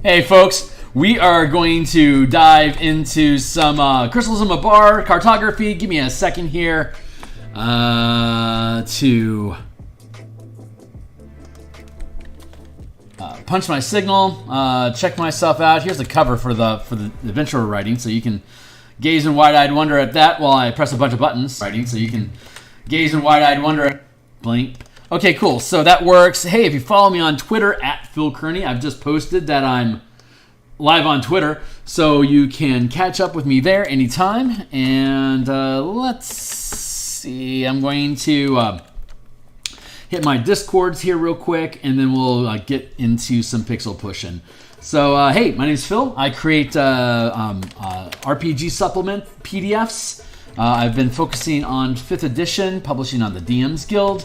Hey folks, we are going to dive into some Crystals of Mabar cartography. Give me a second here to punch my signal, check myself out. Here's the cover for the adventure we're writing, so you can gaze in wide-eyed wonder at that while I press a bunch of buttons. Writing, so you can gaze in wide-eyed wonder at blink. Okay, cool. So that works. Hey, if you follow me on Twitter at Phil Kearney, I've just posted that I'm live on Twitter, so you can catch up with me there anytime. And let's see. I'm going to hit my Discords here real quick, and then we'll get into some pixel pushing. So, hey, my name's Phil. I create RPG supplement PDFs. I've been focusing on 5th edition, publishing on the DMsGuild.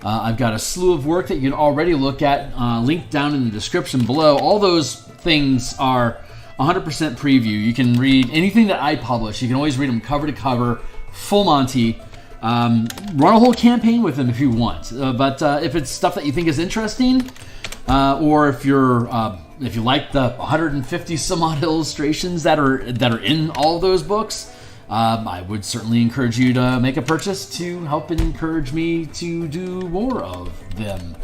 I've got a slew of work that you can already look at, linked down in the description below. All those things are 100% preview. You can read anything that I publish. You can always read them cover to cover, full Monty. Run a whole campaign with them if you want. But if it's stuff that you think is interesting, or if you like the 150 some odd illustrations that are in all of those books, I would certainly encourage you to make a purchase to help encourage me to do more of them.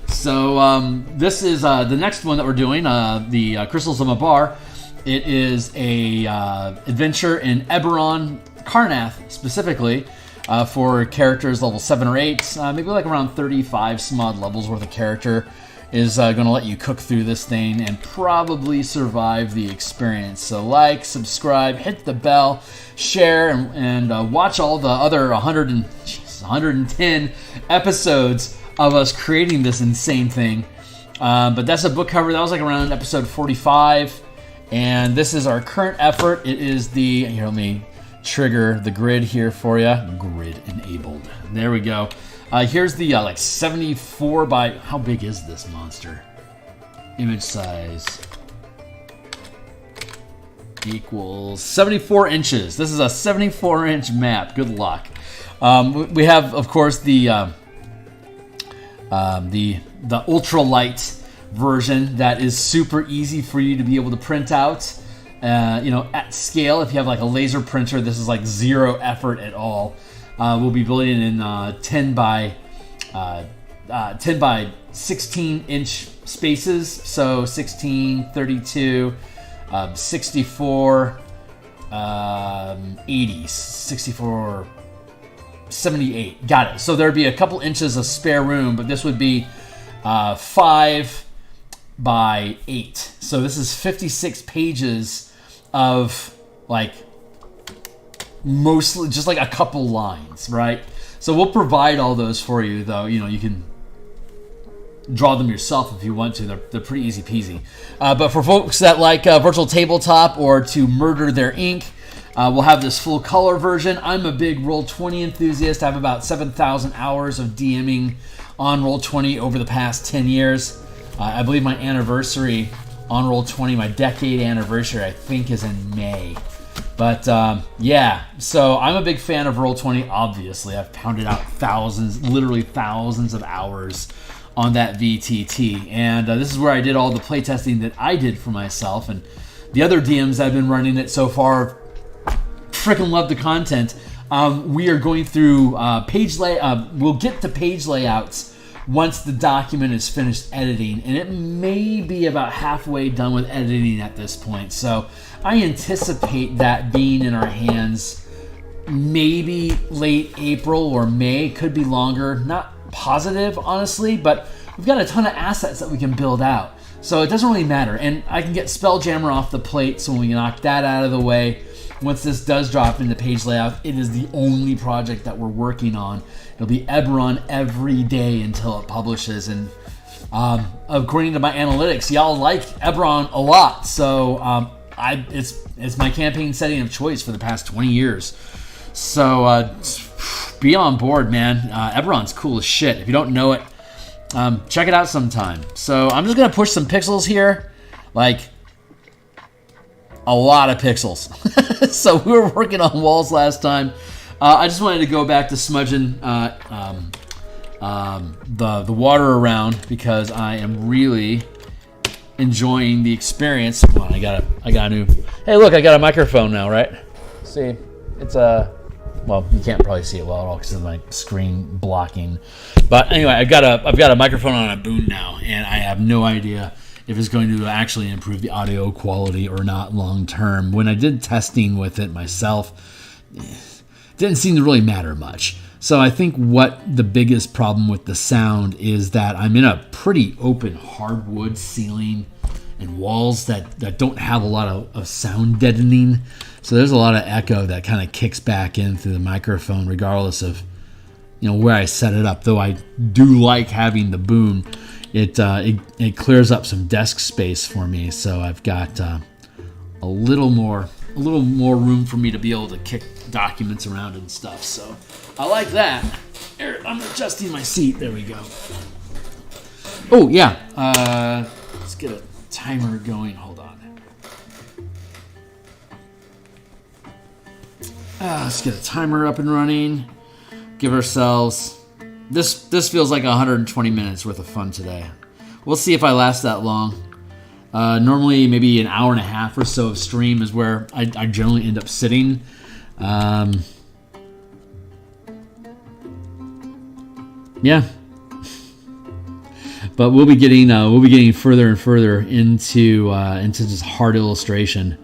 So this is the next one that we're doing, the Crystals of Mabar. It is a adventure in Eberron, Karnath specifically, for characters level 7 or 8, maybe like around 35 some odd levels worth of character. Is going to let you cook through this thing and probably survive the experience. So like, subscribe, hit the bell, share, and watch all the other 110 episodes of us creating this insane thing. But that's a book cover. That was like around episode 45. And this is our current effort. It is the, here, let me trigger the grid here for you. Grid enabled. There we go. Here's the like 74 by, how big is this monster? Image size equals 74 inches. This is a 74-inch map. Good luck. We have, of course, the ultralight version that is super easy for you to be able to print out. At scale. If you have like a laser printer, this is like zero effort at all. We'll be building in 10 by 16 inch spaces. So 16, 32, 64, 80, 64, 78. Got it. So there'd be a couple inches of spare room, but this would be 5 by 8. So this is 56 pages of like mostly just like a couple lines, right? So we'll provide all those for you, though. You can draw them yourself if you want to. They're pretty easy peasy. But for folks that like virtual tabletop or to murder their ink, we'll have this full color version. I'm a big Roll20 enthusiast. I have about 7,000 hours of DMing on Roll20 over the past 10 years. I believe my anniversary on Roll20, my decade anniversary, I think is in May. But yeah, so I'm a big fan of Roll20, obviously. I've pounded out literally thousands of hours on that VTT. And this is where I did all the playtesting that I did for myself. And the other DMs that have been running it so far freaking love the content. We are going through page layout. We'll get to page layouts once the document is finished editing, and it may be about halfway done with editing at this point. So I anticipate that being in our hands maybe late April or May. Could be longer, not positive honestly, but we've got a ton of assets that we can build out, so it doesn't really matter. And I can get Spelljammer off the plate, so when we knock that out of the way, once this does drop into page layout, it is the only project that we're working on. It'll be Eberron every day until it publishes. And according to my analytics, y'all like Eberron a lot. So it's my campaign setting of choice for the past 20 years. So be on board, man. Eberron's cool as shit. If you don't know it, check it out sometime. So I'm just going to push some pixels here. Like, a lot of pixels. So we were working on walls last time. I just wanted to go back to smudging the water around because I am really enjoying the experience. Come on, I got a new. Hey, look, I got a microphone now, right? See, it's a. Well, you can't probably see it well at all because of my screen blocking. But anyway, I've got a microphone on a boom now, and I have no idea if it's going to actually improve the audio quality or not long term. When I did testing with it myself, it didn't seem to really matter much. So I think what the biggest problem with the sound is that I'm in a pretty open hardwood ceiling and walls that don't have a lot of sound deadening. So there's a lot of echo that kind of kicks back in through the microphone regardless of where I set it up. Though I do like having the boom, it clears up some desk space for me. So I've got a little more room for me to be able to kick documents around and stuff. So I like that. Here, I'm adjusting my seat. There we go. Oh yeah. Let's get a timer going. Hold on. Let's get a timer up and running. Give ourselves this feels like 120 minutes worth of fun today. We'll see if I last that long. Normally maybe an hour and a half or so of stream is where I generally end up sitting. Yeah. But we'll be getting further and further into just hard illustration.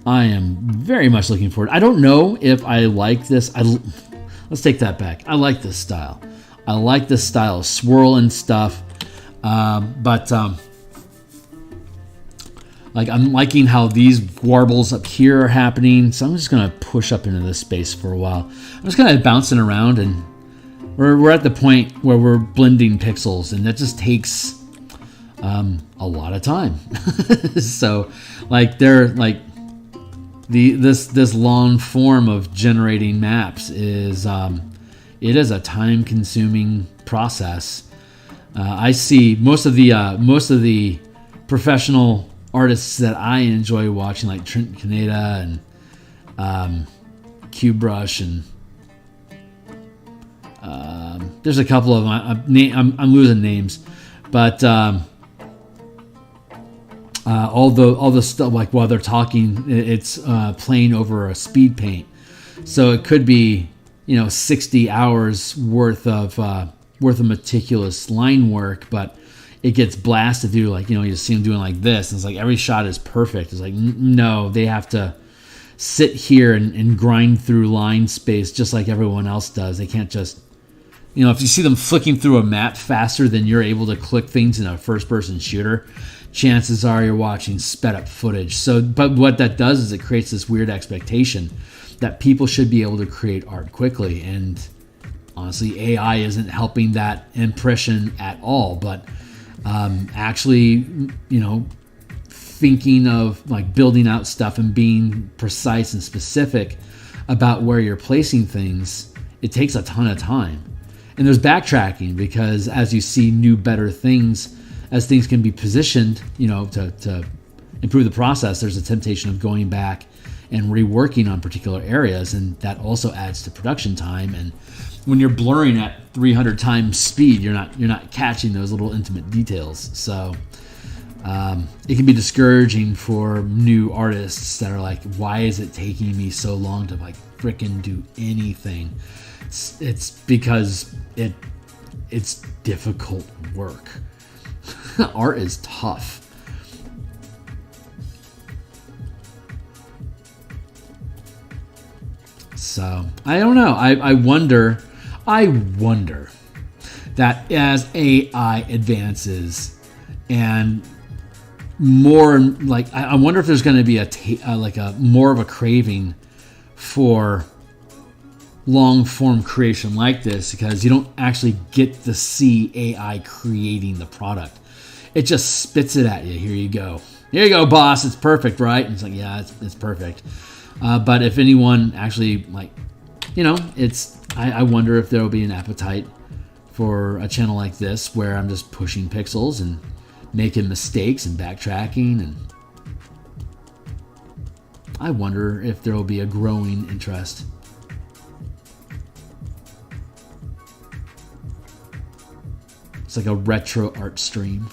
I am very much looking forward. I don't know if I like this. Let's take that back. I like this style. I like this style of swirl and stuff. But I'm liking how these warbles up here are happening. So I'm just going to push up into this space for a while. I'm just kind of bouncing around, and we're at the point where we're blending pixels, and that just takes a lot of time. So this long form of generating maps is it is a time-consuming process. I see most of the professional artists that I enjoy watching, like Trent Kaneda and QBrush, and there's a couple of them. I'm losing names, but all the stuff, like while they're talking, it's playing over a speed paint, so it could be 60 hours worth of meticulous line work, but it gets blasted through, you see them doing like this, and it's like every shot is perfect. It's like, no, they have to sit here and grind through line space just like everyone else does. They can't just, if you see them flicking through a map faster than you're able to click things in a first-person shooter, chances are you're watching sped up footage. So, but what that does is it creates this weird expectation that people should be able to create art quickly. And honestly, AI isn't helping that impression at all. But actually, thinking of building out stuff and being precise and specific about where you're placing things, it takes a ton of time. And there's backtracking, because as you see new, better things, as things can be positioned, to improve the process, there's a temptation of going back and reworking on particular areas, and that also adds to production time. And when you're blurring at 300 times speed, you're not catching those little intimate details. So it can be discouraging for new artists that are like, why is it taking me so long to frickin' do anything? It's because it's difficult work. Art is tough. So I don't know. I wonder that as AI advances and more, I wonder if there's going to be a more of a craving for long form creation like this, because you don't actually get to see AI creating the product. It just spits it at you. Here you go, boss. It's perfect, right? And it's like, yeah, it's perfect. But if anyone actually I wonder if there will be an appetite for a channel like this where I'm just pushing pixels and making mistakes and backtracking, and I wonder if there will be a growing interest. It's like a retro art stream.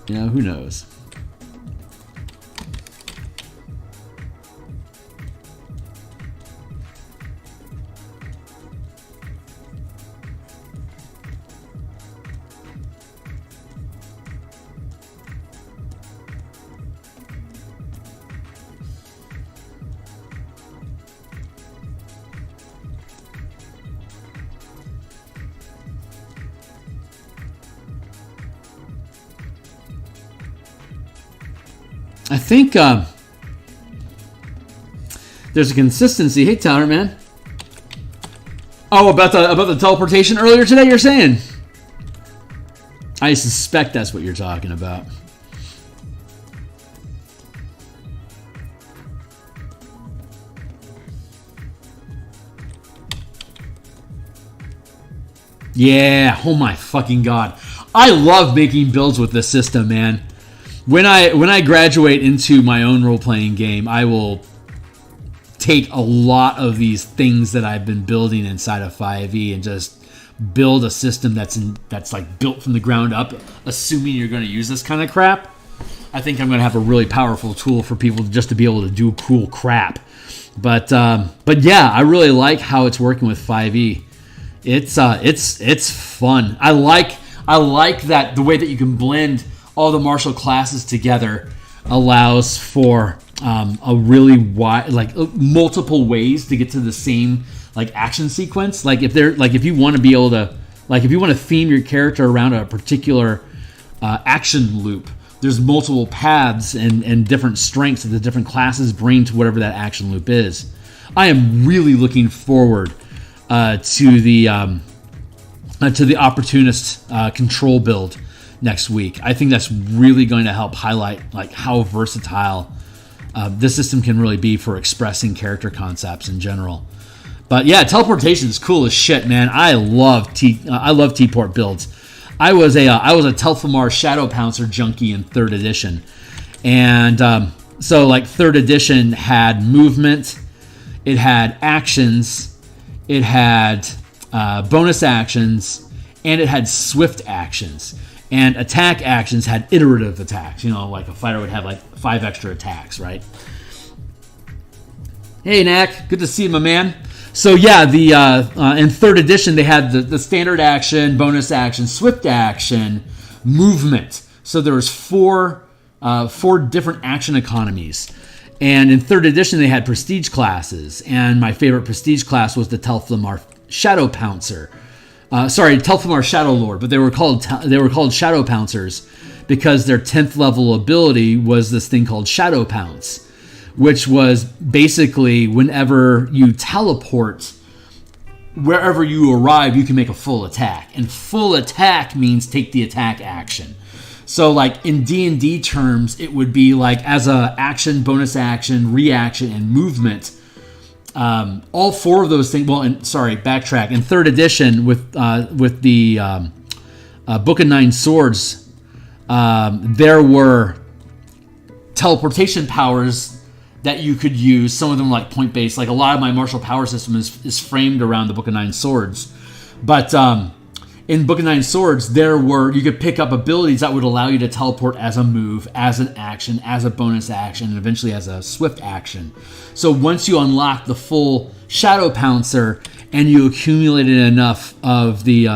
Who knows? I think there's a consistency. Hey, Tyler, man. Oh, about the teleportation earlier today, you're saying? I suspect that's what you're talking about. Yeah, oh my fucking god. I love making builds with this system, man. When I graduate into my own role-playing game, I will take a lot of these things that I've been building inside of 5e and just build a system that's like built from the ground up, assuming you're going to use this kind of crap. I think I'm going to have a really powerful tool for people just to be able to do cool crap. But yeah, I really like how it's working with 5e. It's fun. I like that the way that you can blend all the martial classes together allows for a really wide, like multiple ways to get to the same like action sequence. Like if you want to be able to, like if you want to theme your character around a particular action loop, there's multiple paths and different strengths that the different classes bring to whatever that action loop is. I am really looking forward to the opportunist control build next week. I think that's really going to help highlight like how versatile this system can really be for expressing character concepts in general. But yeah, teleportation is cool as shit, man. I love T-port builds. I was a Telfamar Shadow Pouncer junkie in 3rd edition, and so like 3rd edition had movement, it had actions, it had bonus actions, and it had swift actions. And attack actions had iterative attacks. Like a fighter would have like 5 extra attacks, right? Hey, Knack. Good to see you, my man. So yeah, in 3rd edition, they had the standard action, bonus action, swift action, movement. So there was four different action economies. And in 3rd edition, they had prestige classes. And my favorite prestige class was the Telfamar Shadow Pouncer. Telfamar Shadow Lord, but they were called Shadow Pouncers because their 10th level ability was this thing called Shadow Pounce, which was basically whenever you teleport, wherever you arrive, you can make a full attack. And full attack means take the attack action. So like in D&D terms, it would be like as a action, bonus action, reaction, and movement. All 4 of those things. Well, backtrack. In 3rd edition, with the Book of Nine Swords, there were teleportation powers that you could use. Some of them like point based. Like a lot of my martial power system is framed around the Book of Nine Swords. But in Book of Nine Swords, you could pick up abilities that would allow you to teleport as a move, as an action, as a bonus action, and eventually as a swift action. So once you unlock the full Shadow Pouncer and you accumulated enough of the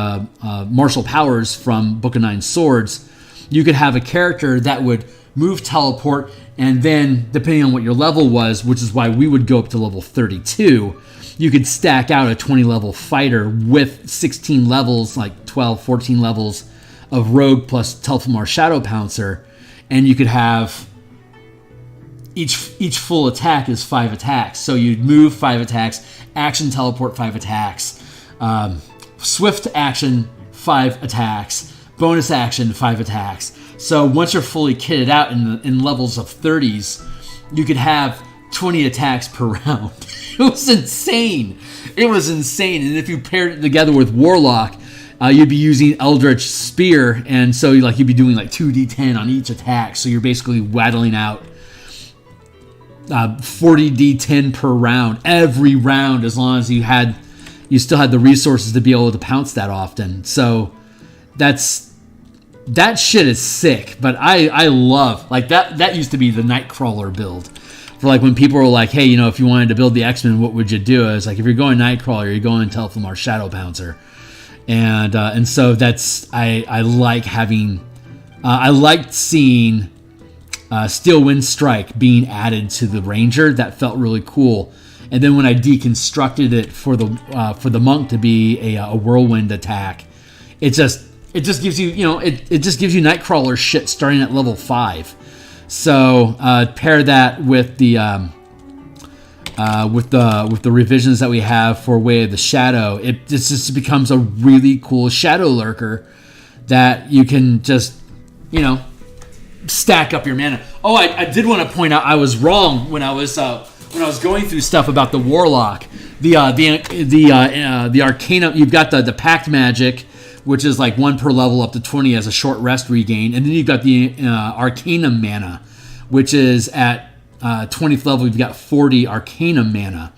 martial powers from Book of Nine Swords, you could have a character that would move, teleport, and then, depending on what your level was, which is why we would go up to level 32, you could stack out a 20-level fighter with 16 levels, like 12, 14 levels of Rogue plus Telfamar Shadow Pouncer, and you could have each full attack is 5 attacks. So you'd move 5 attacks, action teleport 5 attacks, swift action 5 attacks, bonus action 5 attacks. So once you're fully kitted out in levels of 30s, you could have 20 attacks per round. It was insane. And if you paired it together with Warlock, you'd be using Eldritch Spear, and so you'd be doing like 2d10 on each attack. So you're basically waddling out 40d10 per round every round, as long as you still had the resources to be able to pounce that often. So that's that shit is sick. But I love, like, that used to be the Nightcrawler build. For like when people were like, hey, you know, if you wanted to build the X-Men, what would you do? I was like, if you're going Nightcrawler, you're going Telfamar Shadow Pouncer. And so that's, I like having, I liked seeing Steel Wind Strike being added to the Ranger. That felt really cool. And then when I deconstructed it for the Monk to be a Whirlwind attack, it just gives you, you know, it just gives you Nightcrawler shit starting at level 5. So pair that with the revisions that we have for Way of the Shadow, it just becomes a really cool Shadow Lurker that you can just, you know, stack up your mana. Oh, I did want to point out I was wrong when I was going through stuff about the Warlock. The Arcana, you've got the Pact Magic, which is like 1 per level up to 20 as a short rest regain, and then you've got the Arcanum mana, which is at 20th level. You've got 40 Arcanum mana.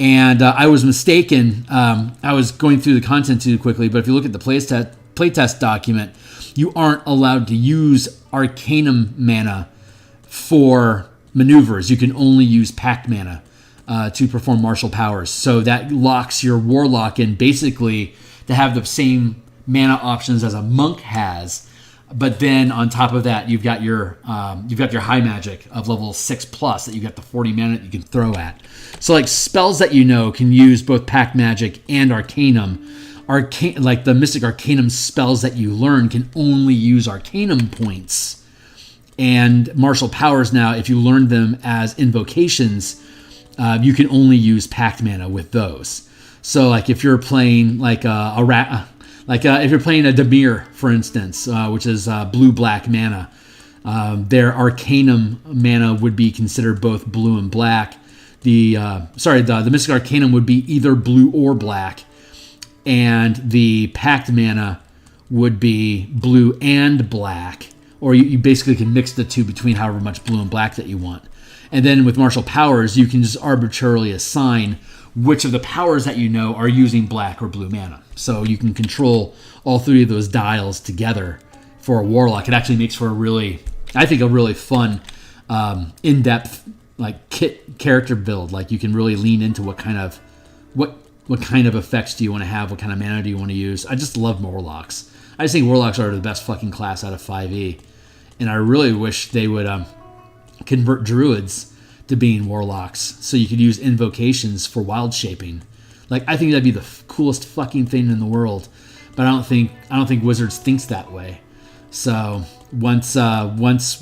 And I was mistaken. I was going through the content too quickly, but if you look at the playtest document, you aren't allowed to use Arcanum mana for maneuvers. You can only use Pact mana to perform martial powers. So that locks your Warlock in basically to have the same mana options as a Monk has. But then on top of that, you've got your high magic of level 6+ that you got the 40 mana that you can throw at. So like spells that you know can use both Pact Magic and Arcanum. Like the Mystic Arcanum spells that you learn can only use Arcanum points. And martial powers now, if you learn them as invocations, you can only use Pact mana with those. So like if you're playing like if you're playing a Dimir, for instance, which is blue-black mana, their Arcanum mana would be considered both blue and black. The Mystic Arcanum would be either blue or black, and the Pact mana would be blue and black, or you basically can mix the two between however much blue and black that you want. And then with martial powers, you can just arbitrarily assign which of the powers that you know are using black or blue mana. So you can control all 3 of those dials together for a Warlock. It actually makes for a really fun, in-depth like kit character build. Like you can really lean into what kind of effects do you want to have, what kind of mana do you want to use. I just love Warlocks. I just think Warlocks are the best fucking class out of 5e, and I really wish they would convert Druids to being Warlocks, so you could use invocations for wild shaping. Like I think that'd be the coolest fucking thing in the world, but I don't think Wizards thinks that way. So once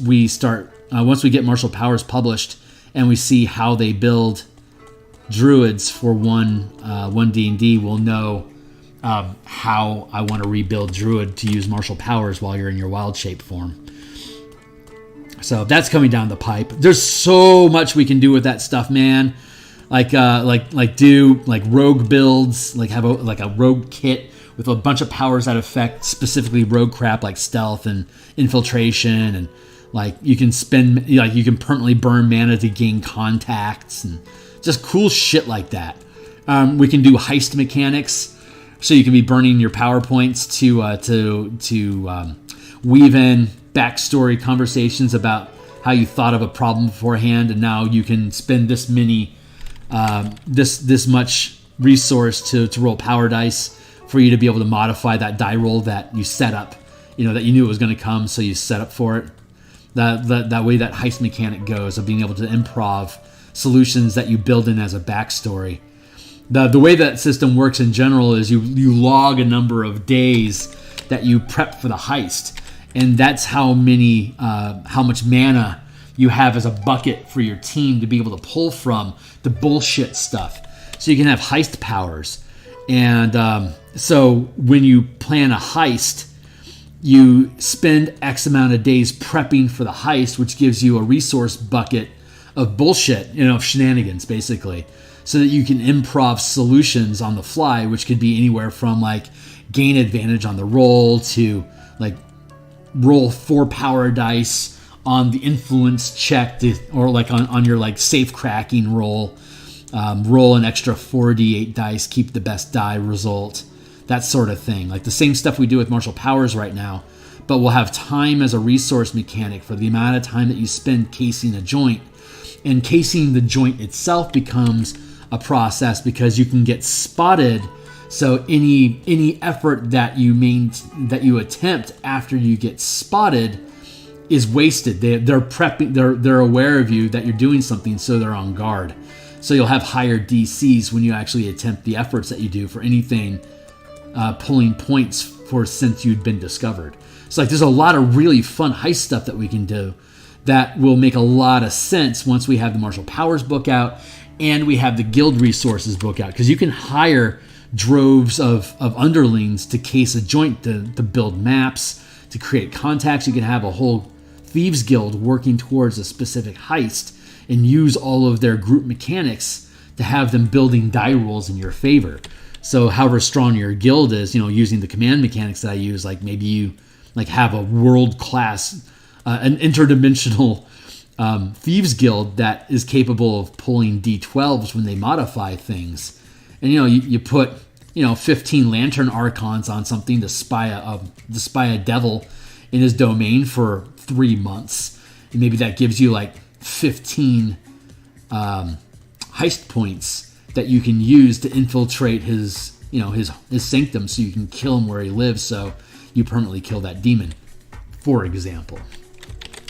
we get Martial Powers published and we see how they build Druids for one D&D, we'll know how I want to rebuild Druid to use Martial Powers while you're in your wild shape form. So that's coming down the pipe. There's so much we can do with that stuff, man. Like do rogue builds, like have a rogue kit with a bunch of powers that affect specifically rogue crap like stealth and infiltration, and like you can you can permanently burn mana to gain contacts and just cool shit like that. We can do heist mechanics, so you can be burning your power points to weave in backstory conversations about how you thought of a problem beforehand, and now you can spend this much resource to roll power dice for you to be able to modify that die roll that you set up, that you knew it was going to come, so you set up for it. That way that heist mechanic goes, of being able to improv solutions that you build in as a backstory. The way that system works in general is you log a number of days that you prep for the heist, and that's how much mana you have as a bucket for your team to be able to pull from the bullshit stuff. So you can have heist powers. And so when you plan a heist, you spend X amount of days prepping for the heist, which gives you a resource bucket of bullshit, of shenanigans, basically, so that you can improv solutions on the fly, which could be anywhere from like gain advantage on the roll to like roll 4 power dice on the influence check or like on your like safe cracking roll, roll an extra 4d8 dice, keep the best die result, that sort of thing. Like the same stuff we do with martial powers right now, but we'll have time as a resource mechanic for the amount of time that you spend casing a joint. And casing the joint itself becomes a process because you can get spotted. So any effort that you attempt after you get spotted is wasted. They're prepping. They're aware of you that you're doing something, so they're on guard. So you'll have higher DCs when you actually attempt the efforts that you do for anything pulling points for since you'd been discovered. So like there's a lot of really fun heist stuff that we can do that will make a lot of sense once we have the martial powers book out and we have the guild resources book out, because you can hire droves of underlings to case a joint, to build maps, to create contacts. You can have a whole thieves guild working towards a specific heist and use all of their group mechanics to have them building die rolls in your favor. So however strong your guild is, using the command mechanics that I use, like maybe you have a world-class, an interdimensional thieves guild that is capable of pulling D12s when they modify things. And, you put, 15 lantern archons on something to spy a devil in his domain for 3 months. And maybe that gives you 15 heist points that you can use to infiltrate his sanctum, so you can kill him where he lives, so you permanently kill that demon, for example.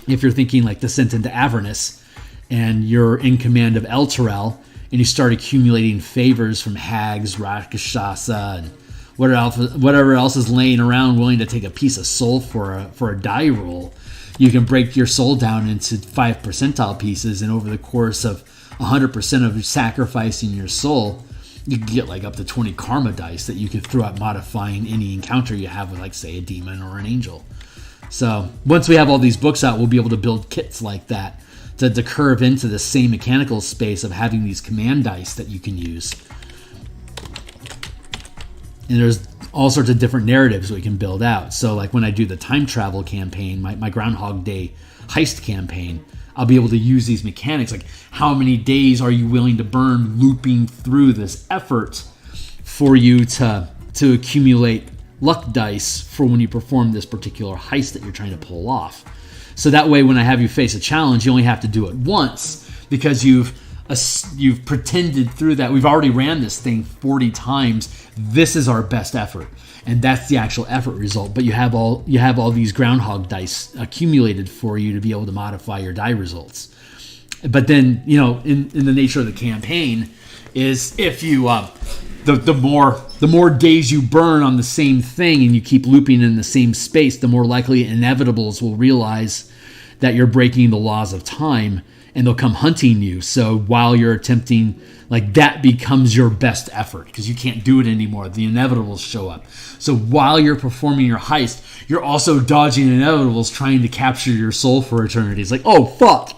If you're thinking like Descent into Avernus and you're in command of Elturel and you start accumulating favors from hags, Rakshasa, and whatever else is laying around willing to take a piece of soul for a die roll, you can break your soul down into 5 percentile pieces, and over the course of 100% of sacrificing your soul, you can get up to 20 karma dice that you can throw at modifying any encounter you have with, say, a demon or an angel. So once we have all these books out, we'll be able to build kits like that to curve into the same mechanical space of having these command dice that you can use. And there's all sorts of different narratives we can build out. So when I do the time travel campaign, my Groundhog Day heist campaign, I'll be able to use these mechanics. How many days are you willing to burn looping through this effort for you to accumulate luck dice for when you perform this particular heist that you're trying to pull off? So that way, when I have you face a challenge, you only have to do it once, because you've pretended through that. We've already ran this thing 40 times. This is our best effort, and that's the actual effort result. But you have all these groundhog dice accumulated for you to be able to modify your die results. But then, in the nature of the campaign, is if you the more days you burn on the same thing and you keep looping in the same space, the more likely inevitables will realize that you're breaking the laws of time, and they'll come hunting you. So while you're attempting, that becomes your best effort, because you can't do it anymore. The inevitables show up. So while you're performing your heist, you're also dodging inevitables, trying to capture your soul for eternity. It's oh, fuck.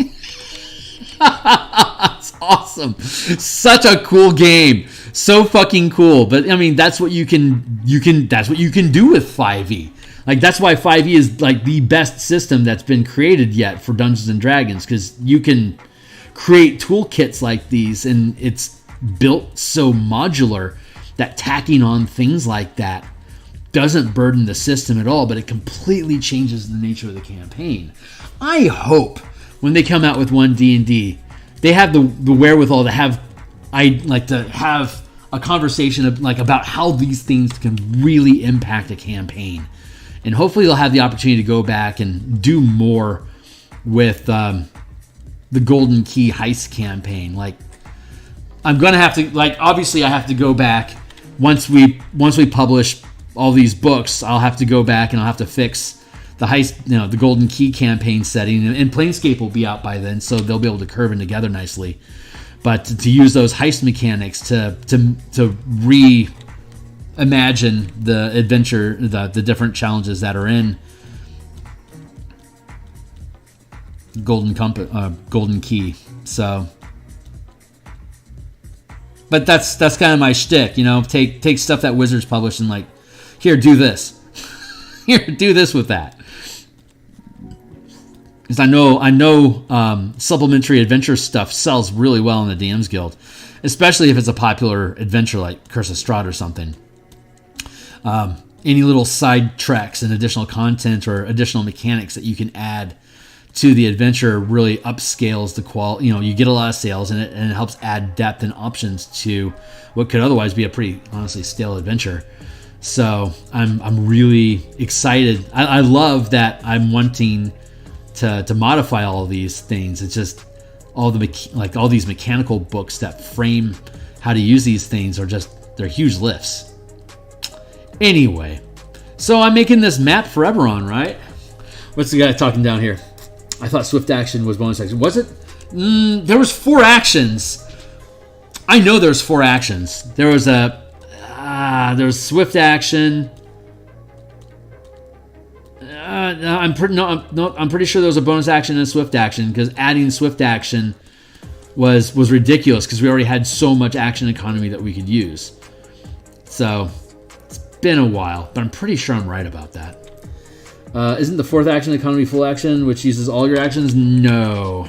It's awesome. Such a cool game. So fucking cool. But I mean, that's what you can do with 5e. That's why 5e is the best system that's been created yet for Dungeons and Dragons, because you can create toolkits like these, and it's built so modular that tacking on things like that doesn't burden the system at all, but it completely changes the nature of the campaign. I hope when they come out with one D&D, they have the wherewithal to have a conversation about how these things can really impact a campaign. And hopefully they'll have the opportunity to go back and do more with the Golden Key heist campaign. I'm going to have to, obviously I have to go back once we publish all these books. I'll have to go back and I'll have to fix the heist, the Golden Key campaign setting, and Planescape will be out by then, so they'll be able to curve in together nicely. But to use those heist mechanics to reimagine the adventure, the different challenges that are in Golden Key. So, but that's kind of my shtick, take stuff that Wizards publish and here, do this. Here, do this with that. Because I know supplementary adventure stuff sells really well in the DMs Guild, especially if it's a popular adventure like Curse of Strahd or something. any little side tracks and additional content or additional mechanics that you can add to the adventure really upscales the quality. You know, you get a lot of sales in it, and it helps add depth and options to what could otherwise be a pretty, honestly, stale adventure. So I'm really excited. I love that I'm wanting to modify all of these things. It's just all these mechanical books that frame how to use these things are just, they're huge lifts. Anyway, so I'm making this map for Eberron, right? What's the guy talking down here? I thought swift action was bonus action. Was it? There was 4 actions. I know there's 4 actions. There was there was swift action. I'm pretty sure there was a bonus action and a swift action, because adding swift action was ridiculous because we already had so much action economy that we could use. So it's been a while, but I'm pretty sure I'm right about that. Isn't the 4th action economy full action, which uses all your actions? No,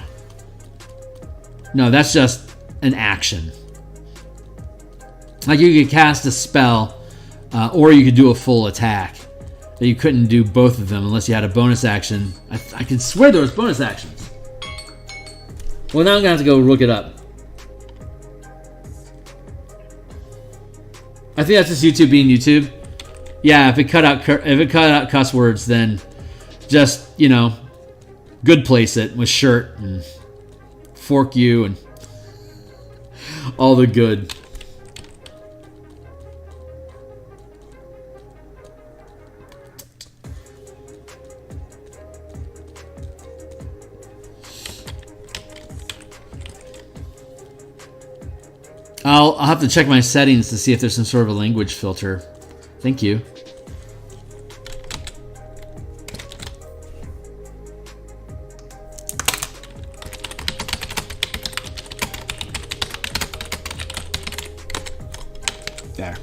that's just an action. Like, you could cast a spell, or you could do a full attack. But you couldn't do both of them unless you had a bonus action. I can swear there was bonus actions. Well, now I'm gonna have to go look it up. I think that's just YouTube being YouTube. Yeah, if it cut out cuss words, then just, you know, good place it with shirt and fork you and all the good. I'll have to check my settings to see if there's some sort of a language filter. Thank you. There.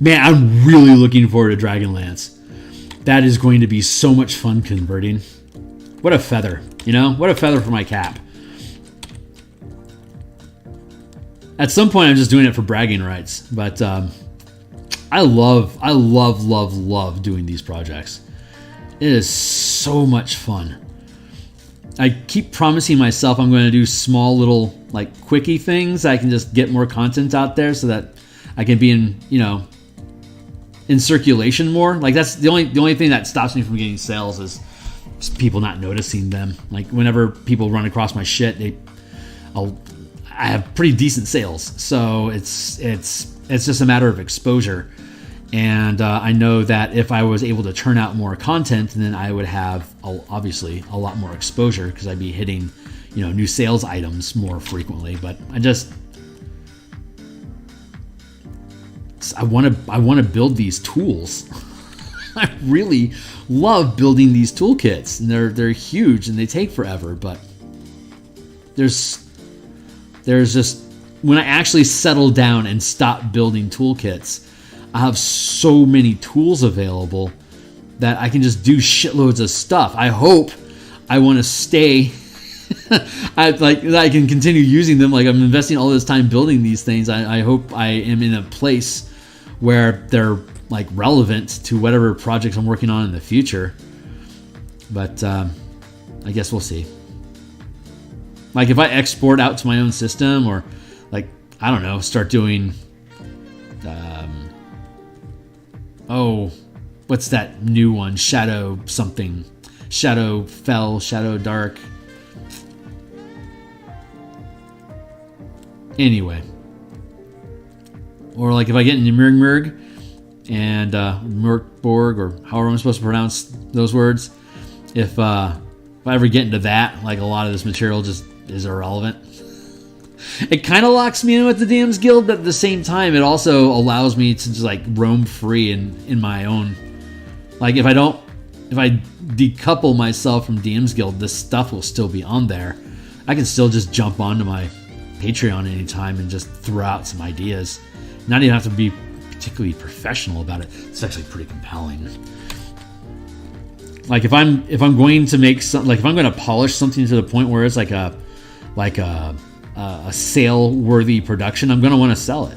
Man, I'm really looking forward to Dragonlance. That is going to be so much fun converting. What a feather, you know? What a feather for my cap. At some point, I'm just doing it for bragging rights, but I love doing these projects. It is so much fun. I keep promising myself I'm going to do small little, like, quickie things. I can just get more content out there so that I can be in, you know, in circulation more. Like, that's the only thing that stops me from getting sales is just people not noticing them. Like, whenever people run across my shit, I have pretty decent sales. So it's just a matter of exposure. And I know that if I was able to turn out more content, then I would have obviously a lot more exposure because I'd be hitting, you know, new sales items more frequently. But I want to build these tools. I really love building these toolkits, and they're huge and they take forever. But there's just, when I actually settle down and stop building toolkits, I have so many tools available that I can just do shitloads of stuff. I hope I want to stay. I can continue using them. Like, I'm investing all this time building these things. I hope I am in a place where they're, like, relevant to whatever projects I'm working on in the future. But I guess we'll see. Like, if I export out to my own system, or, like, I don't know, start doing what's that new one? Shadow something. Shadow Dark. Anyway. Or like if I get into Mirg and Merkborg, or however I'm supposed to pronounce those words, if I ever get into that, like a lot of this material just is irrelevant. It kind of locks me in with the DM's Guild, but at the same time, it also allows me to just like roam free in my own. Like if I decouple myself from DM's Guild, this stuff will still be on there. I can still just jump onto my Patreon anytime and just throw out some ideas. Not even have to be particularly professional about it. It's actually pretty compelling. Like if I'm going to make some, like if I'm going to polish something to the point where it's like a sale worthy production, I'm going to want to sell it.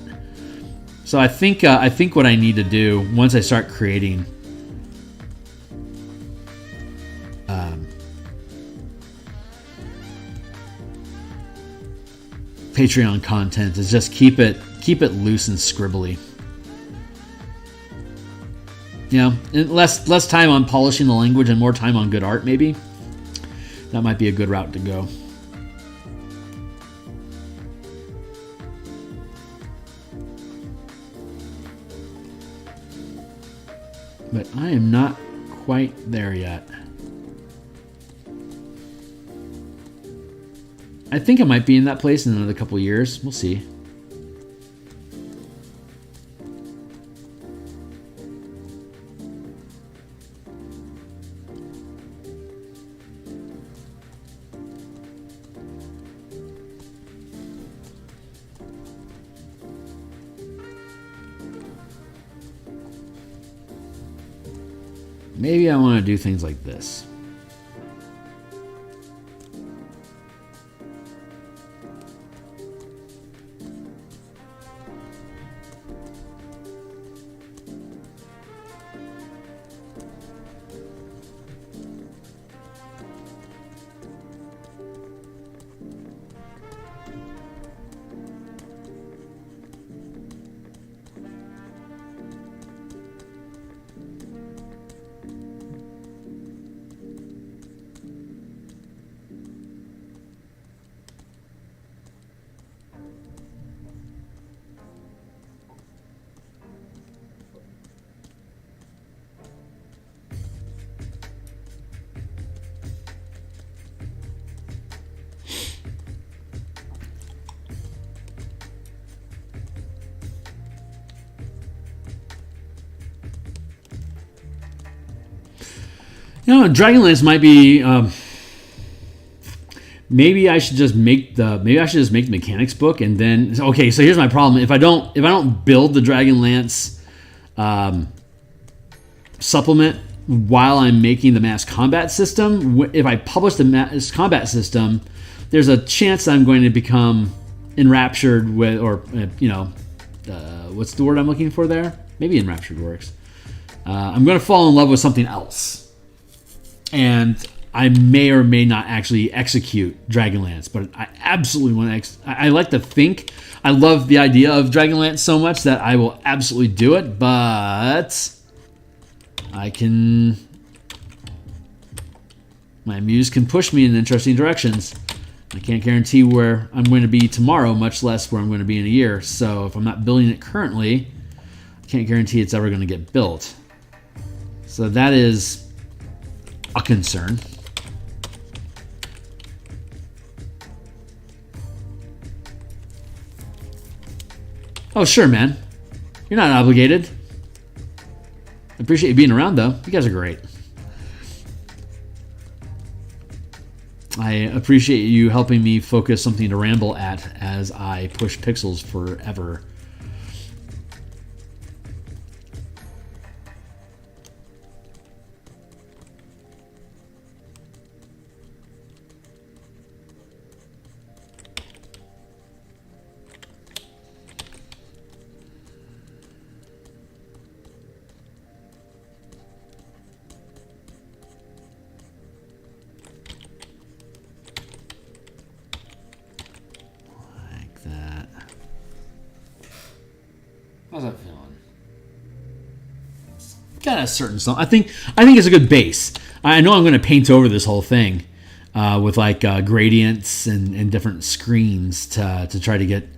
So I think what I need to do once I start creating Patreon content is just keep it loose and scribbly. Yeah, and less time on polishing the language and more time on good art, maybe. That might be a good route to go. But I am not quite there yet. I think I might be in that place in another couple years. We'll see. Maybe I want to do things like this. You know, Dragonlance might be. Maybe I should just make the mechanics book, and then okay. So here's my problem: if I don't build the Dragonlance supplement while I'm making the mass combat system, if I publish the mass combat system, there's a chance I'm going to become enraptured with, or what's the word I'm looking for there? Maybe enraptured works. I'm going to fall in love with something else. And I may or may not actually execute Dragonlance, but I absolutely want to. I like to think. I love the idea of Dragonlance so much that I will absolutely do it, but I can. My muse can push me in interesting directions. I can't guarantee where I'm going to be tomorrow, much less where I'm going to be in a year. So if I'm not building it currently, I can't guarantee it's ever going to get built. So that is a concern. Oh, sure, man. You're not obligated. I appreciate you being around, though. You guys are great. I appreciate you helping me focus something to ramble at as I push pixels forever. How's that feeling? Got a certain song. I think it's a good base. I know I'm going to paint over this whole thing with like gradients and different screens to try to get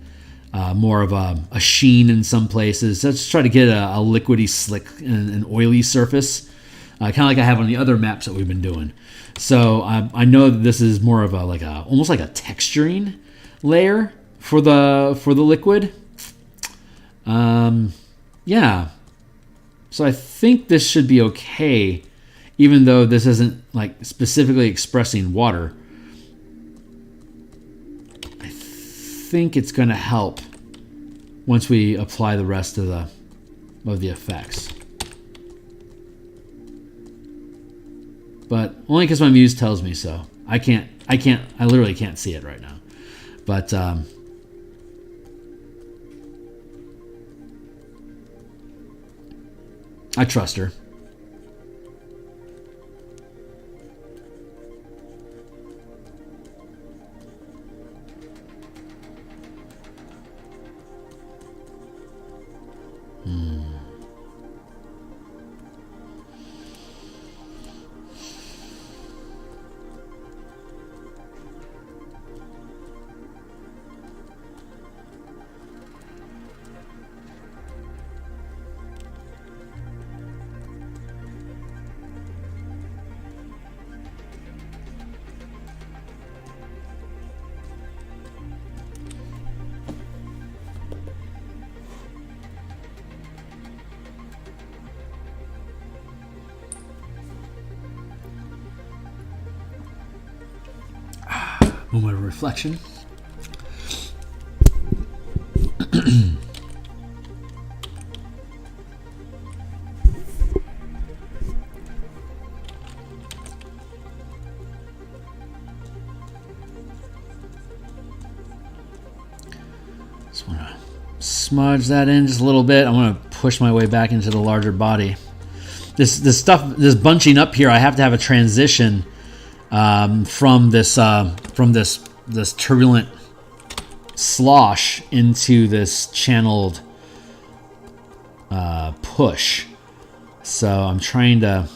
more of a sheen in some places. So let's try to get a liquidy, slick, and an oily surface, kind of like I have on the other maps that we've been doing. So I know that this is more of almost like a texturing layer for the liquid. Yeah. So I think this should be okay, even though this isn't like specifically expressing water. I think it's going to help once we apply the rest of the effects. But only because my muse tells me so. I literally can't see it right now. But I trust her. Moment of reflection. Just want to smudge that in just a little bit. I want to push my way back into the larger body. This bunching up here, I have to have a transition from this turbulent slosh into this channeled push. So I'm trying to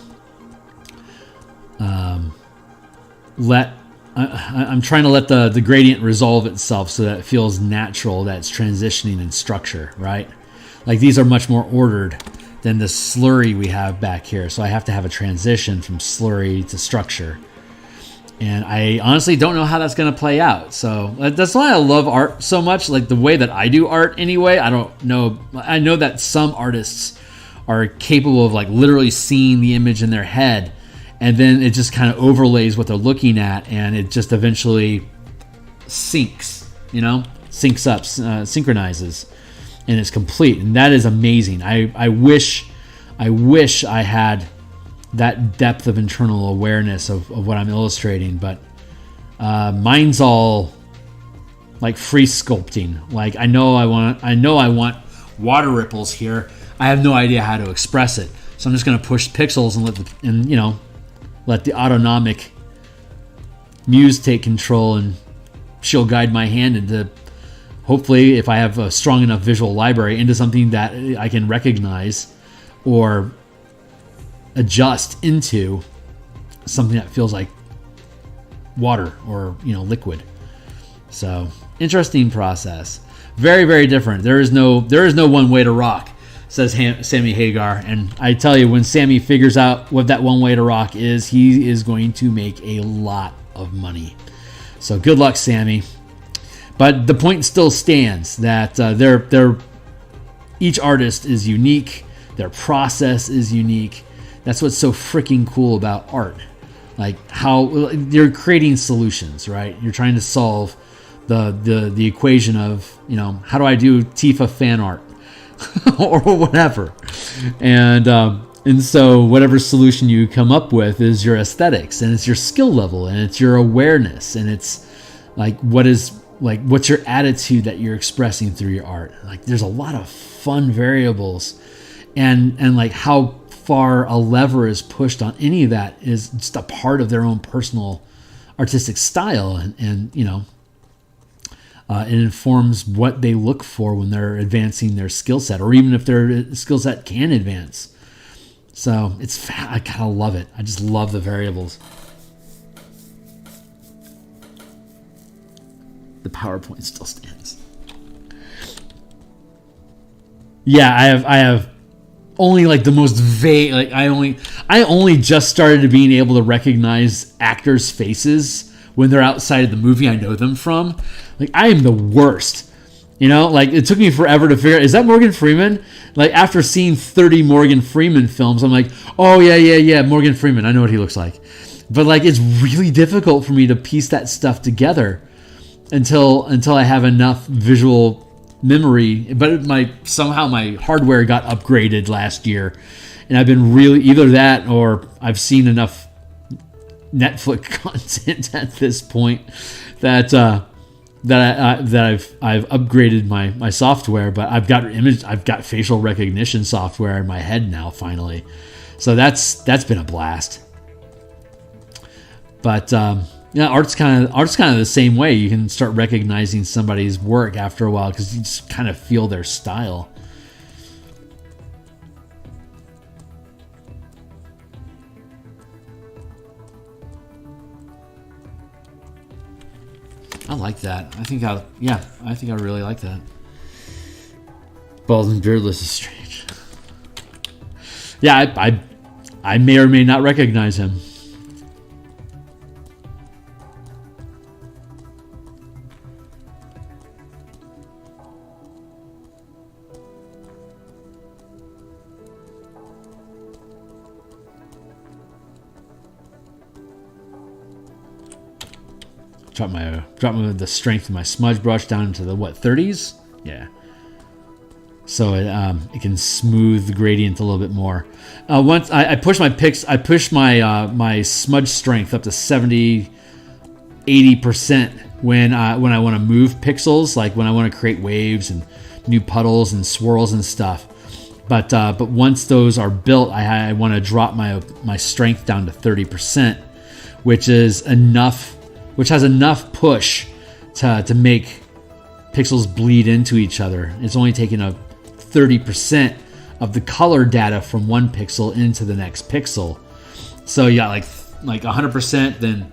let the gradient resolve itself so that it feels natural, that it's transitioning in structure, right? Like these are much more ordered than the slurry we have back here. So I have to have a transition from slurry to structure. And I honestly don't know how that's going to play out. So that's why I love art so much. Like the way that I do art anyway, I don't know. I know that some artists are capable of like literally seeing the image in their head, and then it just kind of overlays what they're looking at, and it just eventually syncs up, synchronizes, and it's complete. And that is amazing. I wish I had that depth of internal awareness of what I'm illustrating, but mine's all like free sculpting. Like I know I want water ripples here. I have no idea how to express it, so I'm just going to push pixels and let the autonomic muse take control, and she'll guide my hand into, hopefully, if I have a strong enough visual library, into something that I can recognize or adjust into something that feels like water or liquid. So interesting process, very, very different. There is no one way to rock, says Sammy Hagar. And I tell you, when Sammy figures out what that one way to rock is, he is going to make a lot of money. So good luck, Sammy. But the point still stands that each artist is unique. Their process is unique. That's what's so freaking cool about art. Like how you're creating solutions, right? You're trying to solve the equation of, how do I do Tifa fan art or whatever. And so whatever solution you come up with is your aesthetics, and it's your skill level, and it's your awareness, and it's like what's your attitude that you're expressing through your art. Like there's a lot of fun variables, and like how far a lever is pushed on any of that is just a part of their own personal artistic style, and it informs what they look for when they're advancing their skill set, or even if their skill set can advance. So I kind of love it. I just love the variables. The PowerPoint still stands. Yeah, I have only like the most vague. Like I only just started to being able to recognize actors' faces when they're outside of the movie I know them from. Like I am the worst. You know, like it took me forever to figure out, is that Morgan Freeman? Like after seeing 30 Morgan Freeman films, I'm like, oh yeah, Morgan Freeman. I know what he looks like. But like it's really difficult for me to piece that stuff together until I have enough visual memory. But somehow my hardware got upgraded last year, and I've been really either that or I've seen enough Netflix content at this point that I've upgraded my software, but I've got facial recognition software in my head now finally, so that's been a blast. But yeah, art's kind of the same way. You can start recognizing somebody's work after a while because you just kind of feel their style. I like that. I think I really like that. Bald and beardless is strange. Yeah, I may or may not recognize him. Drop the strength of my smudge brush down into the 30s. Yeah. So it can smooth the gradient a little bit more. Once I push my smudge strength up to 70, 80% when I want to move pixels, like when I want to create waves and new puddles and swirls and stuff. But once those are built, I want to drop my strength down to 30%, which is enough. Which has enough push to make pixels bleed into each other. It's only taking up 30% of the color data from one pixel into the next pixel. So you got like 100%, then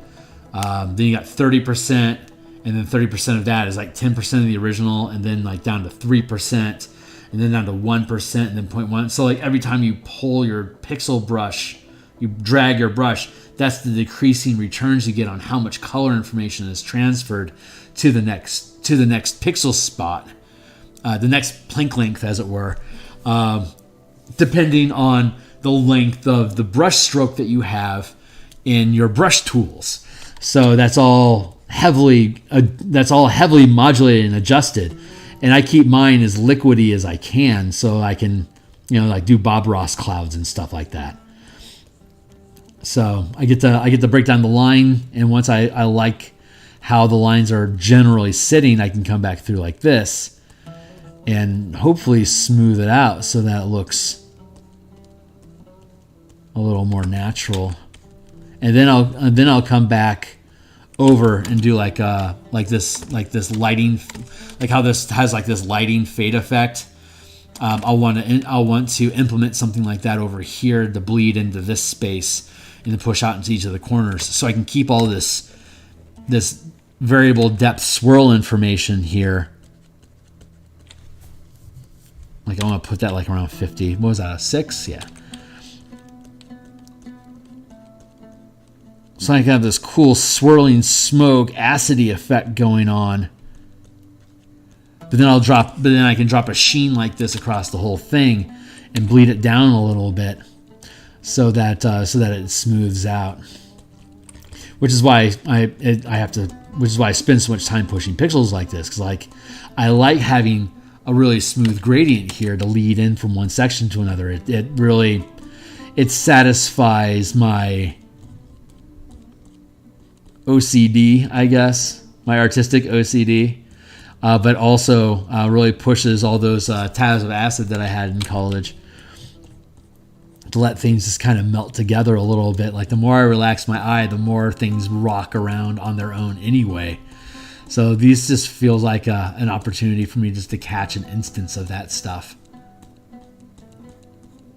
you got 30%, and then 30% of that is like 10% of the original, and then like down to 3%, and then down to 1%, and then 0.1. So like every time you pull your pixel brush, you drag your brush, that's the decreasing returns you get on how much color information is transferred to the next pixel spot, the next plink length, as it were, depending on the length of the brush stroke that you have in your brush tools. So that's all heavily modulated and adjusted, and I keep mine as liquidy as I can, so I can like do Bob Ross clouds and stuff like that. So I get to break down the line, and once I like how the lines are generally sitting, I can come back through like this and hopefully smooth it out so that it looks a little more natural. And then I'll come back over and do like this lighting, like how this has like this lighting fade effect. I'll want to implement something like that over here to bleed into this space and then push out into each of the corners, so I can keep all this variable depth swirl information here. Like I want to put that like around 50. What was that, a 6? Yeah. So I can have this cool swirling smoke acidy effect going on. But then I can drop a sheen like this across the whole thing and bleed it down a little bit so that it smooths out. Which is why I spend so much time pushing pixels like this, because like I like having a really smooth gradient here to lead in from one section to another. It satisfies my OCD, I guess, my artistic OCD, but also really pushes all those tabs of acid that I had in college to let things just kind of melt together a little bit. Like the more I relax my eye, the more things rock around on their own anyway. So these just feels like an opportunity for me just to catch an instance of that stuff.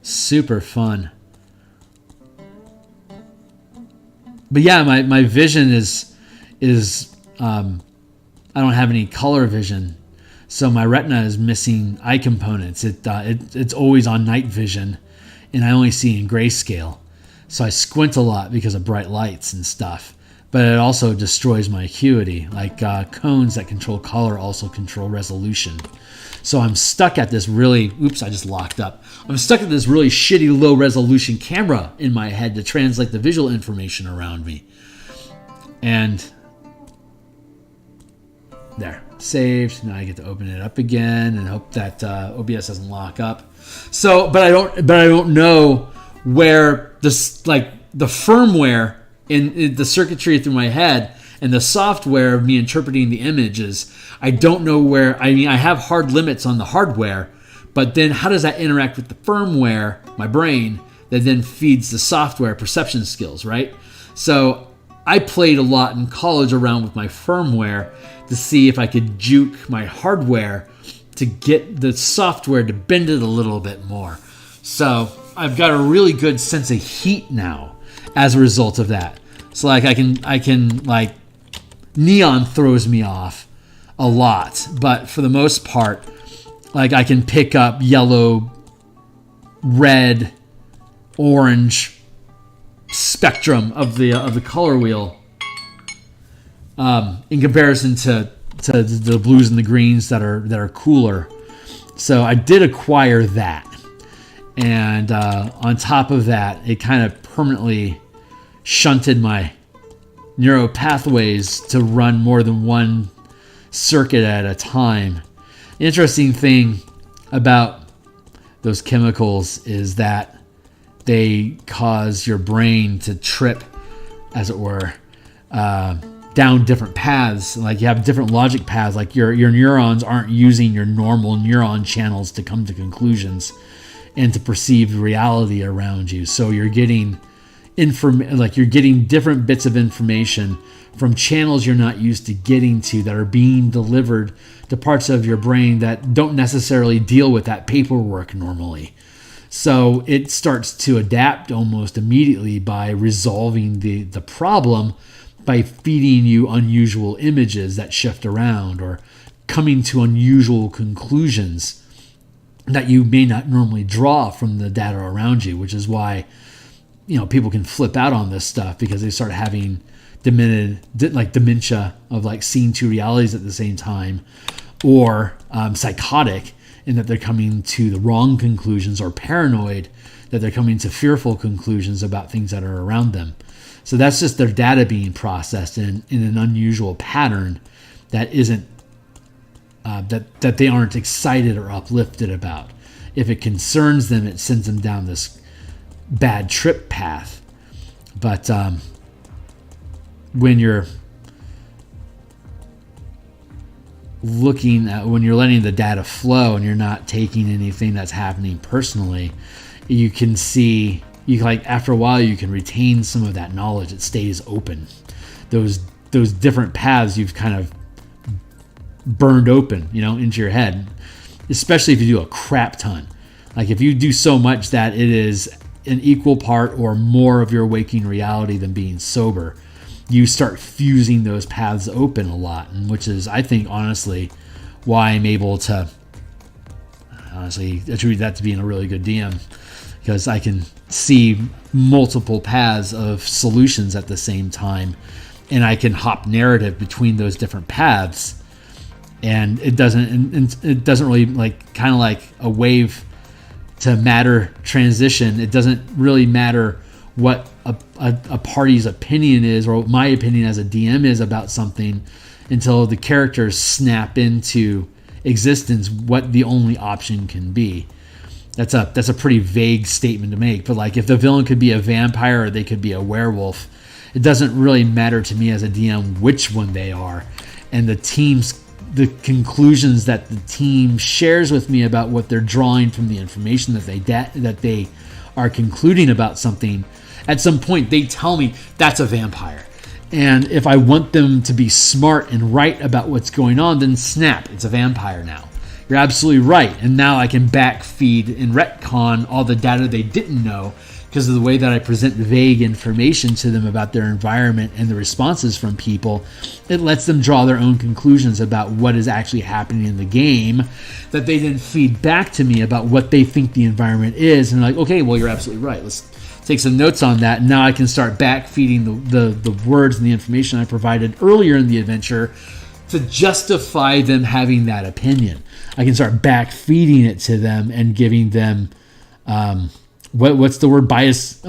Super fun. But yeah, my vision is I don't have any color vision. So my retina is missing eye components. It's always on night vision, and I only see in grayscale. So I squint a lot because of bright lights and stuff. But it also destroys my acuity. Like cones that control color also control resolution. So I'm stuck at this really, oops, I just locked up. I'm stuck at this really shitty low resolution camera in my head to translate the visual information around me. And there, saved. Now I get to open it up again and hope that OBS doesn't lock up. So, but I don't know where this, like the firmware in the circuitry through my head and the software of me interpreting the images, I don't know where. I mean, I have hard limits on the hardware, but then how does that interact with the firmware, my brain, that then feeds the software perception skills, right? So I played a lot in college around with my firmware to see if I could juke my hardware to get the software to bend it a little bit more. So I've got a really good sense of heat now as a result of that. So like I can like, neon throws me off a lot, but for the most part, like I can pick up yellow, red, orange spectrum of the color wheel in comparison to the blues and the greens that are cooler. So I did acquire that, and on top of that, it kind of permanently shunted my neural pathways to run more than one circuit at a time. The interesting thing about those chemicals is that they cause your brain to trip, as it were, down different paths. Like you have different logic paths. Like your neurons aren't using your normal neuron channels to come to conclusions and to perceive reality around you. So you're getting you're getting different bits of information from channels you're not used to getting to that are being delivered to parts of your brain that don't necessarily deal with that paperwork normally. So it starts to adapt almost immediately by resolving the problem by feeding you unusual images that shift around or coming to unusual conclusions that you may not normally draw from the data around you, which is why people can flip out on this stuff because they start having dementia of like seeing two realities at the same time, or psychotic in that they're coming to the wrong conclusions, or paranoid that they're coming to fearful conclusions about things that are around them. So that's just their data being processed in an unusual pattern that isn't that they aren't excited or uplifted about. If it concerns them, it sends them down this bad trip path. But when you're when you're letting the data flow and you're not taking anything that's happening personally, you can see, after a while you can retain some of that knowledge. It stays open. Those different paths you've kind of burned open, into your head, especially if you do a crap ton. Like if you do so much that it is an equal part or more of your waking reality than being sober, you start fusing those paths open a lot, and which is, I think, honestly, why I'm able to attribute that to being a really good DM, because I can see multiple paths of solutions at the same time, and I can hop narrative between those different paths, and it doesn't really kind of like a wave to matter transition. It doesn't really matter what a party's opinion is, or what my opinion as a DM is about something, until the characters snap into existence what the only option can be. That's a pretty vague statement to make, but like if the villain could be a vampire or they could be a werewolf, it doesn't really matter to me as a DM which one they are. And the conclusions that the team shares with me about what they're drawing from the information that they are concluding about something, at some point they tell me that's a vampire. And if I want them to be smart and right about what's going on, then snap, it's a vampire now. you're absolutely right. And now I can backfeed and retcon all the data they didn't know because of the way that I present vague information to them about their environment and the responses from people. It lets them draw their own conclusions about what is actually happening in the game that they then feed back to me about what they think the environment is. And like, okay, well, you're absolutely right. Let's take some notes on that. And now I can start backfeeding the words and the information I provided earlier in the adventure to justify them having that opinion. I can start backfeeding it to them and giving them what's the word, bias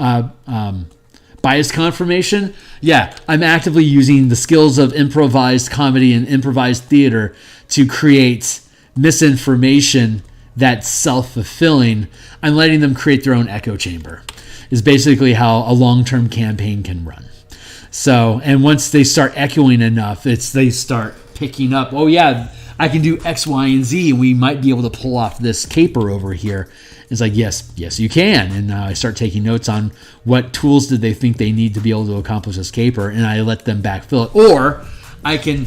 confirmation. Yeah, I'm actively using the skills of improvised comedy and improvised theater to create misinformation that's self-fulfilling. I'm letting them create their own echo chamber is basically how a long-term campaign can run. So, and once they start echoing enough, they start picking up, oh yeah, I can do X, Y, and Z, and we might be able to pull off this caper over here. It's like, yes, you can. And I start taking notes on what tools did they think they need to be able to accomplish this caper, and I let them backfill it. Or I can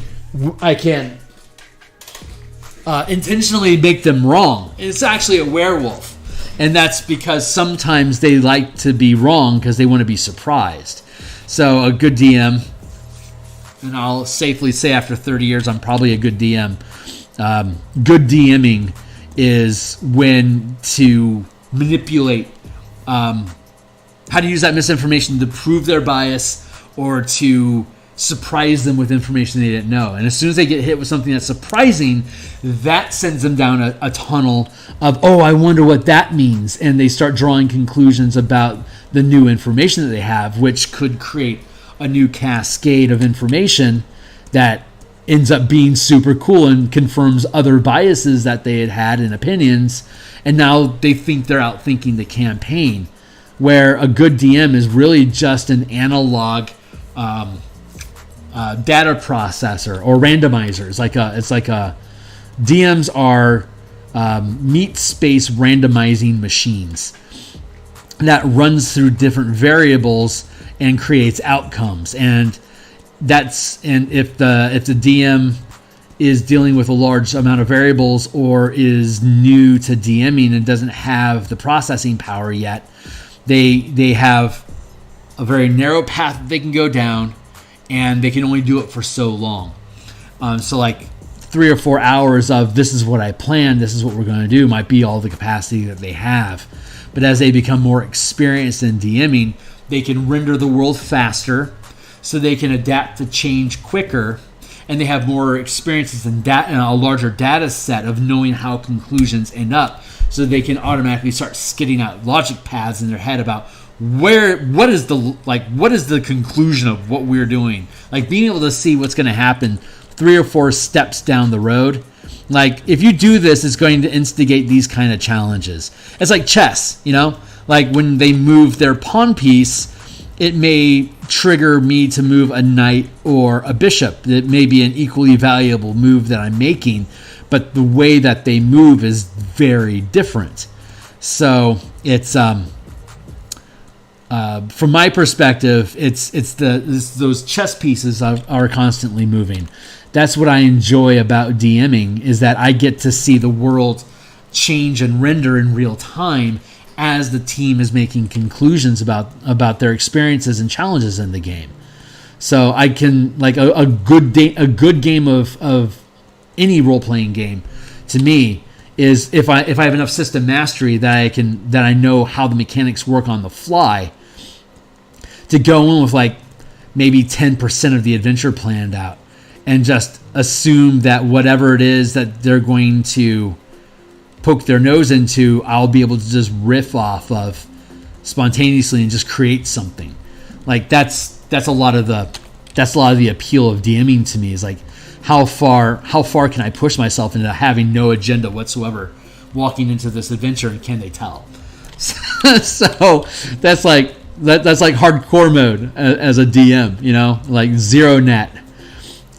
intentionally make them wrong. It's actually a werewolf. And that's because sometimes they like to be wrong because they want to be surprised. So a good DM, and I'll safely say after 30 years, I'm probably a good DM. Good DMing is when to manipulate, how to use that misinformation to prove their bias or to surprise them with information they didn't know. And as soon as they get hit with something that's surprising, that sends them down a tunnel of, oh, I wonder what that means. And they start drawing conclusions about the new information that they have, which could create a new cascade of information that ends up being super cool and confirms other biases that they had and opinions. And now they think they're outthinking the campaign, where a good DM is really just an analog data processor or randomizer. It's like a DMs are meat space randomizing machines that runs through different variables and creates outcomes. And if the DM is dealing with a large amount of variables or is new to DMing and doesn't have the processing power yet, they have a very narrow path that they can go down, and they can only do it for so long. So like 3 or 4 hours of this is what I planned, this is what we're going to do might be all the capacity that they have. But as they become more experienced in DMing, they can render the world faster, so they can adapt to change quicker, and they have more experiences and a larger data set of knowing how conclusions end up, so they can automatically start skidding out logic paths in their head about what is the conclusion of what we're doing. Like being able to see what's going to happen 3 or 4 steps down the road. Like if you do this, it's going to instigate these kind of challenges. It's like chess, like when they move their pawn piece, it may trigger me to move a knight or a bishop. It may be an equally valuable move that I'm making, but the way that they move is very different. So it's from my perspective, it's those chess pieces are constantly moving. That's what I enjoy about DMing, is that I get to see the world change and render in real time as the team is making conclusions about their experiences and challenges in the game. So I can, like, a good game of any role-playing game to me is if I have enough system mastery that I know how the mechanics work on the fly, to go in with like maybe 10% of the adventure planned out and just assume that whatever it is that they're going to poke their nose into, I'll be able to just riff off of spontaneously and just create something. Like that's a lot of the appeal of DMing to me, is like how far can I push myself into having no agenda whatsoever walking into this adventure, and can they tell? So that's like hardcore mode as a DM, like zero net.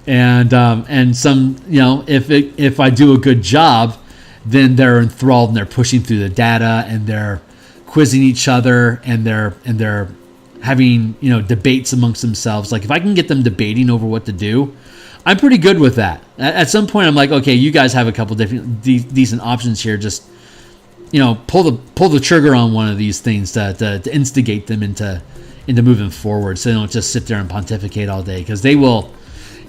And some, if I do a good job, then they're enthralled and they're pushing through the data and they're quizzing each other and they're having, debates amongst themselves. Like if I can get them debating over what to do, I'm pretty good with that. At some point, I'm like, okay, you guys have a couple different decent options here. Just, pull the trigger on one of these things to instigate them into moving forward, so they don't just sit there and pontificate all day, because they will.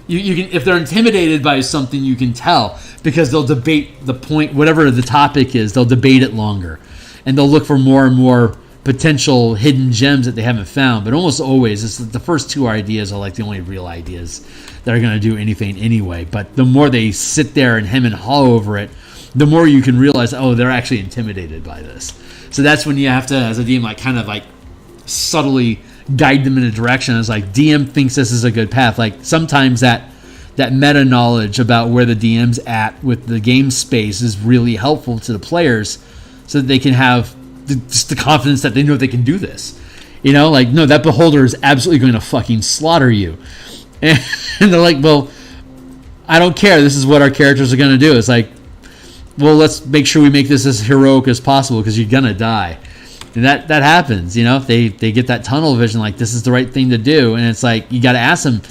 You can, if they're intimidated by something, you can tell, because they'll debate the point, whatever the topic is. They'll debate it longer, and they'll look for more and more potential hidden gems that they haven't found. But almost always, it's the first two ideas are like the only real ideas that are going to do anything anyway. But the more they sit there and hem and haw over it, the more you can realize, oh, they're actually intimidated by this. So that's when you have to, as a DM, like kind of like subtly guide them in a direction. It's like, DM thinks this is a good path. Like sometimes that meta knowledge about where the DM's at with the game space is really helpful to the players, so that they can have just the confidence that they know they can do this. Like, no, that beholder is absolutely going to fucking slaughter you. And they're like, well, I don't care. This is what our characters are going to do. It's like, well, let's make sure we make this as heroic as possible, because you're going to die. And that happens, They get that tunnel vision, like, this is the right thing to do. And it's like, you got to ask them,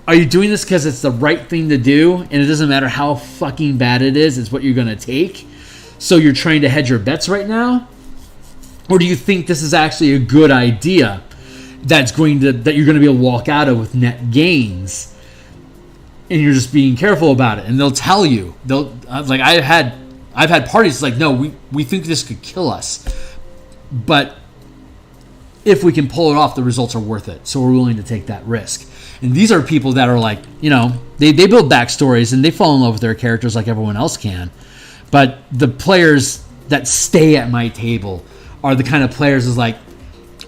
are you doing this because it's the right thing to do, and it doesn't matter how fucking bad it is, it's what you're going to take? So you're trying to hedge your bets right now? Or do you think this is actually a good idea that you're going to be able to walk out of with net gains, and you're just being careful about it? And they'll tell you. Like, I've had parties like, no, we think this could kill us, but if we can pull it off, the results are worth it, so we're willing to take that risk. And these are people that are like, they build backstories and they fall in love with their characters like everyone else can. But the players that stay at my table are the kind of players is like,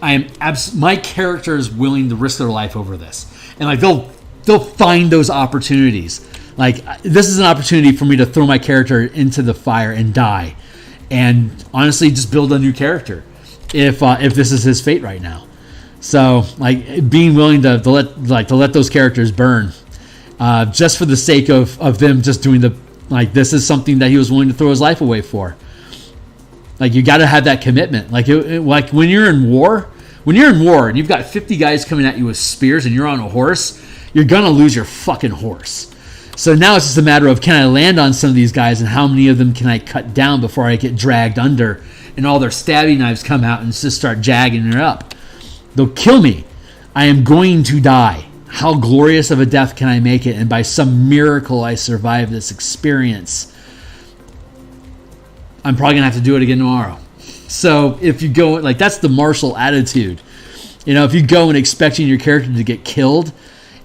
my character is willing to risk their life over this. And like, they'll find those opportunities. Like, this is an opportunity for me to throw my character into the fire and die, and honestly just build a new character if this is his fate right now. So, like, being willing to let those characters burn, just for the sake of them just doing this is something that he was willing to throw his life away for. Like, you got to have that commitment. Like, like when you're in war and you've got 50 guys coming at you with spears and you're on a horse, you're gonna lose your fucking horse. So now it's just a matter of, can I land on some of these guys, and how many of them can I cut down before I get dragged under and all their stabbing knives come out and just start jagging her up. They'll kill me. I am going to die. How glorious of a death can I make it? And by some miracle, I survive this experience. I'm probably going to have to do it again tomorrow. So if you go, like, that's the martial attitude. If you go and expecting your character to get killed,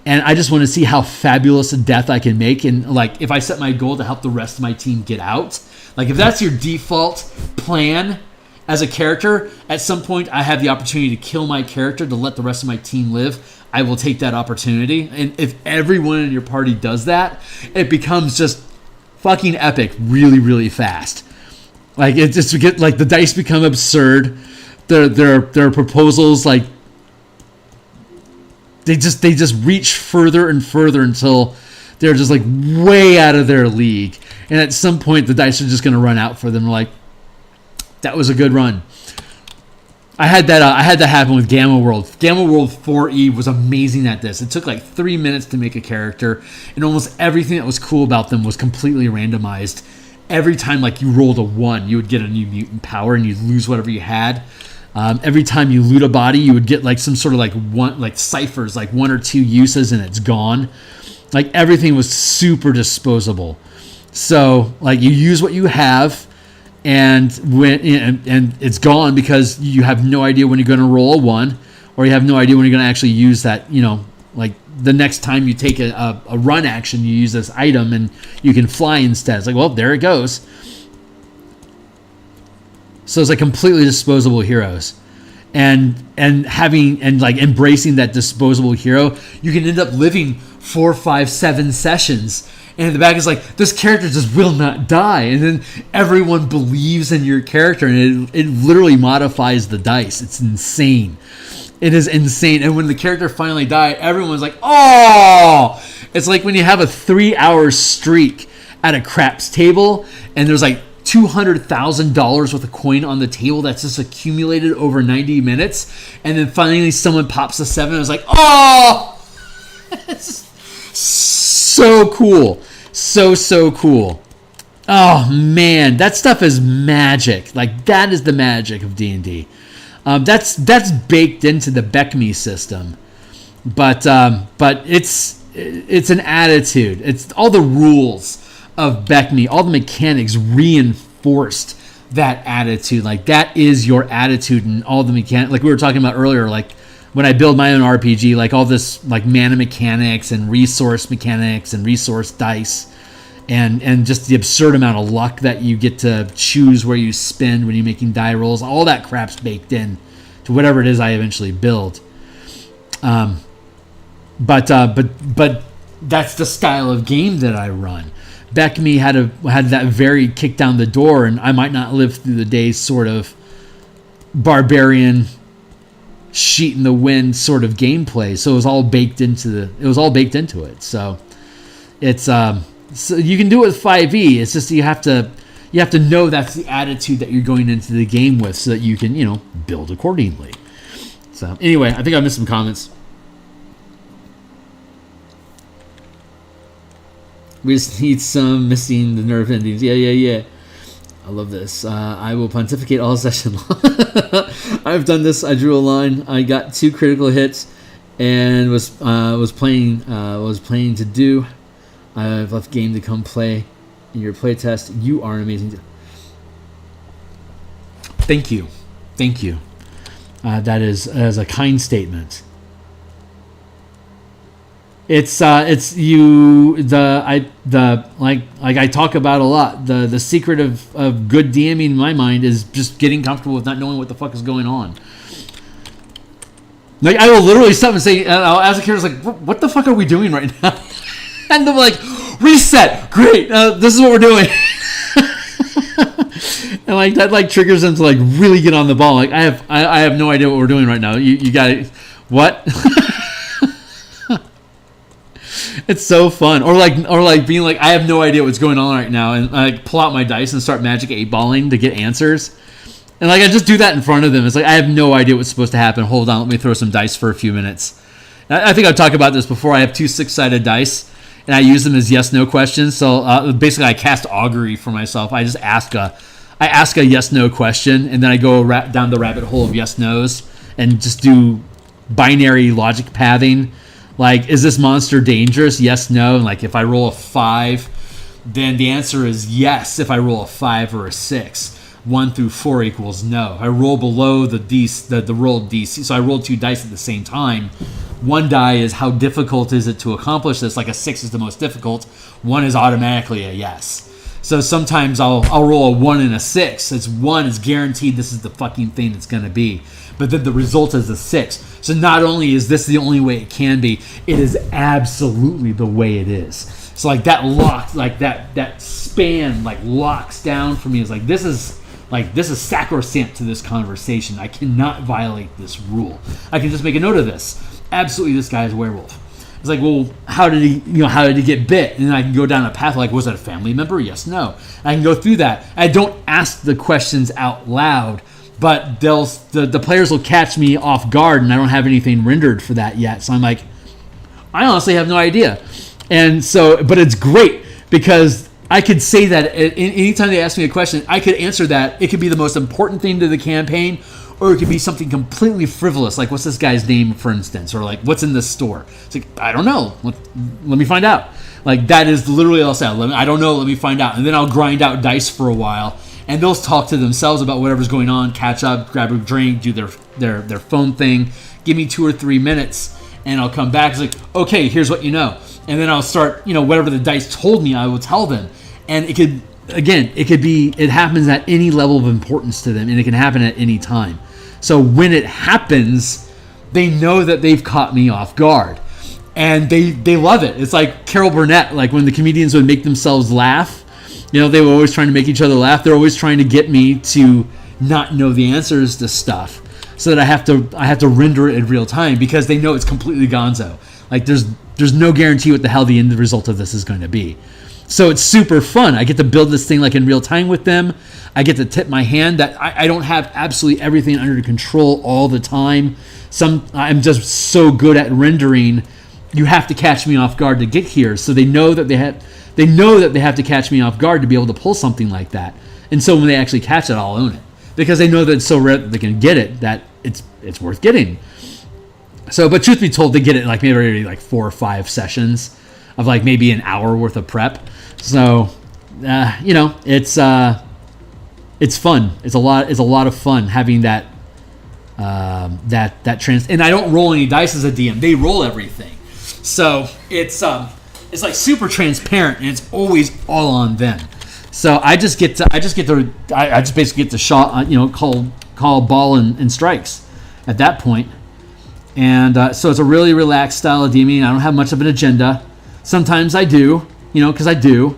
and I just want to see how fabulous a death I can make, and like, if I set my goal to help the rest of my team get out, like, if that's your default plan as a character, at some point I have the opportunity to kill my character to let the rest of my team live, I will take that opportunity. And if everyone in your party does that, it becomes just fucking epic really, really fast. Like, it just get, like, the dice become absurd. Their proposals, like, they just reach further and further until they're just like way out of their league. And at some point, the dice are just going to run out for them. Like, that was a good run. I had that happen with Gamma World. Gamma World 4E was amazing at this. It took like 3 minutes to make a character, and almost everything that was cool about them was completely randomized. Every time, like, you rolled a 1, you would get a new mutant power, and you'd lose whatever you had. Every time you loot a body, you would get like some sort of like ciphers, like 1 or 2 uses, and it's gone. Like, everything was super disposable. So, like, you use what you have, and it's gone, because you have no idea when you're going to roll a 1, or you have no idea when you're going to actually use that. Like, the next time you take a run action, you use this item and you can fly instead. It's like, well, there it goes. So it's like completely disposable heroes, and like embracing that disposable hero, you can end up living 4, 5, 7 sessions, and in the back is like, this character just will not die, and then everyone believes in your character, and it literally modifies the dice. It's insane. It is insane. And when the character finally died, everyone's like, oh! It's like when you have a 3-hour streak at a craps table, and there's like $200,000 worth of coin on the table that's just accumulated over 90 minutes, and then finally someone pops a 7, and it's like, oh! So cool. So cool. Oh man, that stuff is magic. Like, that is the magic of D&D. That's baked into the Beckme system, but it's an attitude. It's all the rules of Beckme, all the mechanics reinforced that attitude. Like, that is your attitude, and all the mechanics. Like we were talking about earlier, like when I build my own RPG, like all this like mana mechanics and resource dice. And just the absurd amount of luck that you get to choose where you spend when you're making die rolls. All that crap's baked in to whatever it is I eventually build. But that's the style of game that I run. Beckme had that very kick down the door, and I might not live through the days sort of barbarian sheet in the wind sort of gameplay. So it was all baked into it. So it's so you can do it with 5e. It's just you have to know that's the attitude that you're going into the game with, so that you can, build accordingly. So anyway, I think I missed some comments. We just need some missing the nerve endings. Yeah. I love this. I will pontificate all session long. I've done this. I drew a line. I got 2 critical hits, and was playing to do. I've left game to come play in your playtest. You are amazing. Thank you. That is a kind statement. It's you like I talk about a lot. The secret of good DMing in my mind is just getting comfortable with not knowing what the fuck is going on. Like, I will literally stop and say, I'll ask the characters, like, what the fuck are we doing right now? And they're like, reset. Great. This is what we're doing. And like that, like triggers them to like really get on the ball. Like, I have no idea what we're doing right now. You got it. What? It's so fun. Or like being like, I have no idea what's going on right now, and I pull out my dice and start magic 8-balling to get answers. And like I just do that in front of them. It's like, I have no idea what's supposed to happen. Hold on, let me throw some dice for a few minutes. I think I've talked about this before. I have 2 6-sided dice, and I use them as yes/no questions. So basically, I cast augury for myself. I just ask a yes/no question, and then I go down the rabbit hole of yes/nos and just do binary logic pathing. Like, is this monster dangerous? Yes, no. And like, if I roll a 5, then the answer is yes. If I roll a 5 or a 6, 1 through 4 equals no. I roll below the rolled DC. So I rolled 2 dice at the same time. 1 die is how difficult is it to accomplish this. Like, a 6 is the most difficult. 1 is automatically a yes. So sometimes I'll roll a 1 and a 6. It's 1 is guaranteed this is the fucking thing it's going to be. But then the result is a 6. So not only is this the only way it can be, it is absolutely the way it is. So like that lock, like that span like locks down for me. Is like, this is sacrosanct to this conversation. I cannot violate this rule. I can just make a note of this. Absolutely, this guy is a werewolf. It's like, well, how did he get bit? And then I can go down a path like, was it a family member? Yes, no. I can go through that. I don't ask the questions out loud, but the players will catch me off guard, and I don't have anything rendered for that yet. So I'm like, I honestly have no idea. And so, but it's great because I could say that anytime they ask me a question, I could answer that. It could be the most important thing to the campaign, or it could be something completely frivolous, like what's this guy's name, for instance, or like what's in this store. It's like, I don't know. Let me find out. Like, that is literally all I'll say. I don't know. Let me find out. And then I'll grind out dice for a while, and they'll talk to themselves about whatever's going on, catch up, grab a drink, do their phone thing, give me 2 or 3 minutes, and I'll come back. It's like, okay, here's what you know. And then I'll start, whatever the dice told me, I will tell them. And it happens at any level of importance to them, and it can happen at any time. So when it happens, they know that they've caught me off guard. And they love it. It's like Carol Burnett, like when the comedians would make themselves laugh, they were always trying to make each other laugh. They're always trying to get me to not know the answers to stuff, so that I have to render it in real time, because they know it's completely gonzo. Like, there's no guarantee what the hell the end result of this is going to be. So it's super fun. I get to build this thing like in real time with them. I get to tip my hand that I don't have absolutely everything under control all the time. I'm just so good at rendering you have to catch me off guard to get here. So they know that they have to catch me off guard to be able to pull something like that. And so when they actually catch it, I'll own it because they know that it's so rare that they can get it that it's worth getting. So, but truth be told, they get it in like maybe every like 4 or 5 sessions of like maybe an hour worth of prep. So, it's fun. It's a lot of fun having that and I don't roll any dice as a DM. They roll everything. So it's like super transparent and it's always all on them. So I just basically get to shot, call ball and strikes at that point. And so it's a really relaxed style of DMing. I don't have much of an agenda. Sometimes I do, because I do,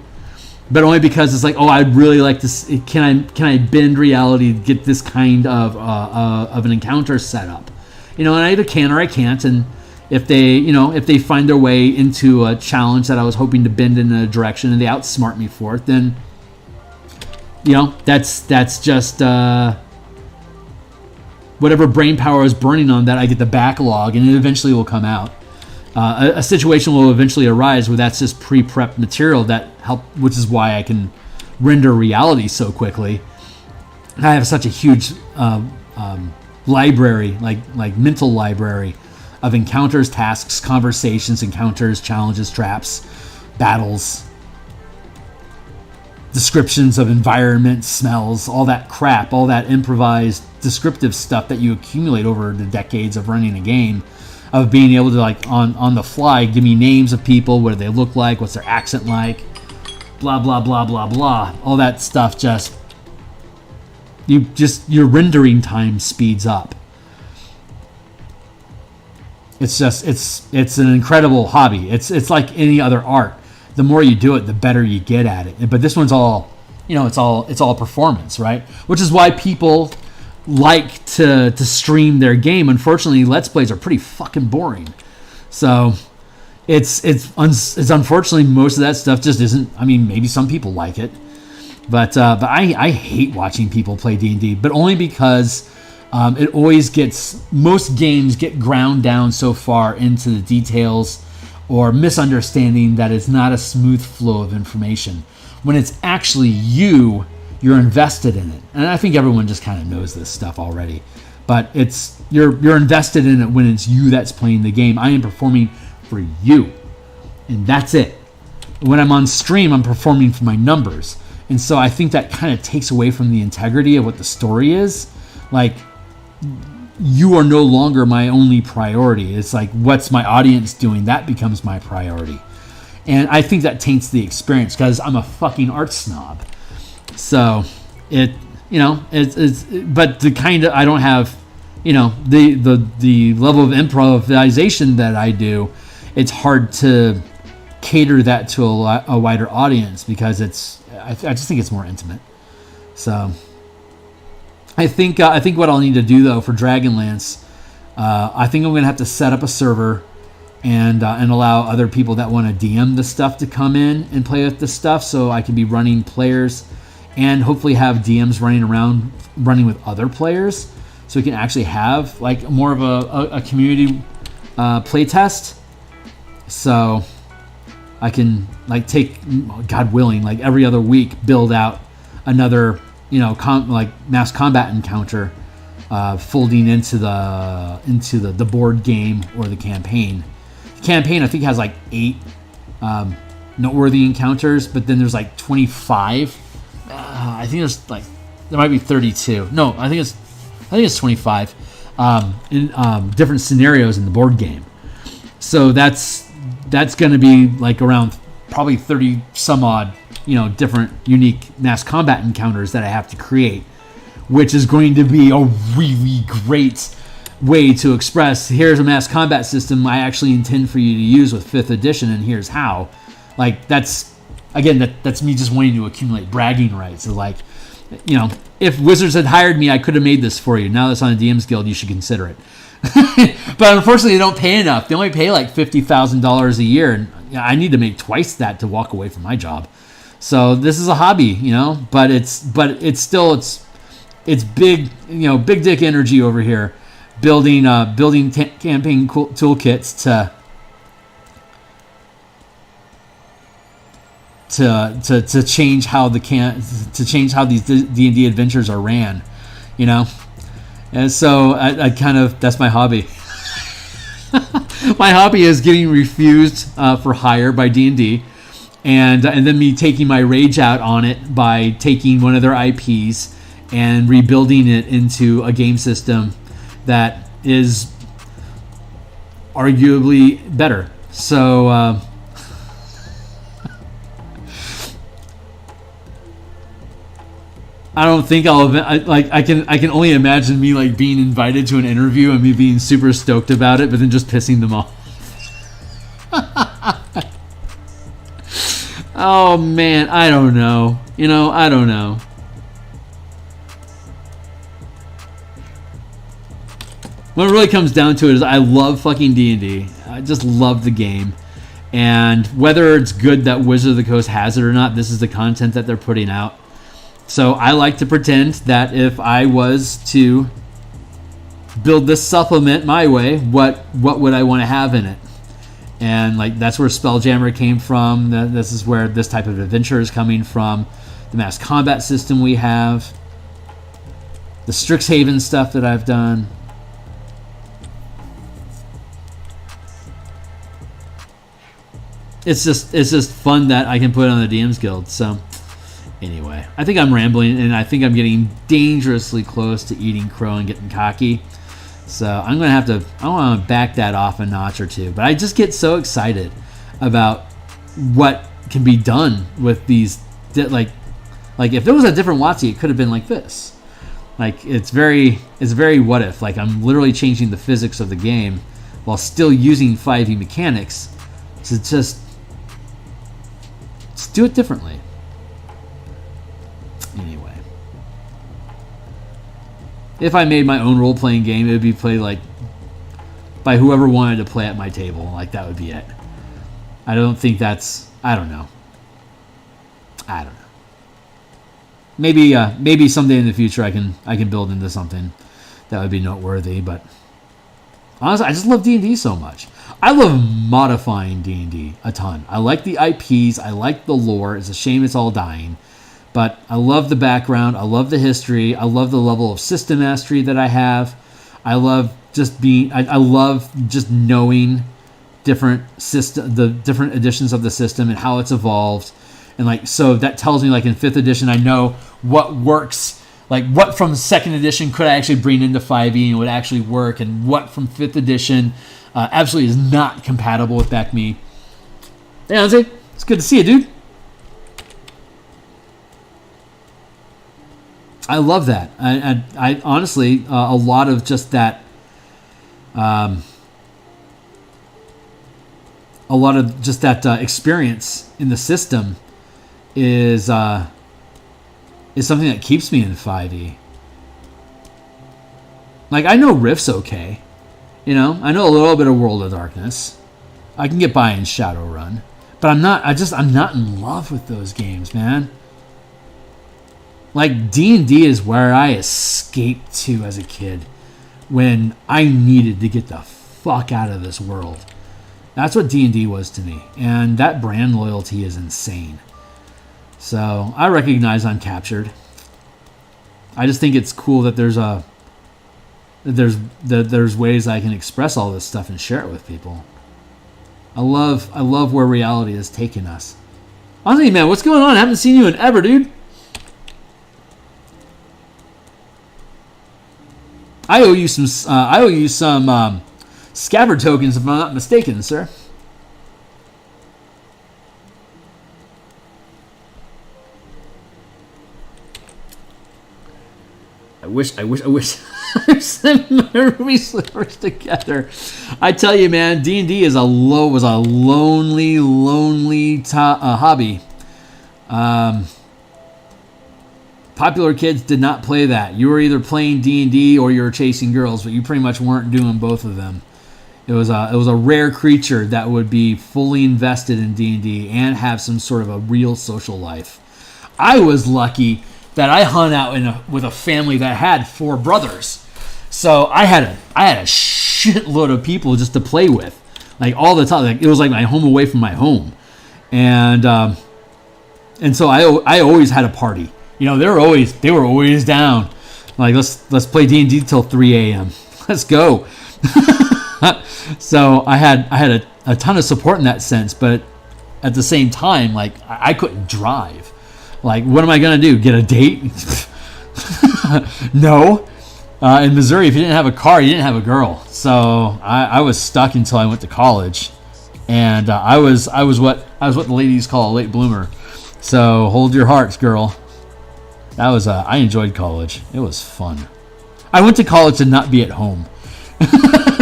but only because it's like, oh, I'd really like to. Can I bend reality to get this kind of an encounter set up, and I either can or I can't. And if they find their way into a challenge that I was hoping to bend in a direction and they outsmart me for it, then that's just whatever brain power is burning on that. I get the backlog, and it eventually will come out. A situation will eventually arise where that's just pre-prepped material which is why I can render reality so quickly. I have such a huge library, like mental library of encounters, tasks, conversations, encounters, challenges, traps, battles, descriptions of environment, smells, all that crap, all that improvised descriptive stuff that you accumulate over the decades of running a game, of being able to like on the fly give me names of people, what do they look like, what's their accent like, blah blah blah blah blah, all that stuff. Your rendering time speeds up. It's an incredible hobby. It's like any other art. The more you do it, the better you get at it. But this one's all, it's all performance, right? Which is why people like to stream their game. Unfortunately, Let's Plays are pretty fucking boring. So it's unfortunately most of that stuff just isn't. I mean, maybe some people like it, but I hate watching people play D&D, but only because it always most games get ground down so far into the details or misunderstanding that it's not a smooth flow of information. When it's actually you're invested in it. And I think everyone just kind of knows this stuff already. But you're invested in it when it's you that's playing the game. I am performing for you. And that's it. When I'm on stream, I'm performing for my numbers. And so I think that kind of takes away from the integrity of what the story is. Like, you are no longer my only priority. It's like, what's my audience doing? That becomes my priority. And I think that taints the experience because I'm a fucking art snob. So but the kind of, I don't have, the level of improvisation that I do. It's hard to cater that to a wider audience because I just think it's more intimate. So I think what I'll need to do though for Dragonlance, I think I'm going to have to set up a server and allow other people that want to DM the stuff to come in and play with the stuff, so I can be running players and hopefully have DMs running with other players, so we can actually have like more of a community play test. So I can like take, God willing, like every other week build out another mass combat encounter, folding into the board game or the campaign. The campaign I think has like 8 noteworthy encounters, but then there's like 25. I think there might be 32. No, I think it's 25 in different scenarios in the board game. So that's going to be like around probably 30 some odd, different unique mass combat encounters that I have to create, which is going to be a really great way to express, here's a mass combat system I actually intend for you to use with 5th edition, and here's how. Like, that's me just wanting to accumulate bragging rights. So like, if Wizards had hired me, I could have made this for you. Now that's on the DMsGuild, you should consider it. But unfortunately, they don't pay enough. They only pay like $50,000 a year, and I need to make twice that to walk away from my job. So this is a hobby, but it's big, big dick energy over here, building campaign toolkits to change how these D&D adventures are ran, you know. And so I kind of, that's my hobby. My hobby is getting refused for hire by D&D, and then me taking my rage out on it by taking one of their IPs and rebuilding it into a game system that is arguably better. So I don't think I can only imagine me like being invited to an interview and me being super stoked about it, but then just pissing them off. Oh man, I don't know. I don't know. What it really comes down to it is I love fucking D&D. I just love the game. And whether it's good that Wizard of the Coast has it or not, this is the content that they're putting out. So I like to pretend that if I was to build this supplement my way, what would I want to have in it? And like that's where Spelljammer came from. This is where this type of adventure is coming from. The mass combat system we have. The Strixhaven stuff that I've done. It's just fun that I can put on the DMsGuild. So anyway, I think I'm rambling, and I think I'm getting dangerously close to eating crow and getting cocky. So I want to back that off a notch or two. But I just get so excited about what can be done with these. Like if there was a different WotC, it could have been like this. Like it's very what if. Like I'm literally changing the physics of the game while still using 5e mechanics to just do it differently. Anyway, if I made my own role-playing game, it would be played like by whoever wanted to play at my table. Like that would be it. I don't think that's. I don't know. Maybe someday in the future I can build into something that would be noteworthy. But honestly, I just love D&D so much. I love modifying D&D a ton. I like the IPs. I like the lore. It's a shame it's all dying. But I love the background. I love the history. I love the level of system mastery that I have. I love just I love just knowing the different editions of the system and how it's evolved. And like so that tells me like in 5th edition I know what works. Like what from 2nd edition could I actually bring into 5e and would actually work, and what from 5th edition absolutely is not compatible with back me. Hey, Lindsay, it's good to see you, dude. I love that. I honestly, a lot of just that, experience in the system is something that keeps me in 5e. Like I know Rift's okay. I know a little bit of World of Darkness. I can get by in Shadowrun. But I'm not in love with those games, man. Like D&D is where I escaped to as a kid when I needed to get the fuck out of this world. That's what D&D was to me. And that brand loyalty is insane. So I recognize I'm captured. I just think it's cool that there's ways I can express all this stuff and share it with people. I love where reality has taken us. Honestly, man, what's going on? I haven't seen you in ever, dude. I owe you some scabbard tokens if I'm not mistaken, sir. I wish we slippers together. I tell you, man, D&D was a lonely hobby. Popular kids did not play that. You were either playing D&D or you were chasing girls, but you pretty much weren't doing both of them. It was a rare creature that would be fully invested in D&D and have some sort of a real social life. I was lucky that I hung out with a family that had 4 brothers. So I had a shitload of people just to play with, like all the time. Like it was like my home away from my home, and And so I always had a party. You know, they were always down. Like, let's play D&D till 3 a.m. Let's go. So I had a ton of support in that sense, but at the same time, like, I couldn't drive. Like, what am I gonna do? Get a date? No. In Missouri, if you didn't have a car, you didn't have a girl. So I was stuck until I went to college, and I was what the ladies call a late bloomer. So hold your hearts, girl. That was I enjoyed college. It was fun. I went to college to not be at home.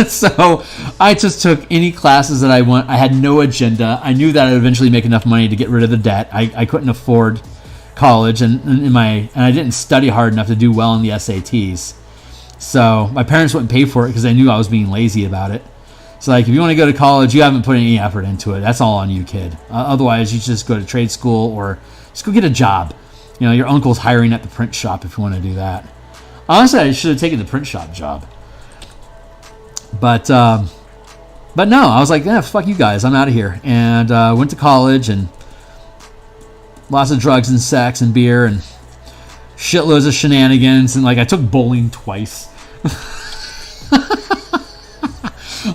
So I just took any classes that I want. I had no agenda. I knew that I'd eventually make enough money to get rid of the debt. I couldn't afford college, and I didn't study hard enough to do well in the SATs. So my parents wouldn't pay for it because they knew I was being lazy about it. So, like, if you want to go to college, you haven't put any effort into it. That's all on you, kid. Otherwise, you just go to trade school or just go get a job. You know, your uncle's hiring at the print shop if you want to do that. Honestly, I should have taken the print shop job. But no, I was like, yeah, fuck you guys. I'm out of here. And went to college, and lots of drugs and sex and beer and shitloads of shenanigans. And, like, I took bowling twice.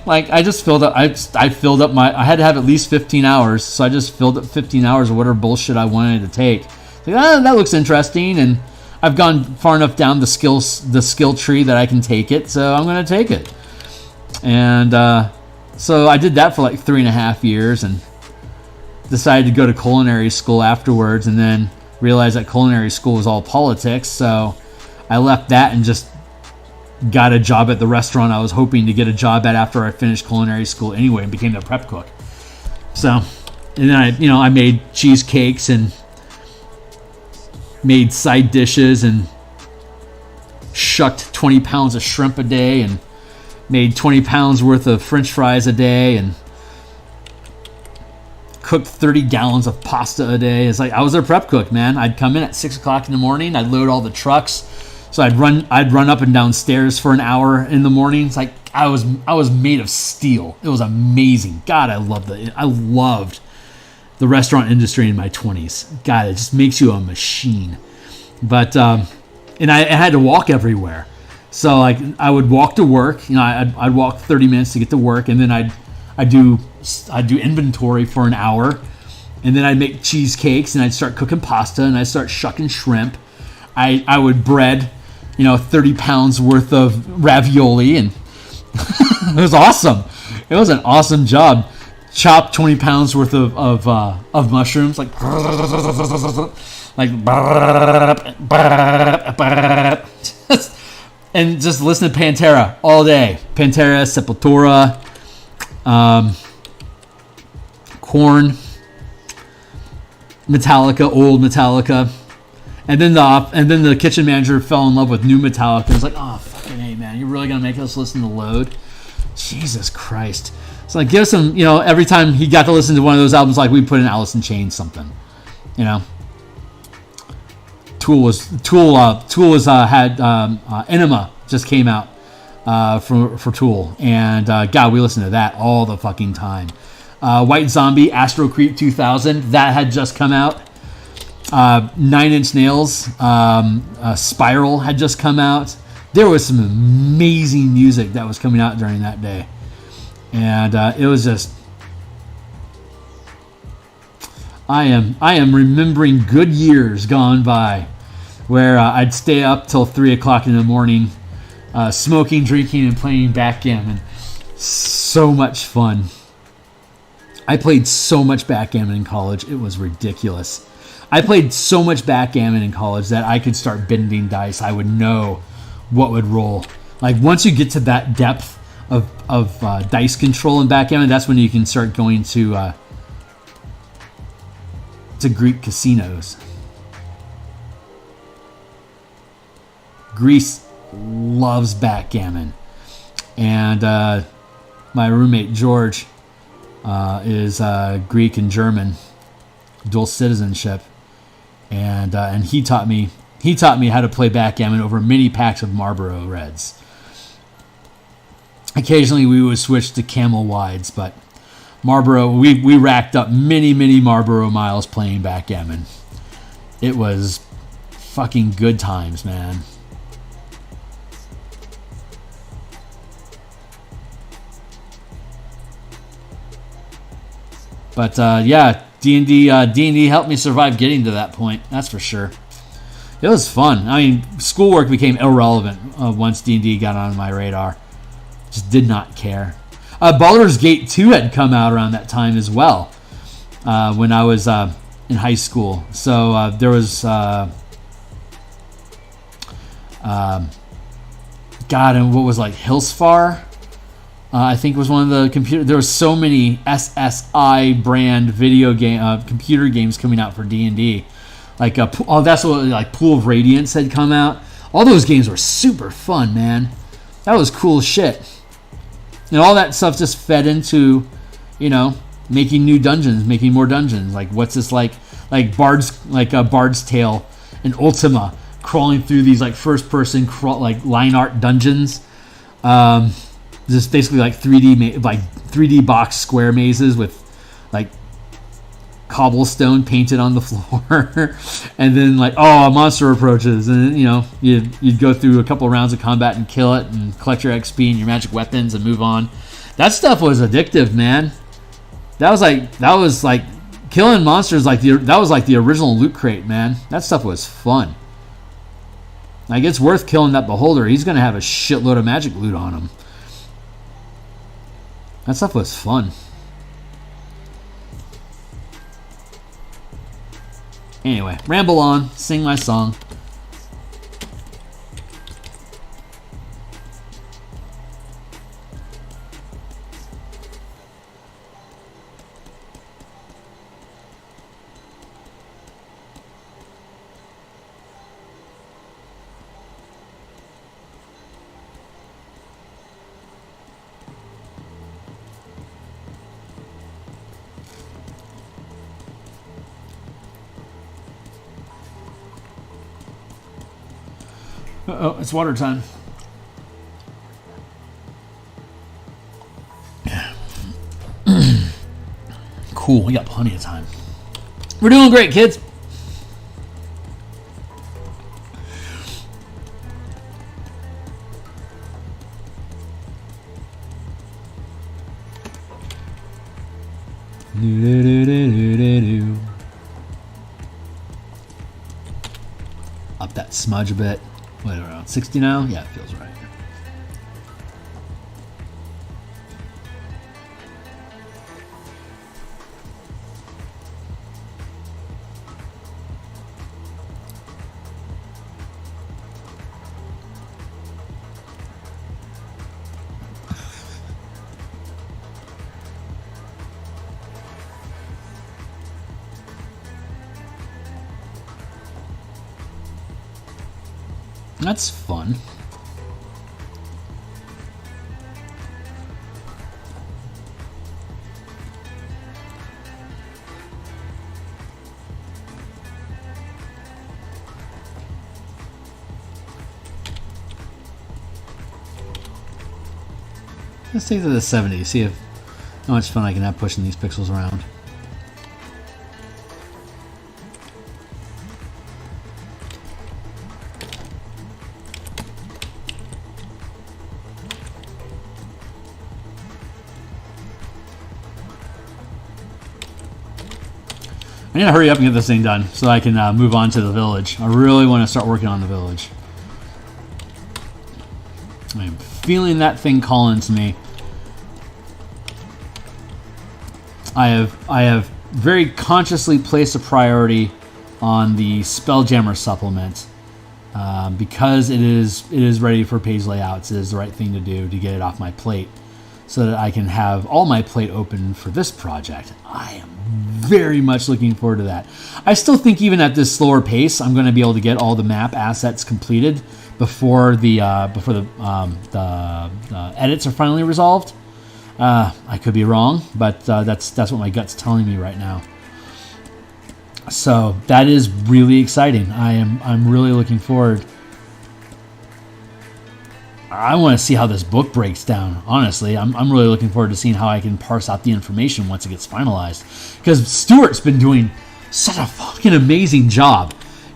Like, I just filled up. I filled up I had to have at least 15 hours, so I just filled up 15 hours of whatever bullshit I wanted to take. Like, that looks interesting, and I've gone far enough down the skill tree that I can take it, so I'm going to take it. And so I did that for like 3.5 years, and decided to go to culinary school afterwards, and then realized that culinary school was all politics, so I left that and just got a job at the restaurant I was hoping to get a job at after I finished culinary school anyway, and became a prep cook. So, and then I made cheesecakes and made side dishes and shucked 20 pounds of shrimp a day and made 20 pounds worth of French fries a day and cooked 30 gallons of pasta a day. It's like I was their prep cook, man. I'd come in at 6 o'clock in the morning. I'd load all the trucks. So I'd run up and down stairs for an hour in the morning. It's like I was made of steel. It was amazing. God, I loved the restaurant industry in my 20s. God, it just makes you a machine. But and I had to walk everywhere. So, like, I would walk to work. You know, I'd walk 30 minutes to get to work, and then I'd do inventory for an hour, and then I'd make cheesecakes, and I'd start cooking pasta, and I'd start shucking shrimp. I would bread, 30 pounds worth of ravioli, and it was awesome. It was an awesome job. Chopped 20 pounds worth of mushrooms, like and just listen to Pantera all day. Pantera, Sepultura, Korn, Metallica, old Metallica. And then the kitchen manager fell in love with new Metallica. It was like, oh, fucking hey, man, you're really gonna make us listen to Load? Jesus Christ! So, like, give us some, every time he got to listen to one of those albums, like, we put in Alice in Chains something, Tool had Enema just came out for Tool, and God, we listened to that all the fucking time. White Zombie, Astro Creep 2000, that had just come out. 9 Inch Nails, Spiral had just come out. There was some amazing music that was coming out during that day, and it was just. I am remembering good years gone by, where I'd stay up till 3 o'clock in the morning, smoking, drinking, and playing backgammon. So much fun. I played so much backgammon in college. It was ridiculous. I played so much backgammon in college that I could start bending dice. I would know what would roll. Like, once you get to that depth of dice control in backgammon, that's when you can start going to Greek casinos. Greece loves backgammon, and my roommate George is Greek and German, dual citizenship, and he taught me how to play backgammon over many packs of Marlboro Reds. Occasionally we would switch to Camel Wides, but Marlboro, we racked up many Marlboro miles playing backgammon. It was fucking good times, man. But yeah, D&D helped me survive getting to that point. That's for sure. It was fun. I mean, schoolwork became irrelevant once D&D got on my radar. Just did not care. Baldur's Gate 2 had come out around that time as well, when I was in high school. So there was, God, and what was like Hillsfar? I think was one of the computer. There was so many SSI brand video game computer games coming out for D&D. Like that's what like Pool of Radiance had come out. All those games were super fun, man. That was cool shit. And all that stuff just fed into, you know, making new dungeons, making more dungeons. Like what's this like Bard's Tale and Ultima, crawling through these like first person like line art dungeons. Just basically like 3D box square mazes with like cobblestone painted on the floor. And then like, a monster approaches, and you know, you'd go through a couple rounds of combat and kill it and collect your XP and your magic weapons and move on. That stuff was addictive, man. That was like killing monsters. That was like the original Loot Crate, man. That stuff was fun. Like, it's worth killing that beholder. He's gonna have a shitload of magic loot on him. That stuff was fun. Anyway, ramble on, sing my song. Uh-oh, it's water time. Cool, we got plenty of time. We're doing great, kids. Up that smudge a bit. What, around 60 now? Yeah, it feels right. That's fun. Let's take it to the 70, see how much fun I can have pushing these pixels around. I need to hurry up and get this thing done so I can move on to the village. I really want to start working on the village. I'm feeling that thing calling to me. I have very consciously placed a priority on the Spelljammer supplement because it is ready for page layouts. It is the right thing to do to get it off my plate so that I can have all my plate open for this project. I am very much looking forward to that. I still think even at this slower pace, I'm going to be able to get all the map assets completed before the edits are finally resolved. I could be wrong, but that's what my gut's telling me right now. So that is really exciting. I'm really looking forward. I want to see how this book breaks down. Honestly, I'm really looking forward to seeing how I can parse out the information once it gets finalized. Because Stuart's been doing such a fucking amazing job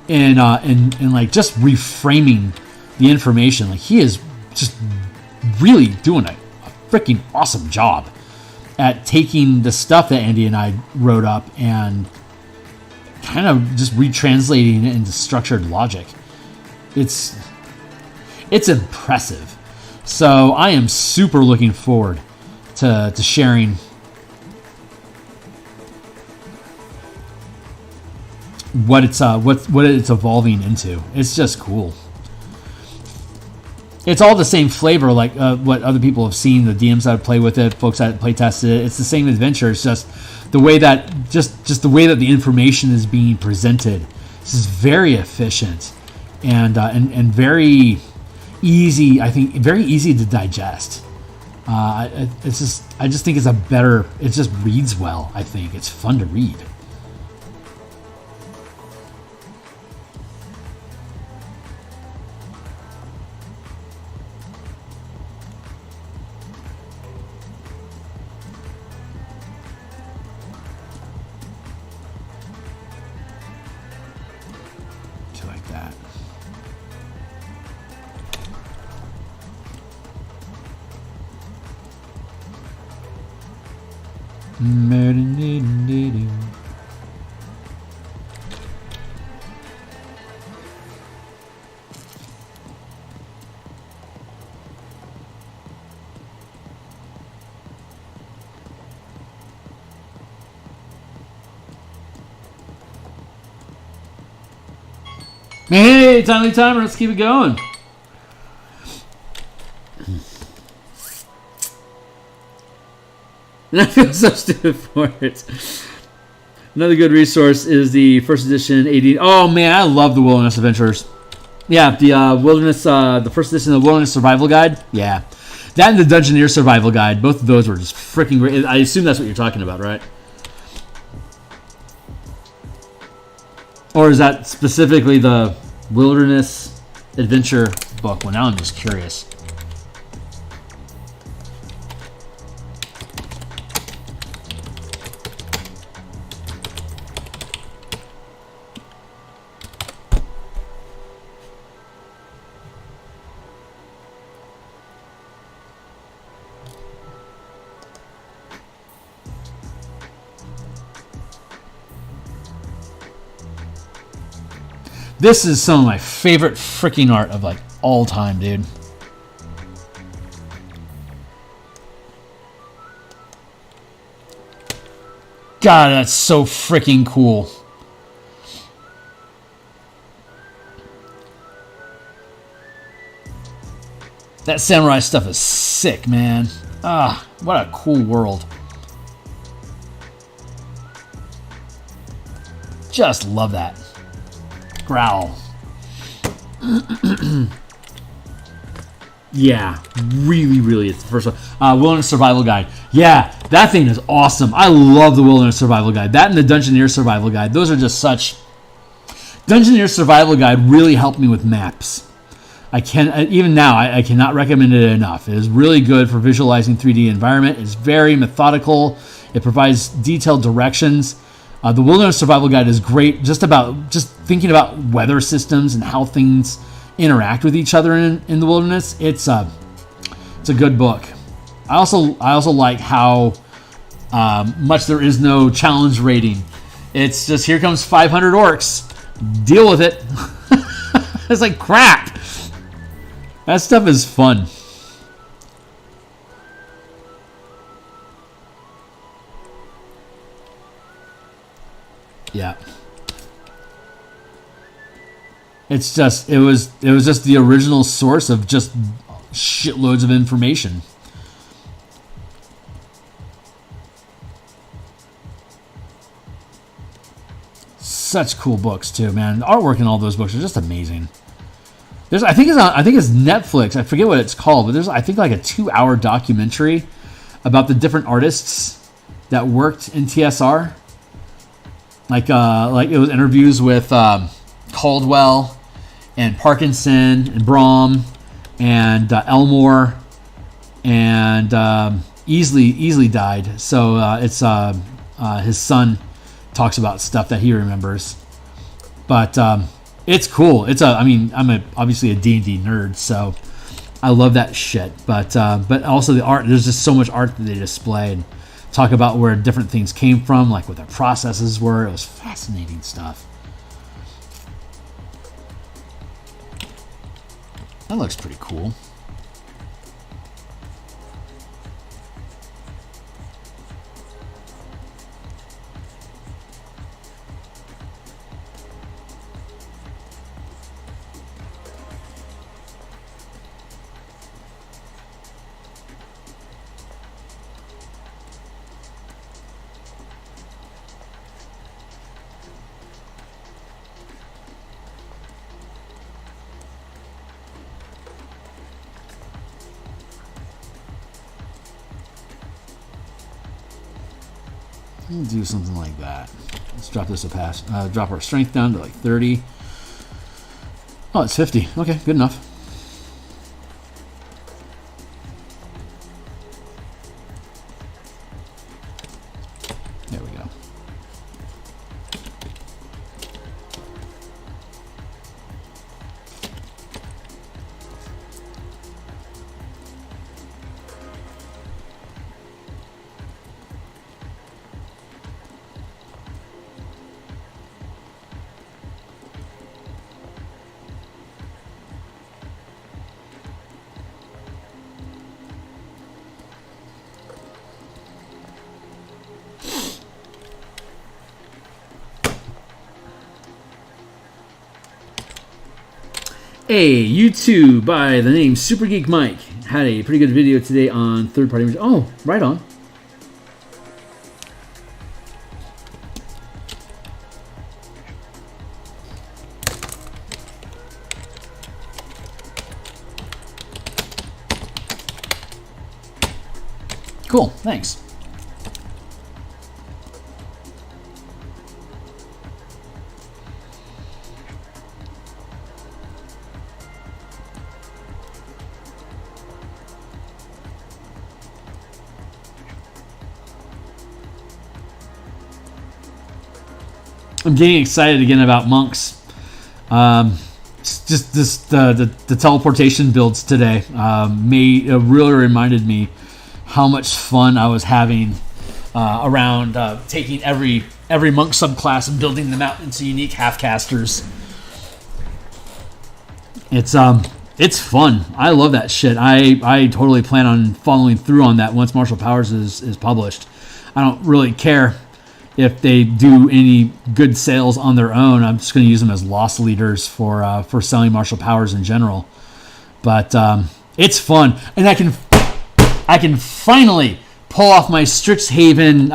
and like just reframing the information. Like he is just really doing a freaking awesome job at taking the stuff that Andy and I wrote up and kind of just retranslating it into structured logic. It's impressive. So I am super looking forward to sharing what it's evolving into. It's just cool. It's all the same flavor, like what other people have seen, the DMs that play with it, folks that play tested it. It's the same adventure. It's just the way that just the way that the information is being presented. This is very efficient and very easy. I think very easy to digest. I just think it's a better. It just reads well. I think it's fun to read. Hey, timely timer, let's keep it going. And I feel so stupid for it. Another good resource is the first edition AD. Oh man, I love the Wilderness Adventures. Yeah, the Wilderness, the first edition of the Wilderness Survival Guide. Yeah, that and the Dungeoneer Survival Guide. Both of those were just freaking great. I assume that's what you're talking about, right? Or is that specifically the Wilderness Adventure book? Well, now I'm just curious. This is some of my favorite freaking art of like all time, dude. God, that's so freaking cool. That samurai stuff is sick, man. Ah, what a cool world. Just love that. Growl. Yeah, really, it's the first one. Wilderness Survival Guide. Yeah, that thing is awesome. I love the Wilderness Survival Guide. That and the Dungeoneer Survival Guide. Those are just such... Dungeoneer Survival Guide really helped me with maps. Even now, I cannot recommend it enough. It is really good for visualizing 3D environment. It's very methodical. It provides detailed directions. The Wilderness Survival Guide is great just thinking about weather systems and how things interact with each other in the wilderness. It's a good book. I also like how much there is no challenge rating. It's just, here comes 500 orcs. Deal with it. It's like crap. That stuff is fun. Yeah. It's just, it was just the original source of just shitloads of information. Such cool books too, man. The artwork in all those books are just amazing. I think it's Netflix. I forget what it's called, but there's, I think, like a 2-hour documentary about the different artists that worked in TSR. Like it was interviews with Caldwell and Parkinson and Brom and Elmore and Easley died. So it's his son talks about stuff that he remembers. But It's cool. I mean, obviously a D&D nerd, so I love that shit. But also the art. There's just so much art that they display and talk about where different things came from, like what their processes were. It was fascinating stuff. That looks pretty cool. We'll do something like that. Let's drop this drop our strength down to like 30. Oh, it's 50. Okay, good enough. There we go. Hey, YouTube by the name Super Geek Mike had a pretty good video today on third-party images. Oh, right on. Cool, thanks. I'm getting excited again about monks. Just the teleportation builds today really reminded me how much fun I was having around taking every monk subclass and building them out into unique half-casters. It's fun. I love that shit. I totally plan on following through on that once Martial Powers is published. I don't really care if they do any good sales on their own. I'm just going to use them as loss leaders for selling Martial Powers in general. But it's fun, and I can finally pull off my Strixhaven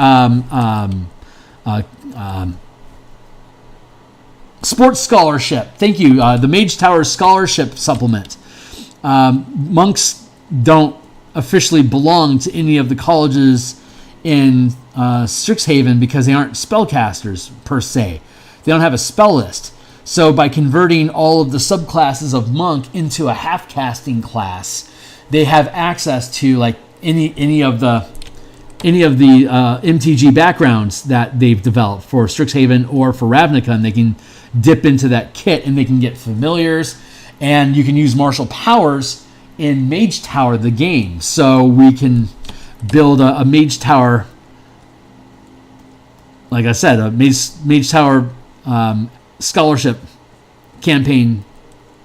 sports scholarship. Thank you, the Mage Tower scholarship supplement. Monks don't officially belong to any of the colleges in Strixhaven because they aren't spellcasters per se. They don't have a spell list. So by converting all of the subclasses of monk into a half-casting class, they have access to like any of the MTG backgrounds that they've developed for Strixhaven or for Ravnica, and they can dip into that kit and they can get familiars, and you can use martial powers in Mage Tower, the game. So we can build a Mage Tower, like I said, a Mage Tower scholarship campaign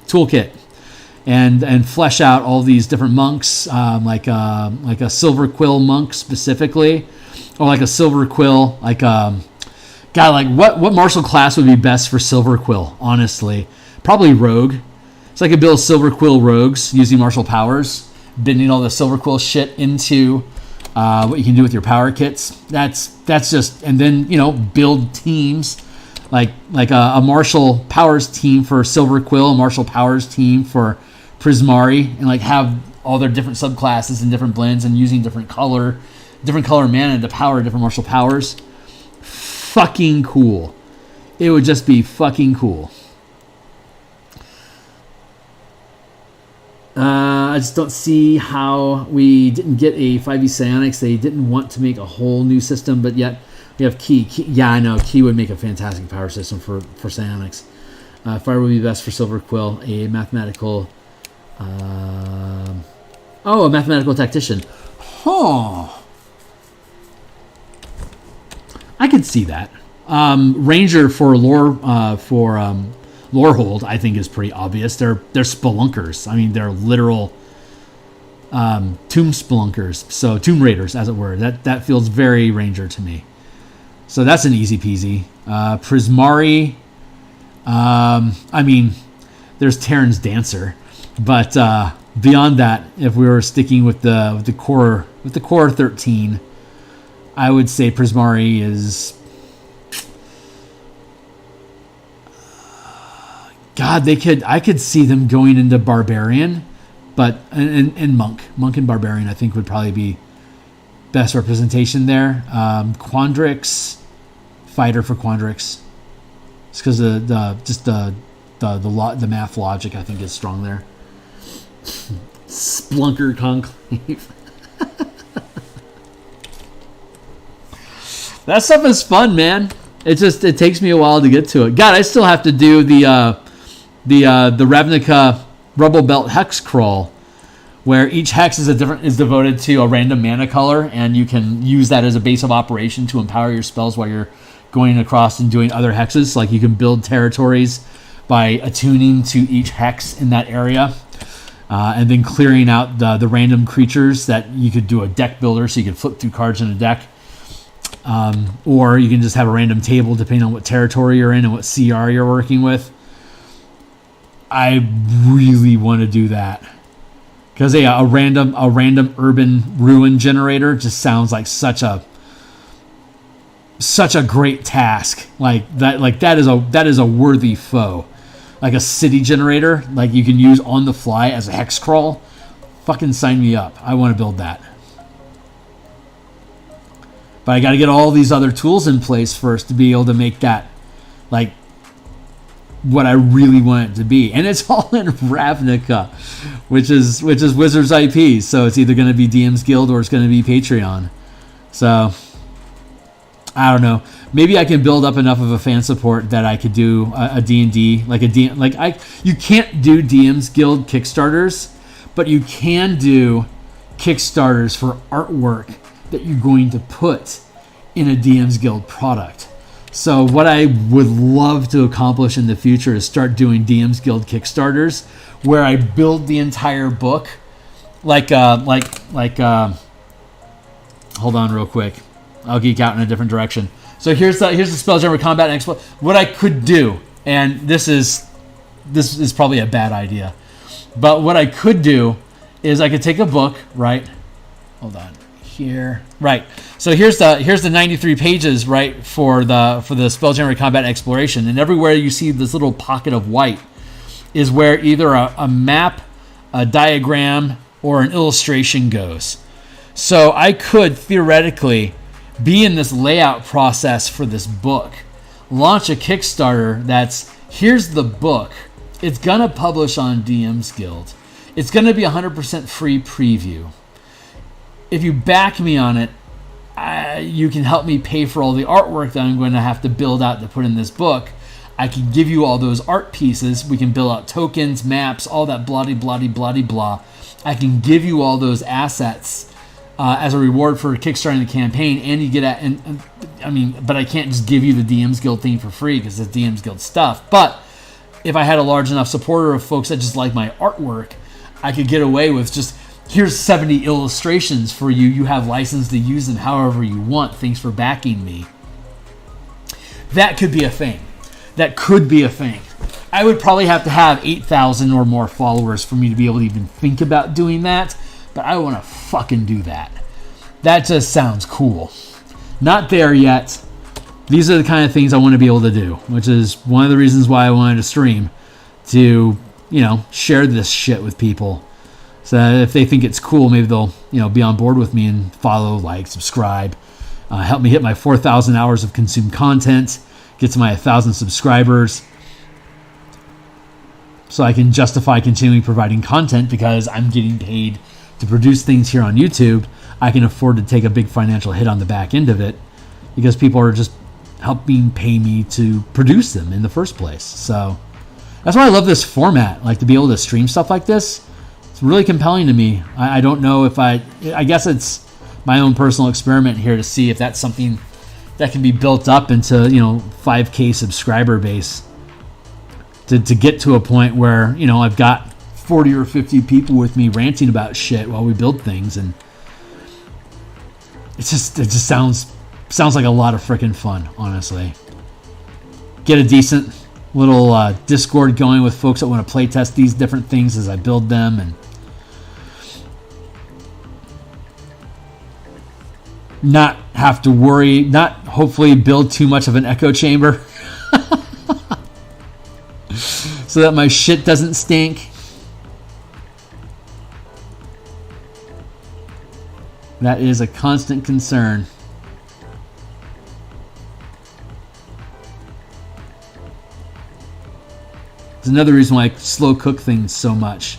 toolkit, and flesh out all these different monks, like a Silver Quill monk specifically, or like a Silver Quill, like what martial class would be best for Silver Quill? Honestly, probably Rogue. So I could build Silver Quill rogues using martial powers, bending all the Silver Quill shit into what you can do with your power kits. That's just, and then build teams like a martial powers team for Silver Quill, a martial powers team for Prismari, and like have all their different subclasses and different blends, and using different color mana to power different martial powers. Fucking cool. It would just be fucking cool. I just don't see how we didn't get a 5e Psionics. They didn't want to make a whole new system, but yet we have Key. Yeah, I know. Key would make a fantastic power system for Psionics. Fire would be best for Silver Quill. A mathematical... a mathematical tactician. Huh. I could see that. Ranger for Lorehold, I think, is pretty obvious. They're spelunkers. I mean, they're literal tomb spelunkers. So tomb raiders, as it were. That feels very Ranger to me. So that's an easy peasy. Prismari. I mean, there's Terran's Dancer, but beyond that, if we were sticking with the core 13, I would say Prismari is. God, I could see them going into Barbarian, but and Monk and Barbarian, I think, would probably be best representation there. Quandrix, fighter for Quandrix, just because the math logic, I think, is strong there. Splunker Conclave. That stuff is fun, man. It takes me a while to get to it. God, I still have to do the Ravnica Rubble Belt Hex Crawl, where each hex is devoted to a random mana color, and you can use that as a base of operation to empower your spells while you're going across and doing other hexes. Like you can build territories by attuning to each hex in that area, and then clearing out the random creatures that you could do a deck builder, so you could flip through cards in a deck. Or you can just have a random table depending on what territory you're in and what CR you're working with. I really want to do that because a random urban ruin generator just sounds like such a great task. That is a worthy foe. Like a city generator, like you can use on the fly as a hex crawl. Fucking sign me up. I want to build that. But I got to get all these other tools in place first to be able to make that like what I really want it to be. And it's all in Ravnica, which is Wizards IP. So it's either going to be DMsGuild or it's going to be Patreon. So I don't know. Maybe I can build up enough of a fan support that I could do a D&D, you can't do DMsGuild Kickstarters, but you can do Kickstarters for artwork that you're going to put in a DMsGuild product. So what I would love to accomplish in the future is start doing DMsGuild Kickstarters where I build the entire book. Hold on real quick. I'll geek out in a different direction. So here's the Spelljammer Combat and Exploit. What I could do, and this is probably a bad idea, but what I could do is I could take a book, right? Hold on. Here, right. So here's the 93 pages, right, for the Spelljammer Combat Exploration, and everywhere you see this little pocket of white is where either a map, a diagram, or an illustration goes. So I could theoretically be in this layout process for this book, launch a Kickstarter that's here's the book. It's gonna publish on DMsGuild. It's gonna be 100% free preview. If you back me on it, you can help me pay for all the artwork that I'm going to have to build out to put in this book. I can give you all those art pieces. We can build out tokens, maps, all that blah. I can give you all those assets as a reward for kickstarting the campaign, and you get but I can't just give you the DMsGuild thing for free because it's DMsGuild stuff. But if I had a large enough supporter of folks that just like my artwork, I could get away with just here's 70 illustrations for you. You have license to use them however you want. Thanks for backing me. That could be a thing. I would probably have to have 8,000 or more followers for me to be able to even think about doing that. But I want to fucking do that. That just sounds cool. Not there yet. These are the kind of things I want to be able to do, which is one of the reasons why I wanted to stream, to, share this shit with people. So if they think it's cool, maybe they'll, be on board with me and follow, subscribe, help me hit my 4,000 hours of consumed content, get to my 1,000 subscribers, so I can justify continuing providing content because I'm getting paid to produce things here on YouTube. I can afford to take a big financial hit on the back end of it because people are just helping pay me to produce them in the first place. So That's why I love this format. Like, to be able to stream stuff like this, it's really compelling to me. I don't know if I guess it's my own personal experiment here to see if that's something that can be built up into, 5K subscriber base to get to a point where, I've got 40 or 50 people with me ranting about shit while we build things, and it just sounds like a lot of freaking fun, honestly. Get a decent little Discord going with folks that want to play test these different things as I build them, and not have to worry, not hopefully build too much of an echo chamber so that my shit doesn't stink. That is a constant concern. It's another reason why I slow cook things so much.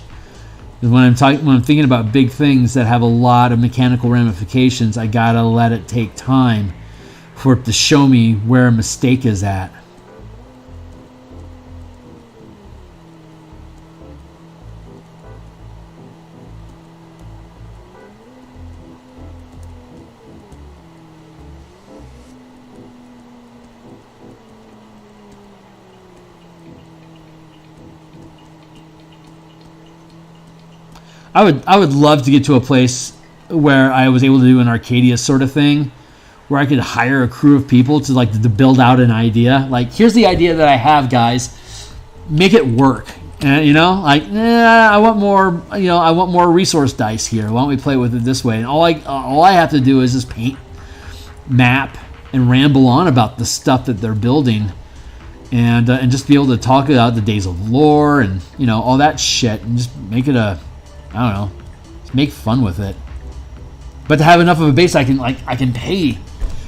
When I'm thinking about big things that have a lot of mechanical ramifications, I gotta let it take time for it to show me where a mistake is at. I would love to get to a place where I was able to do an Arcadia sort of thing, where I could hire a crew of people to build out an idea. Like, here's the idea that I have, guys. Make it work. And I want more. I want more resource dice here. Why don't we play with it this way? And all I have to do is just paint, map, and ramble on about the stuff that they're building, and just be able to talk about the days of lore and all that shit, and just make it just make fun with it. But to have enough of a base, I can pay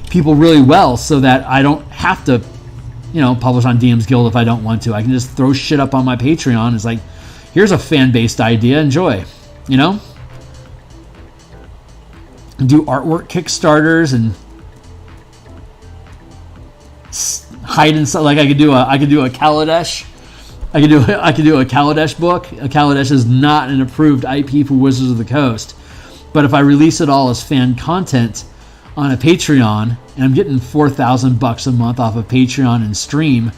people really well so that I don't have to, publish on DMsGuild if I don't want to. I can just throw shit up on my Patreon. It's like, here's a fan-based idea, enjoy, Do artwork Kickstarters and hide in stuff. Like, I could do a Kaladesh. I could do a Kaladesh book. A Kaladesh is not an approved IP for Wizards of the Coast. But if I release it all as fan content on a Patreon, and I'm getting $4,000 a month off of Patreon and stream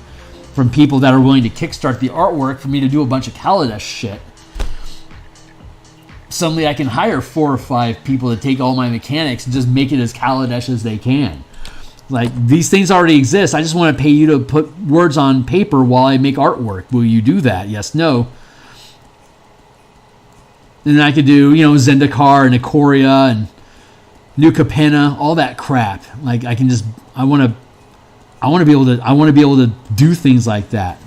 from people that are willing to kickstart the artwork for me to do a bunch of Kaladesh shit, suddenly I can hire 4 or 5 people to take all my mechanics and just make it as Kaladesh as they can. Like, these things already exist. I just want to pay you to put words on paper while I make artwork. Will you do that? Yes, no. And then I could do, Zendikar and Ikoria and New Capenna, all that crap. Like, I want to be able to do things like that,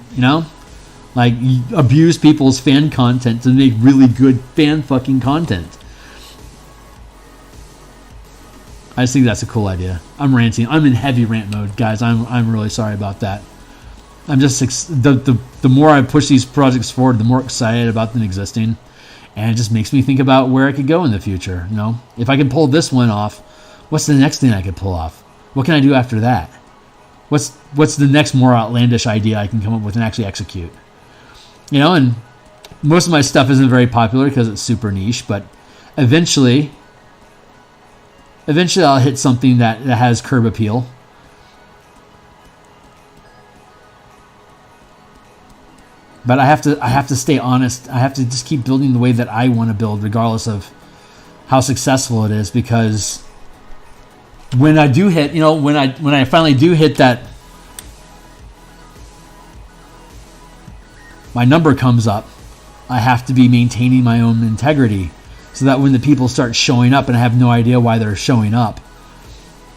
Like, abuse people's fan content to make really good fan fucking content. I just think that's a cool idea. I'm ranting. I'm in heavy rant mode, guys. I'm really sorry about that. I'm just the more I push these projects forward, the more excited about them existing, and it just makes me think about where I could go in the future. If I can pull this one off, what's the next thing I could pull off? What can I do after that? What's the next more outlandish idea I can come up with and actually execute? And most of my stuff isn't very popular because it's super niche, but eventually I'll hit something that has curb appeal. But I have to stay honest. I have to just keep building the way that I want to build, regardless of how successful it is. Because when I do hit, when I finally do hit that, my number comes up, I have to be maintaining my own integrity, so that when the people start showing up and I have no idea why they're showing up,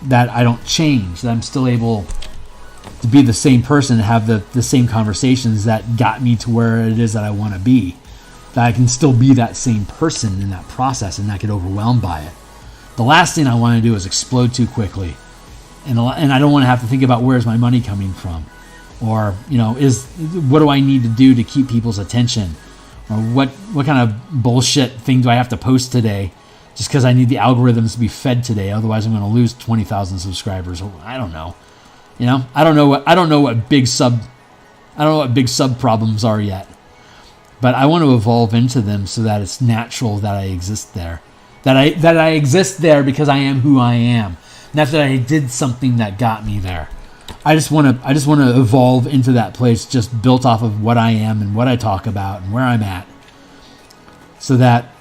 that I don't change, that I'm still able to be the same person and have the same conversations that got me to where it is that I want to be. That I can still be that same person in that process and not get overwhelmed by it. The last thing I want to do is explode too quickly. And I don't want to have to think about where's my money coming from. Or, what do I need to do to keep people's attention? Or what kind of bullshit thing do I have to post today just because I need the algorithms to be fed today? Otherwise, I'm going to lose 20,000 subscribers. I don't know. I don't know what big sub I don't know what big sub-problems are yet. But I want to evolve into them so that it's natural that I exist there. That I exist there because I am who I am. Not that I did something that got me there. I just want to evolve into that place just built off of what I am and what I talk about and where I'm at. So that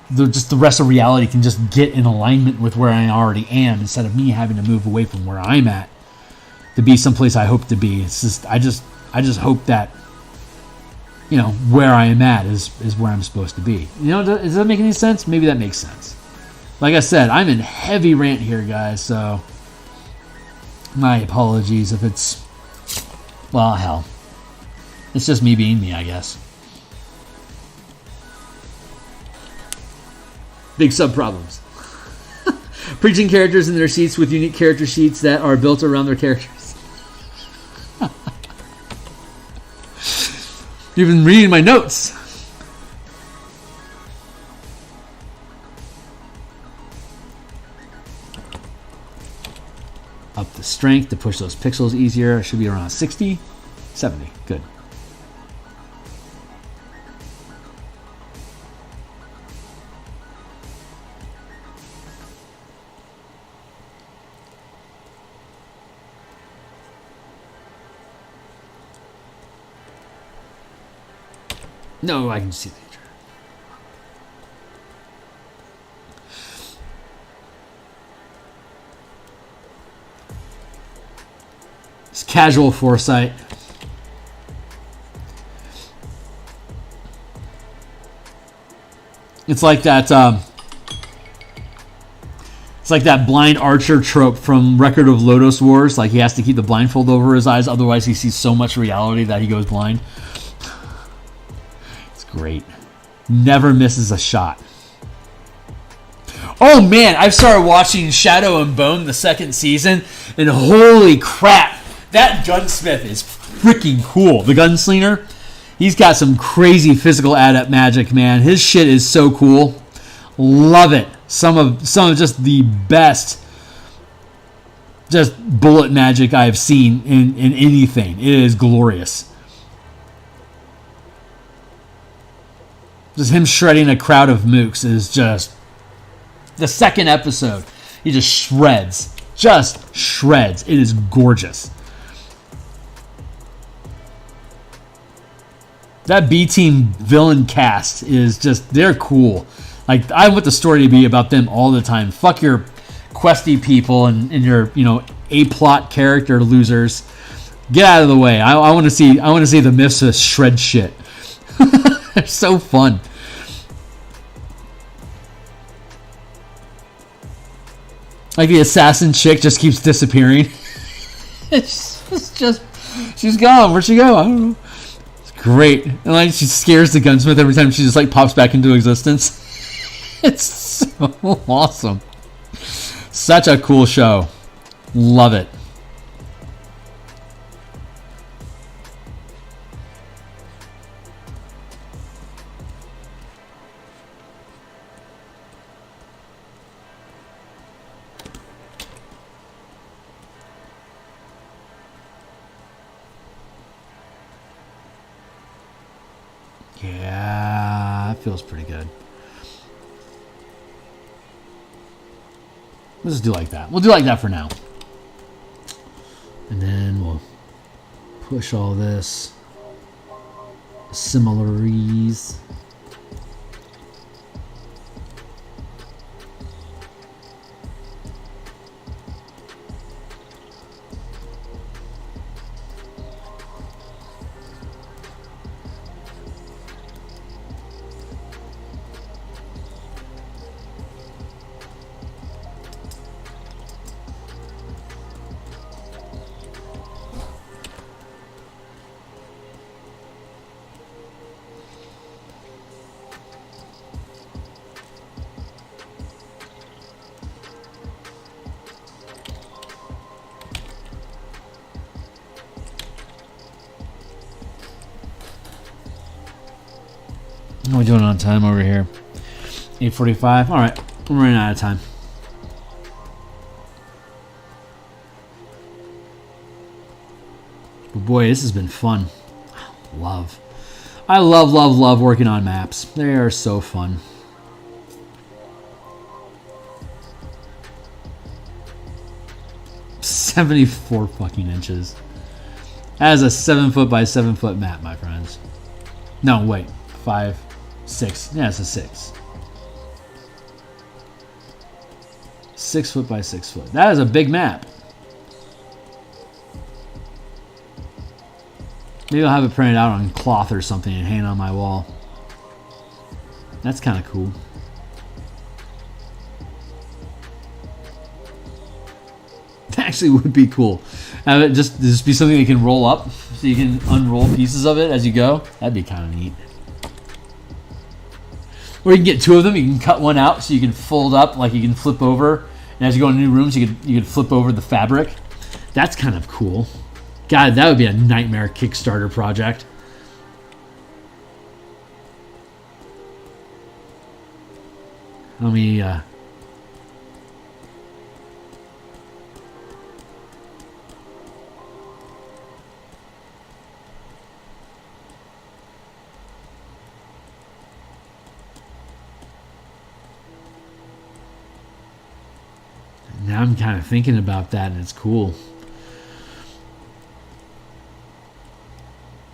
the rest of reality can just get in alignment with where I already am instead of me having to move away from where I'm at to be someplace I hope to be. It's just I just hope that, you know, where I am at is where I'm supposed to be. You know, does that make any sense? Maybe that makes sense. Like I said, I'm in heavy rant here, guys, so my apologies if it's, well, hell. It's just me being me, I guess. Big sub-problems. Preaching characters in their seats with unique character sheets that are built around their characters. You've been reading my notes. Up the strength to push those pixels easier. It should be around 60, 70. Good. No, I can see the picture. It's casual foresight. It's like that. It's like that blind archer trope from Record of Lodoss Wars. Like he has to keep the blindfold over his eyes, otherwise he sees so much reality that he goes blind. Great. Never misses a shot. Oh man, I've started watching Shadow and Bone the second season, and holy crap, that gunsmith is freaking cool. The gunslinger, he's got some crazy physical adept magic, man. His shit is so cool. Love it. Some of just the best just bullet magic I've seen in anything. It is glorious. Just him shredding a crowd of mooks is just... The second episode, he just shreds. Just shreds. It is gorgeous. That B-Team villain cast is just... They're cool. Like, I want the story to be about them all the time. Fuck your questy people and your, you know, A-plot character losers. Get out of the way. I want to see the Misfits shred shit. They're so fun. Like the assassin chick just keeps disappearing. it's just, she's gone. Where'd she go? I don't know. It's great. And like she scares the gunsmith every time she just like pops back into existence. It's so awesome. Such a cool show. Love it. Yeah, that feels pretty good. Let's just do like that. We'll do like that for now. And then we'll push all this. Similaries. How are we doing on time over here? 8:45. All right, I'm running out of time. But boy, this has been fun. love. I love, love, love working on maps. They are so fun. $74 fucking inches. That is a 7 foot by 7 foot map, my friends. No, wait. 5, 6. Yeah, it's a 6. 6 foot by 6 foot. That is a big map. Maybe I'll have it printed out on cloth or something and hang it on my wall. That's kind of cool. That actually would be cool. Have it just be something you can roll up, so you can unroll pieces of it as you go. That'd be kind of neat. Or you can get 2 of them. You can cut one out so you can fold up, like you can flip over. And as you go into new rooms, you can flip over the fabric. That's kind of cool. God, that would be a nightmare Kickstarter project. Let me now I'm kind of thinking about that, and it's cool.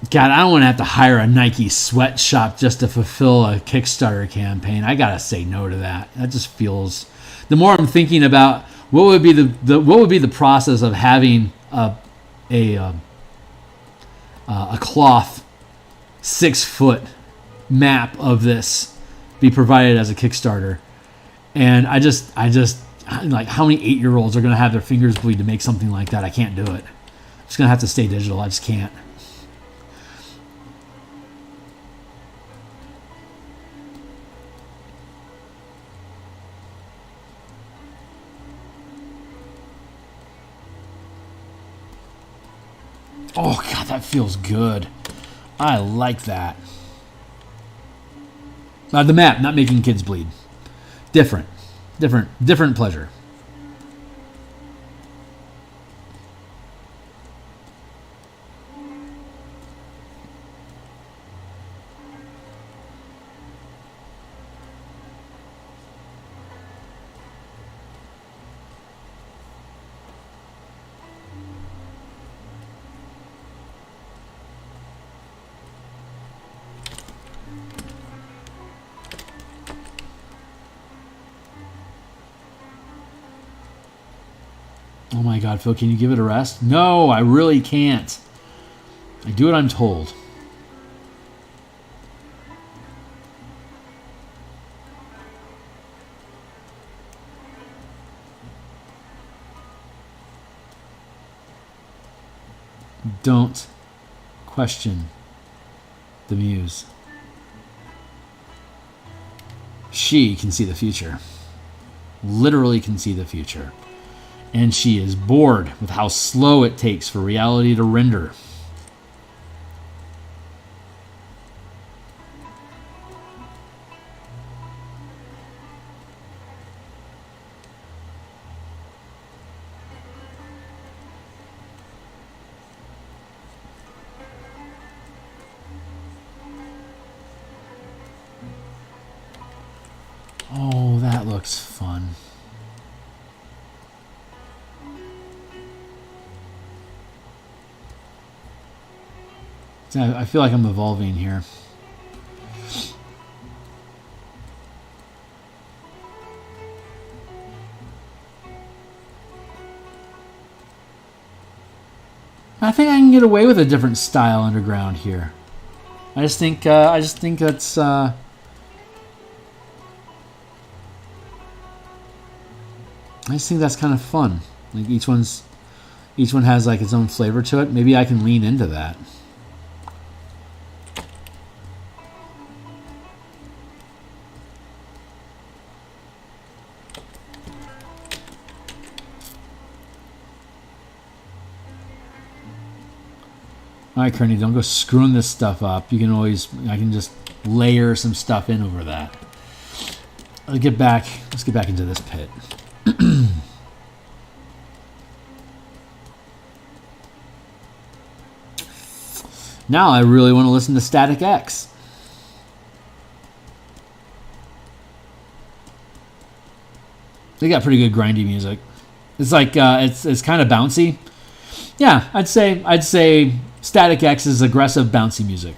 God, I don't want to have to hire a Nike sweatshop just to fulfill a Kickstarter campaign. I gotta say no to that. That just feels. The more I'm thinking about what would be the process of having a cloth 6 foot map of this be provided as a Kickstarter, and I just like, how many 8-year-olds are gonna have their fingers bleed to make something like that? I can't do it. I'm just gonna have to stay digital. I just can't. Oh, God, that feels good. I like that. The map, not making kids bleed. Different pleasure. Oh my God, Phil, can you give it a rest? No, I really can't. I do what I'm told. Don't question the muse. She can see the future. Literally can see the future. And she is bored with how slow it takes for reality to render. Oh, that looks fun. I feel like I'm evolving here. I think I can get away with a different style underground here. I just think that's I just think that's kind of fun. Like each one has like its own flavor to it. Maybe I can lean into that. All right, Kearney, don't go screwing this stuff up. I can just layer some stuff in over that. Let's get back into this pit. Now I really want to listen to Static X. They got pretty good grindy music. It's like it's kind of bouncy. Yeah, I'd say Static X is aggressive bouncy music.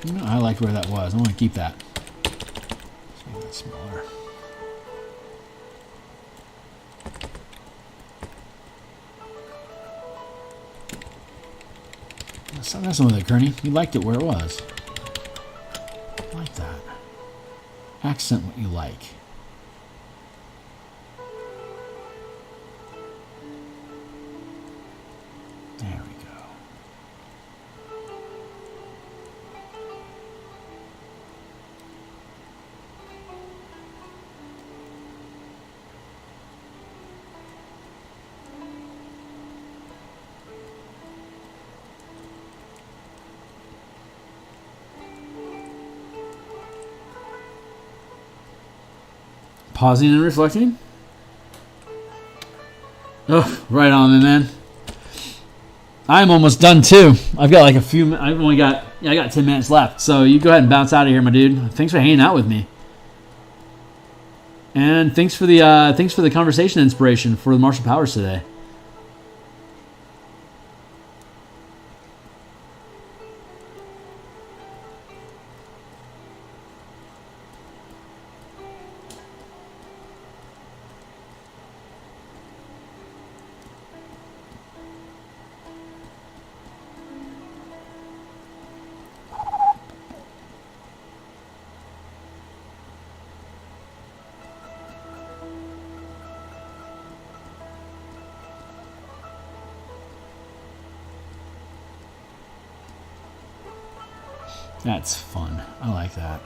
You know, I liked where that was. I want to keep that. Let's make that smaller. That's some of the Kearney. You liked it where it was. I like that. Accent what you like. There we go. Pausing and reflecting. Oh, right on, man. I'm almost done too. I've got like a few. I got 10 minutes left. So you go ahead and bounce out of here, my dude. Thanks for hanging out with me. And thanks for the conversation inspiration for the Martial Powers today. That's fun. I like that.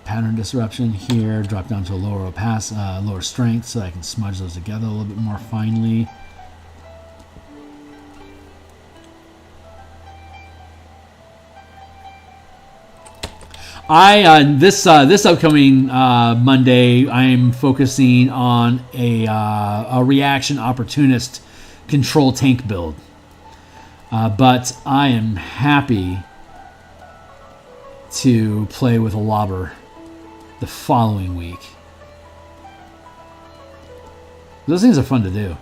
Pattern disruption here. Drop down to a lower strength so I can smudge those together a little bit more finely. This upcoming Monday, I'm focusing on a reaction opportunist control tank build. But I am happy to play with a lobber the following week. Those things are fun to do.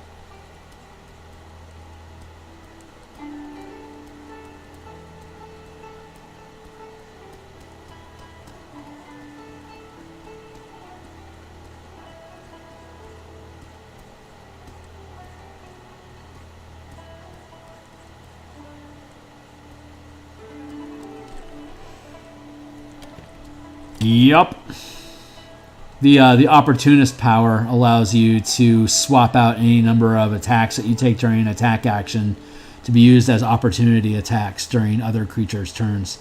Yup. The opportunist power allows you to swap out any number of attacks that you take during an attack action to be used as opportunity attacks during other creatures' turns.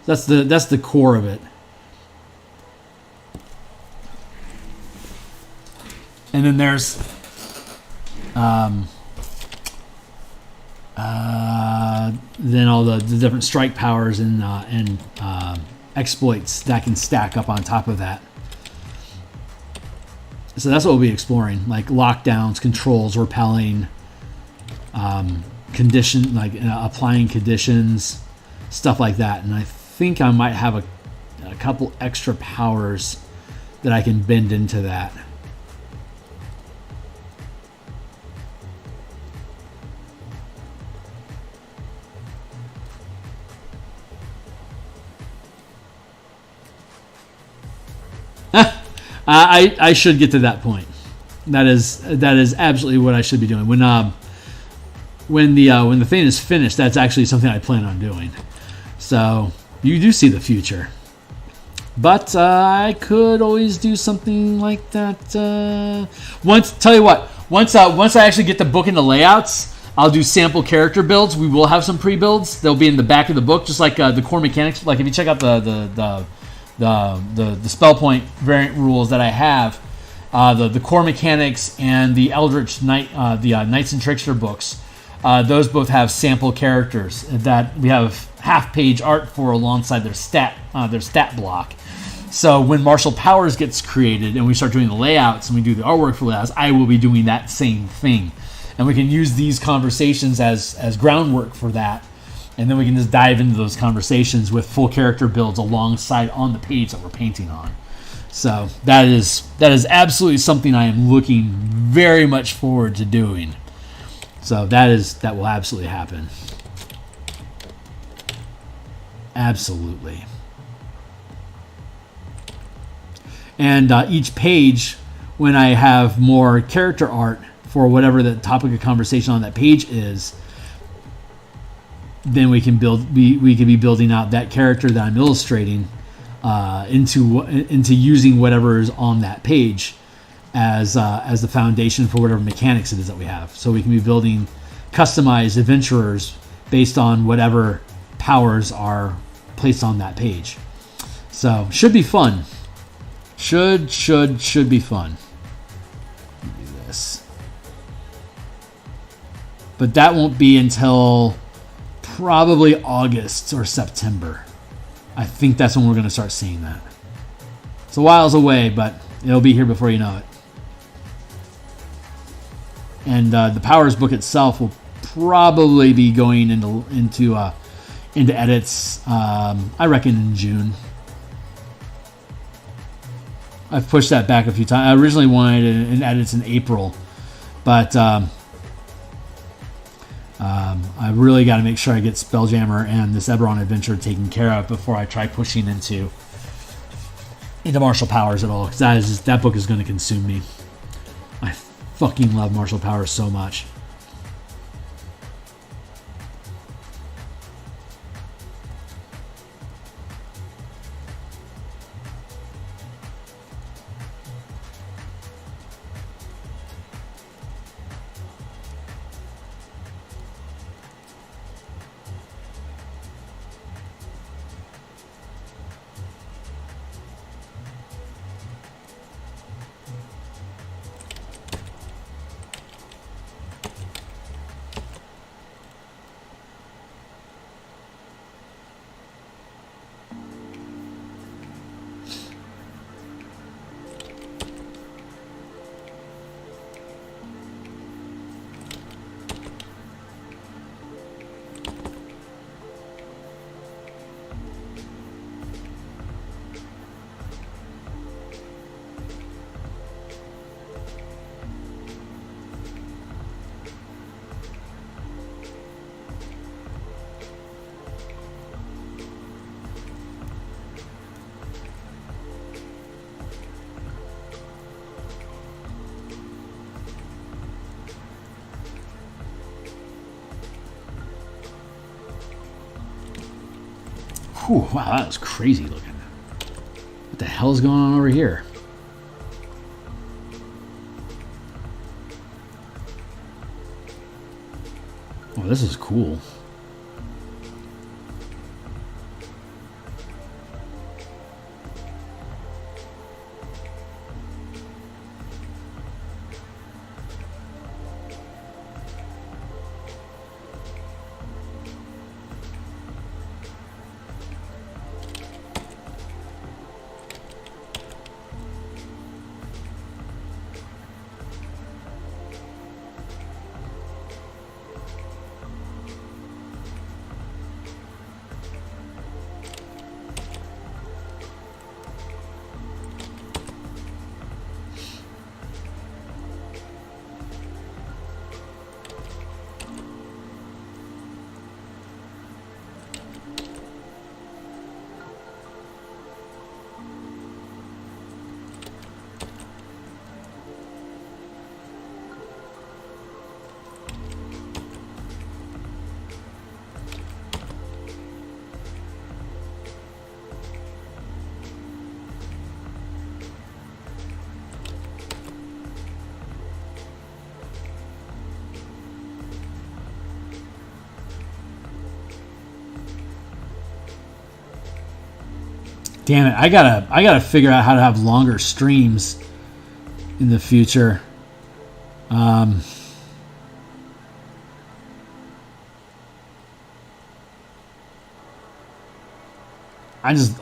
That's the core of it. And then there's then all the different strike powers and exploits that can stack up on top of that. So that's what we'll be exploring, like lockdowns, controls, repelling, condition, like applying conditions, stuff like that. And I think I might have a couple extra powers that I can bend into that. I should get to that point. That is absolutely what I should be doing. When the thing is finished, that's actually something I plan on doing. So you do see the future. But I could always do something like that. Tell you what, once I actually get the book into layouts, I'll do sample character builds. We will have some pre-builds. They'll be in the back of the book, just like the core mechanics. Like if you check out the spell point variant rules that I have, the core mechanics and the Eldritch Knight, the Knights and Trickster books, those both have sample characters that we have half-page art for alongside their stat block. So when Martial Powers gets created and we start doing the layouts and we do the artwork for layouts, I will be doing that same thing. And we can use these conversations as groundwork for that. And then we can just dive into those conversations with full character builds alongside on the page that we're painting on. So that is absolutely something I am looking very much forward to doing. So that will absolutely happen. Absolutely. And each page, when I have more character art for whatever the topic of conversation on that page is, then we can be building out that character that I'm illustrating into using whatever is on that page as the foundation for whatever mechanics it is that we have. So we can be building customized adventurers based on whatever powers are placed on that page. So should be fun. Should be fun. Let me do this. But that won't be until probably August or September. I think that's when we're going to start seeing that. It's a whiles away, but it'll be here before you know it. And the Powers book itself will probably be going into edits. I reckon in June. I've pushed that back a few times. I originally wanted it in edits in April, but I really got to make sure I get Spelljammer and this Eberron adventure taken care of before I try pushing into Martial Powers at all, because that book is going to consume me. I fucking love Martial Powers so much. Whew, wow, that was crazy looking. What the hell is going on over here? Oh, this is cool. Damn it! I gotta figure out how to have longer streams in the future. I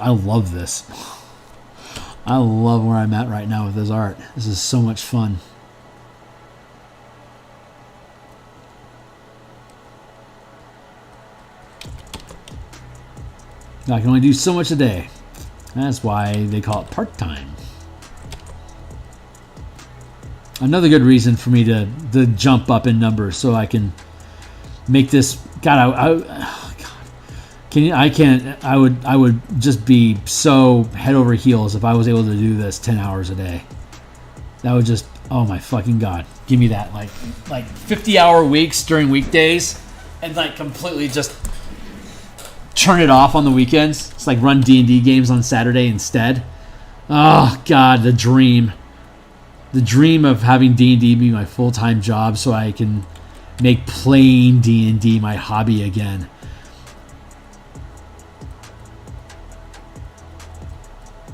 love this. I love where I'm at right now with this art. This is so much fun. I can only do so much a day. That's why they call it part-time. Another good reason for me to jump up in numbers so I can make this. God, I would just be so head over heels if I was able to do this 10 hours a day. That would just, oh my fucking God. Give me that. Like 50-hour weeks during weekdays and like completely just turn it off on the weekends. It's like run D&D games on Saturday instead. Oh God, the dream. The dream of having D&D be my full-time job so I can make playing D&D my hobby again.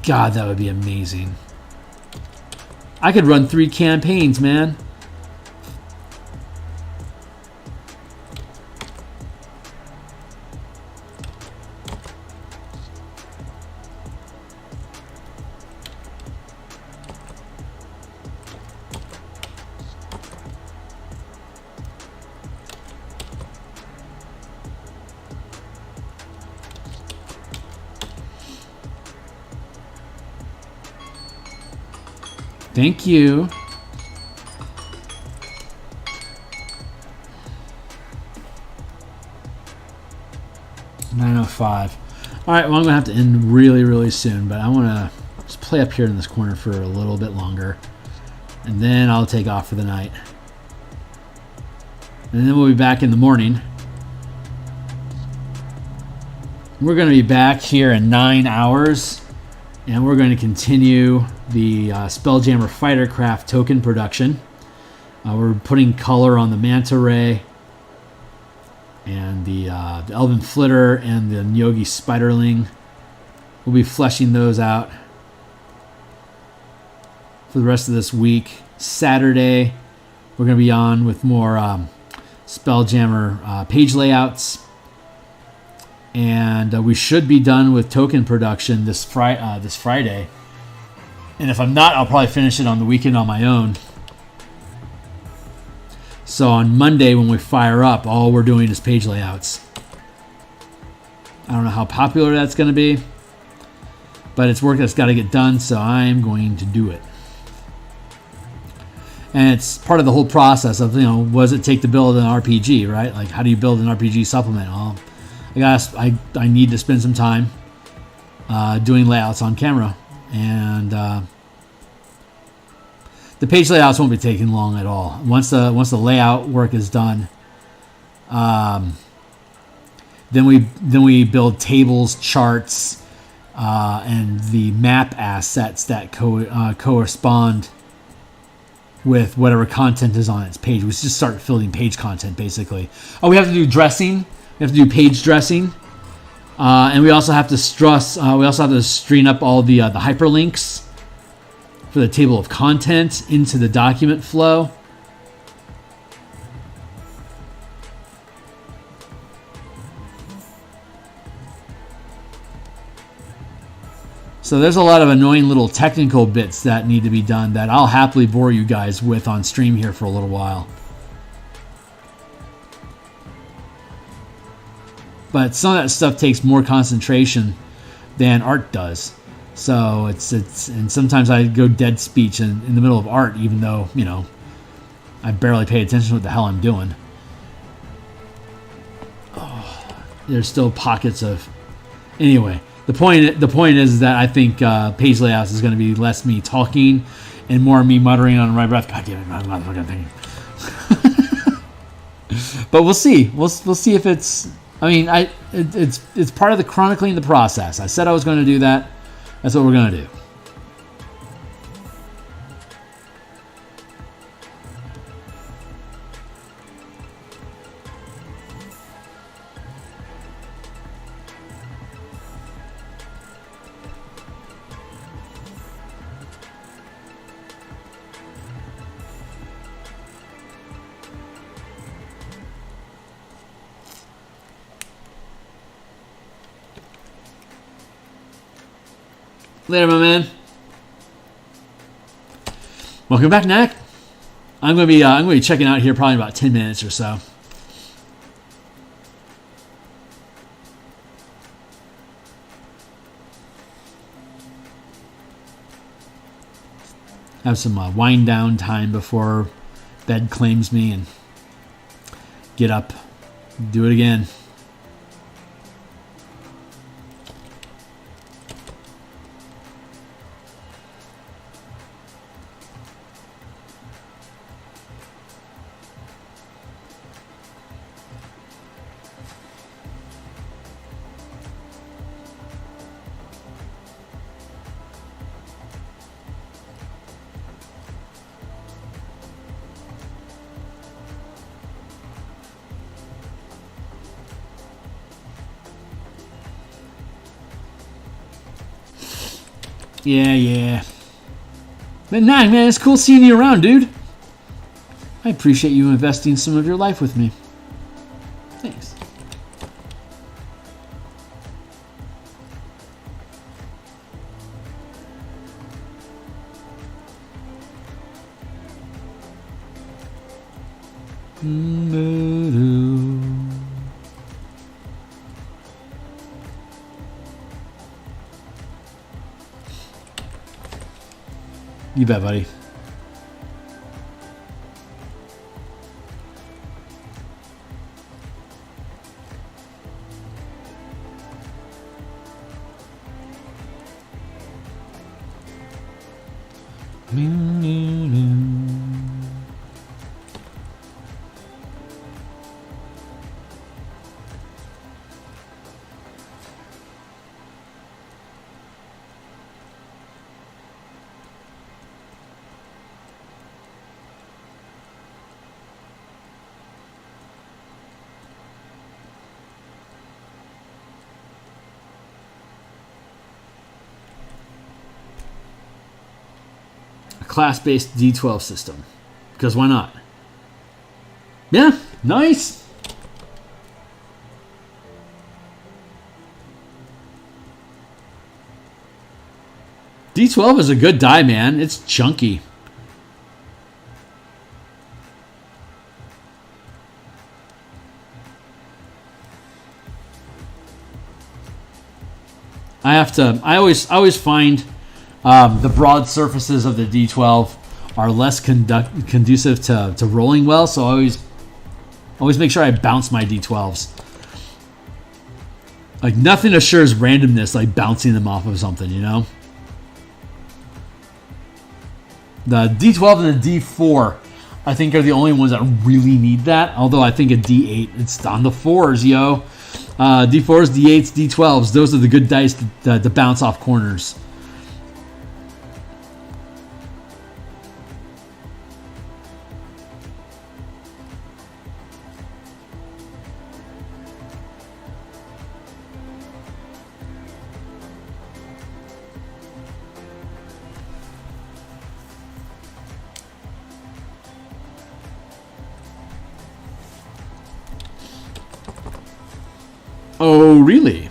God, that would be amazing. I could run 3 campaigns, man. Thank you. $9:05. All right, well, I'm going to have to end really, really soon, but I want to just play up here in this corner for a little bit longer, and then I'll take off for the night. And then we'll be back in the morning. We're going to be back here in 9 hours, and we're going to continue the Spelljammer Fightercraft token production. We're putting color on the Manta Ray and the Elven Flitter and the Nyogi Spiderling. We'll be fleshing those out for the rest of this week. Saturday, we're going to be on with more Spelljammer page layouts. And we should be done with token production this Friday. And if I'm not, I'll probably finish it on the weekend on my own. So on Monday when we fire up, all we're doing is page layouts. I don't know how popular that's going to be, but it's work that's got to get done, so I'm going to do it. And it's part of the whole process of, what does it take to build an RPG, right? Like, how do you build an RPG supplement? Well, I need to spend some time doing layouts on camera. And the page layouts won't be taking long at all. Once the layout work is done, then we build tables, charts, and the map assets that correspond with whatever content is on its page. We just start filling page content basically. Oh, we have to do dressing. We have to do page dressing. And we also have to screen up all the hyperlinks for the table of contents into the document flow. So there's a lot of annoying little technical bits that need to be done that I'll happily bore you guys with on stream here for a little while. But some of that stuff takes more concentration than art does. So and sometimes I go dead speech in the middle of art, even though, I barely pay attention to what the hell I'm doing. Oh, there's still pockets of... Anyway, the point is that I think page layouts is going to be less me talking and more me muttering on my breath. God damn it, I'm not fucking thinking. But we'll see. We'll see if it's... it's part of the chronicling the process. I said I was going to do that. That's what we're going to do. Later, my man. Welcome back, Knack. I'm gonna be checking out here probably in about 10 minutes or so. Have some wind down time before bed claims me and get up, do it again. Yeah. But nah, man, it's cool seeing you around, dude. I appreciate you investing some of your life with me. Thanks. You bet, buddy. Class-based D12 system. Because why not? Yeah, nice. D12 is a good die, man. It's chunky. I always find the broad surfaces of the D12 are less conducive to rolling well, so I always make sure I bounce my D12s. Like, nothing assures randomness like bouncing them off of something, you know? The D12 and the D4, I think, are the only ones that really need that, although I think a D8, it's on the 4s, yo. D4s, D8s, D12s, those are the good dice to bounce off corners. Oh, really?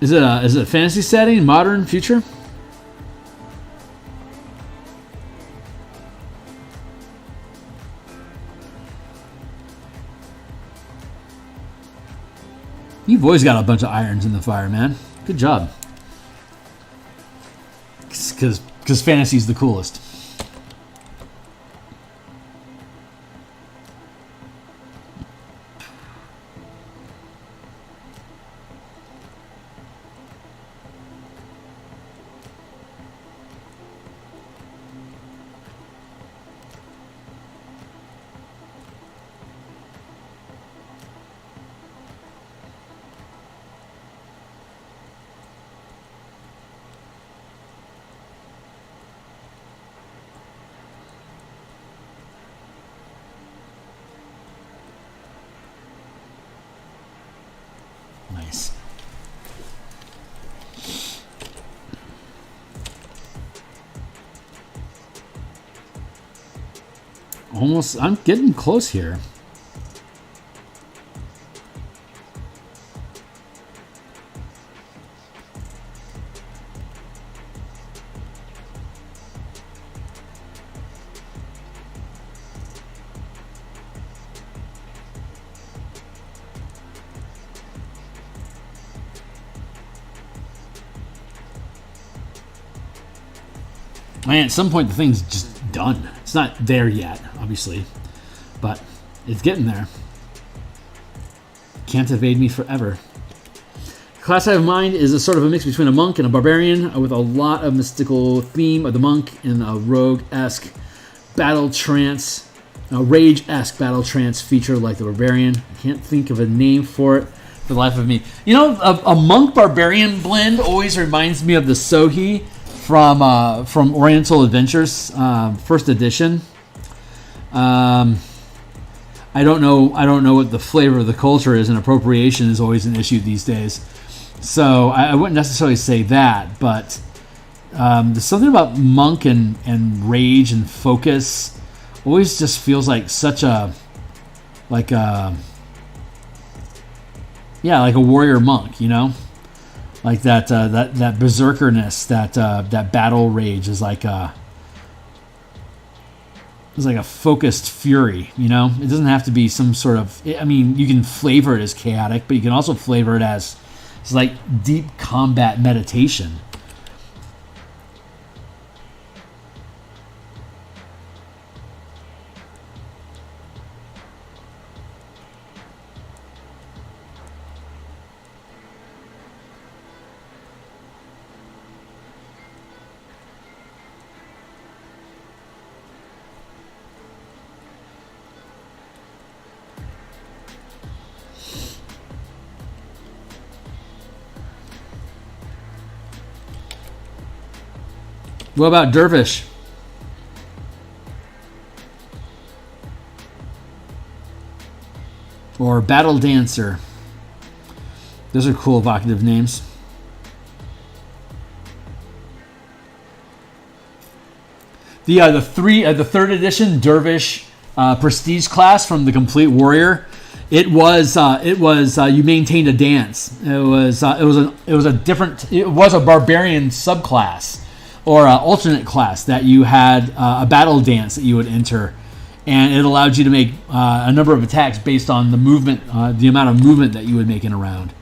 Is it a fantasy setting, modern, future? You've always got a bunch of irons in the fire, man. Good job. Because fantasy's the coolest. Nice. Almost, I'm getting close here. I mean, at some point the thing's just done. It's not there yet, obviously, but it's getting there. Can't evade me forever. The class I have in mind is a sort of a mix between a monk and a barbarian, with a lot of mystical theme of the monk and a rogue-esque battle trance, a rage-esque battle trance feature like the barbarian. I can't think of a name for it for the life of me. You know, a monk-barbarian blend always reminds me of the Sohi from Oriental Adventures, first edition. I don't know what the flavor of the culture is, and appropriation is always an issue these days. So I wouldn't necessarily say that, but there's something about monk and rage and focus always just feels like such a like a warrior monk, you know, like that berserkerness, that battle rage is like a focused fury, you know. It doesn't have to be some sort of, I mean, you can flavor it as chaotic, but you can also flavor it as it's like deep combat meditation. What about Dervish? Or Battle Dancer? Those are cool evocative names. The third edition Dervish Prestige class from the Complete Warrior. It was you maintained a dance. It was a barbarian subclass, or an alternate class that you had a battle dance that you would enter, and it allowed you to make a number of attacks based on the movement, the amount of movement that you would make in a round.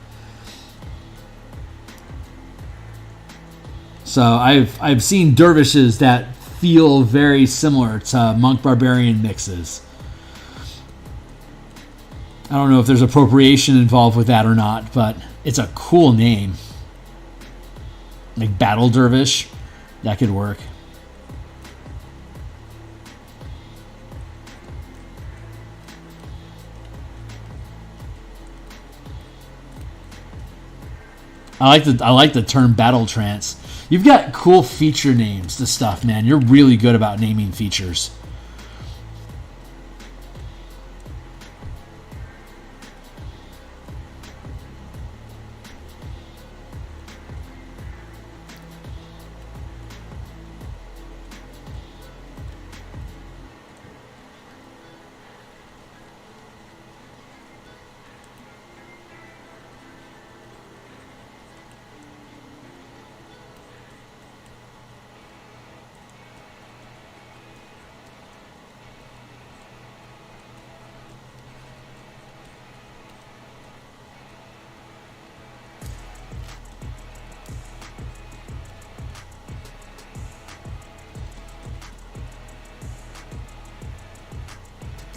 So I've seen dervishes that feel very similar to monk barbarian mixes. I don't know if there's appropriation involved with that or not, but it's a cool name, like Battle Dervish. That could work. I like the term battle trance. You've got cool feature names to stuff, man. You're really good about naming features.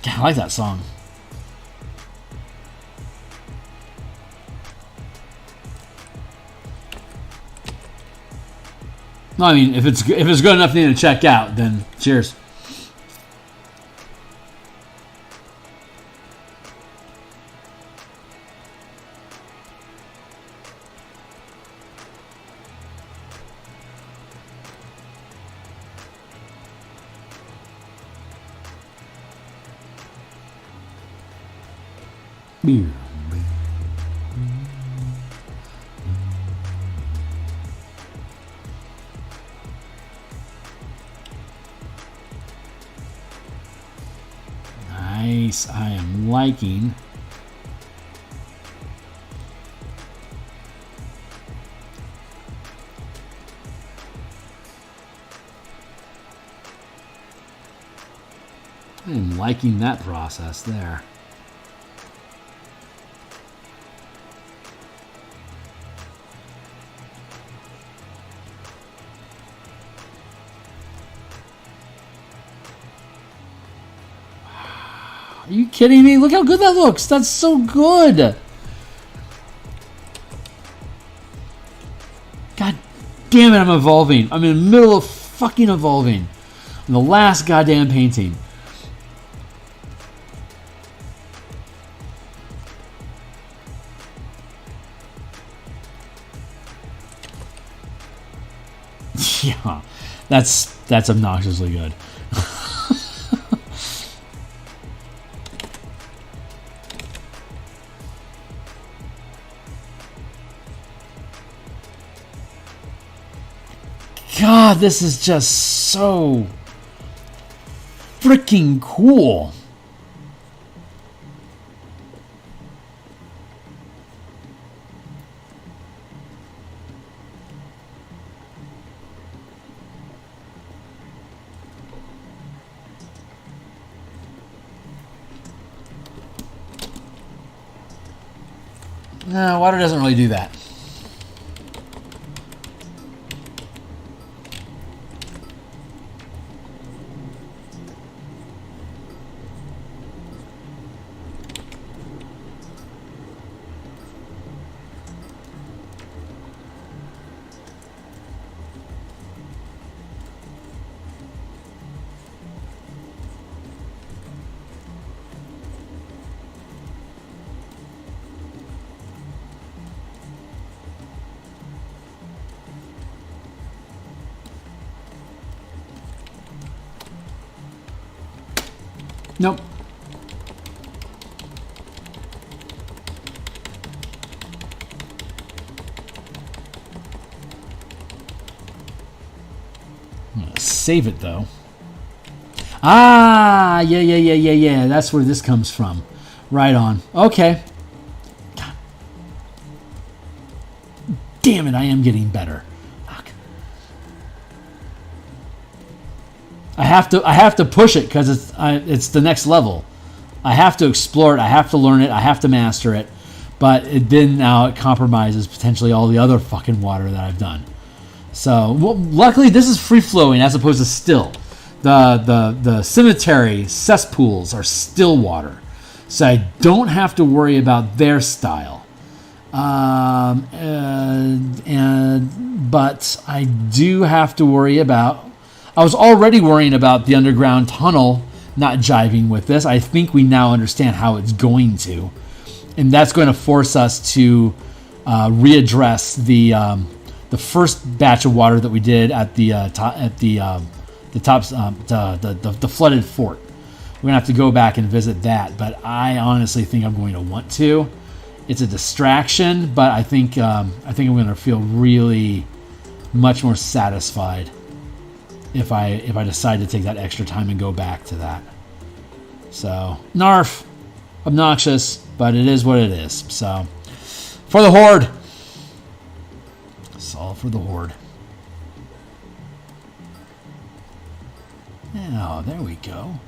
I like that song. No, I mean, if it's good enough for you to check out, then cheers. Nice. I am liking. I am liking that process there. Are you kidding me? Look how good that looks. That's so good. God damn it, I'm evolving. I'm in the middle of fucking evolving. I'm the last goddamn painting. Yeah, that's obnoxiously good. God, this is just so freaking cool. No, water doesn't really do that. Nope. I'm gonna save it though. Ah, yeah. That's where this comes from. Right on. Okay. God. Damn it, I am getting better. I have to push it because it's the next level. I have to explore it. I have to learn it. I have to master it. But then now it compromises potentially all the other fucking water that I've done. So luckily this is free flowing as opposed to still. The cemetery cesspools are still water, so I don't have to worry about their style. But I do have to worry about. I was already worrying about the underground tunnel not jiving with this. I think we now understand how it's going to, and that's going to force us to readdress the first batch of water that we did at the flooded fort. We're gonna have to go back and visit that, but I honestly think I'm going to want to. It's a distraction, but I think I'm going to feel really much more satisfied if I decide to take that extra time and go back to that. So, narf, obnoxious, but it is what it is. So, for the Horde. It's all for the Horde. Oh, there we go.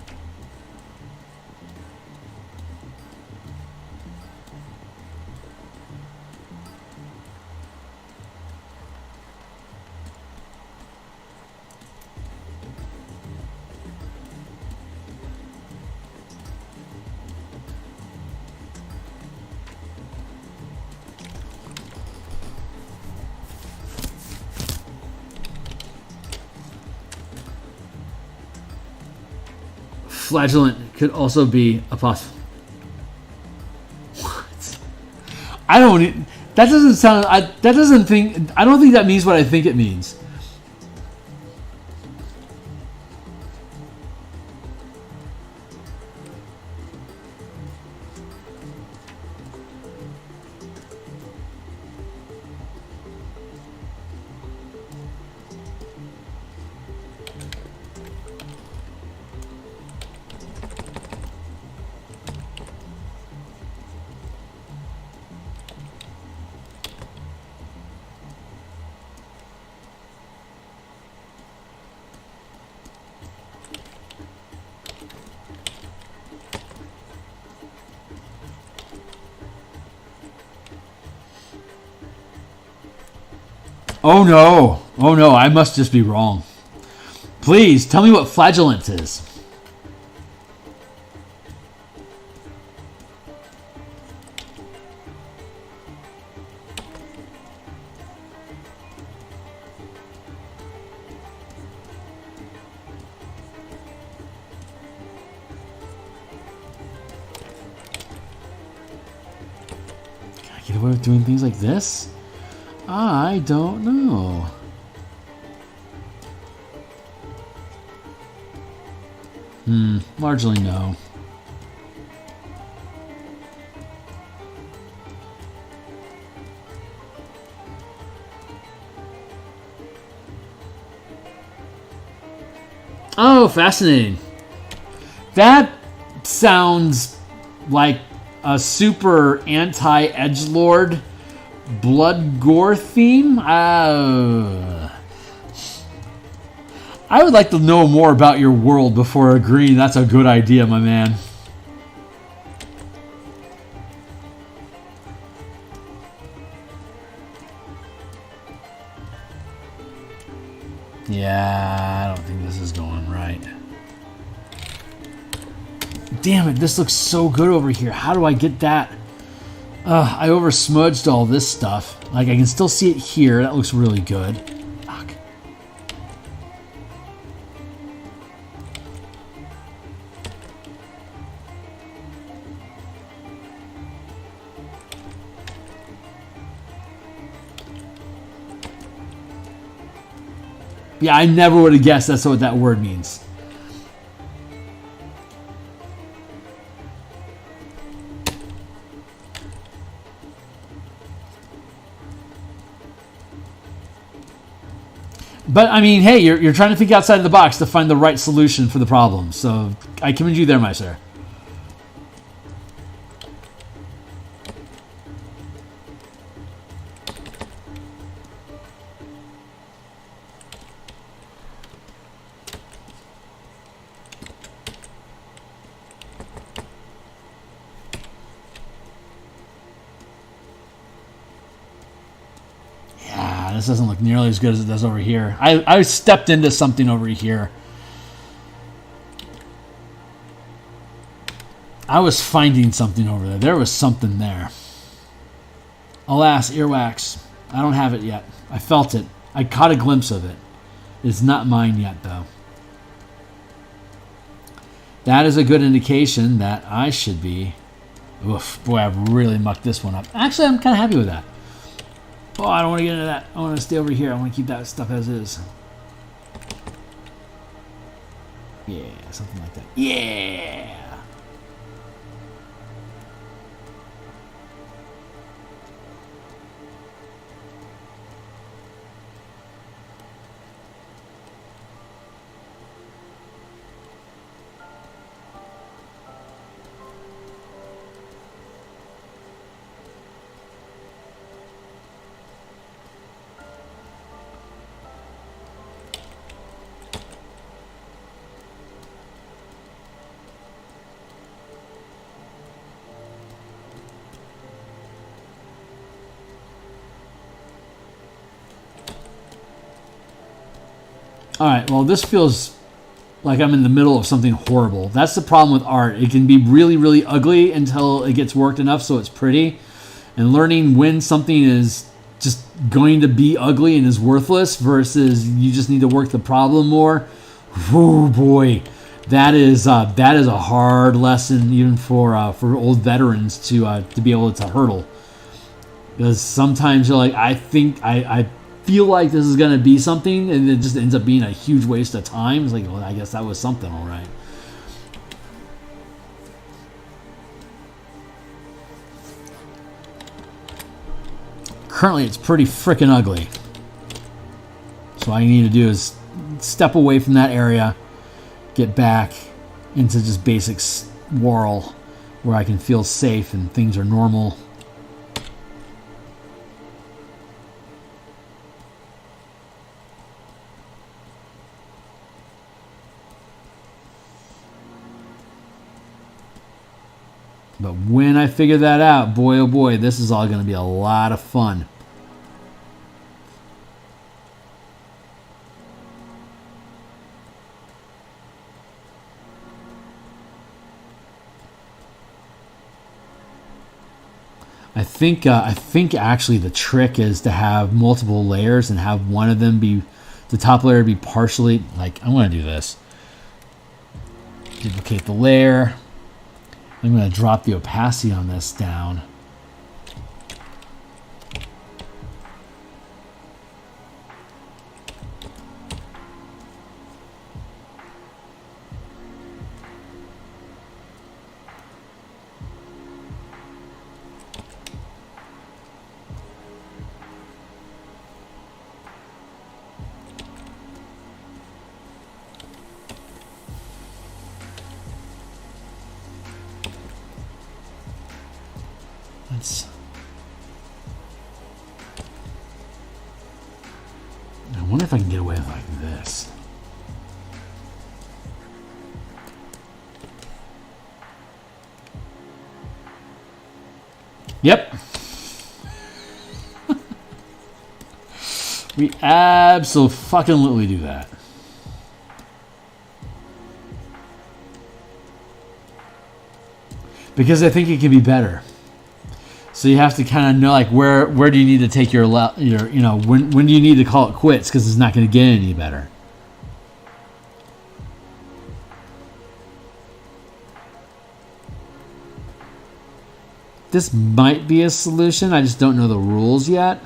Flagellant could also be a possible. What? I don't. That doesn't sound. I don't think that means what I think it means. Oh no, I must just be wrong. Please, tell me what flagellant is. way of doing things like this? I don't know. Largely no. Oh, fascinating. That sounds like a super anti-edgelord blood gore theme. I would like to know more about your world before agreeing that's a good idea, my man. Yeah, I don't think this is going right. Damn it, this looks so good over here. How do I get that? I over-smudged all this stuff. Like, I can still see it here. That looks really good. Fuck. Yeah, I never would have guessed that's what that word means. But, I mean, hey, you're trying to think outside of the box to find the right solution for the problem. So, I commend you there, my sir. This doesn't look nearly as good as it does over here. I stepped into something over here. I was finding something over there. There was something there. Alas, earwax. I don't have it yet. I felt it. I caught a glimpse of it. It's not mine yet, though. That is a good indication that I should be... Oof, boy, I've really mucked this one up. Actually, I'm kind of happy with that. Oh, I don't want to get into that. I want to stay over here. I want to keep that stuff as is. Yeah, something like that. Yeah! Alright, well, this feels like I'm in the middle of something horrible. That's the problem with art. It can be really, really ugly until it gets worked enough so it's pretty. And learning when something is just going to be ugly and is worthless versus you just need to work the problem more. Oh boy, that is a hard lesson even for old veterans to be able to hurdle. Because sometimes you're like, I feel like this is going to be something, and it just ends up being a huge waste of time. It's like, well, I guess that was something, all right. Currently, it's pretty freaking ugly. So all I need to do is step away from that area, get back into just basic Warl, where I can feel safe and things are normal. But when I figure that out, boy oh boy, this is all going to be a lot of fun. I think actually the trick is to have multiple layers and have one of them be, the top layer be partially, like, I'm going to do this. Duplicate the layer. I'm going to drop the opacity on this down. sense. I wonder if I can get away with like this. Yep. We absolutely do that. Because I think it can be better. So you have to kind of know like where do you need to take your you know, when do you need to call it quits because it's not going to get any better. This might be a solution. I just don't know the rules yet.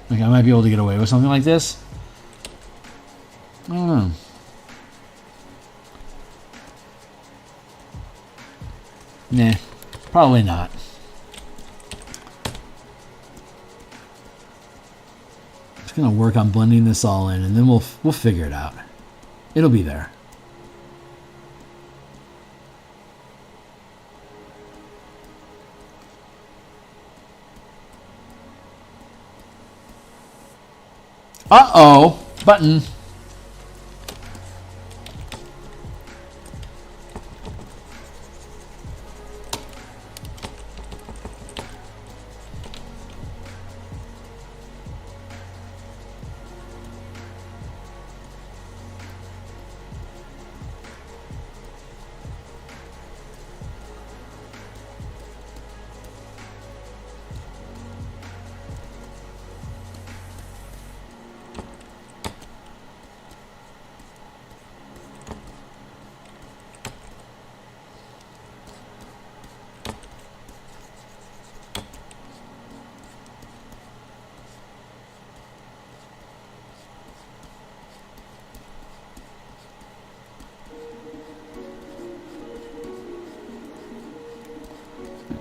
Like I might be able to get away with something like this. I don't know. Nah, probably not. Just gonna work on blending this all in, and then we'll figure it out. It'll be there. Uh-oh, button.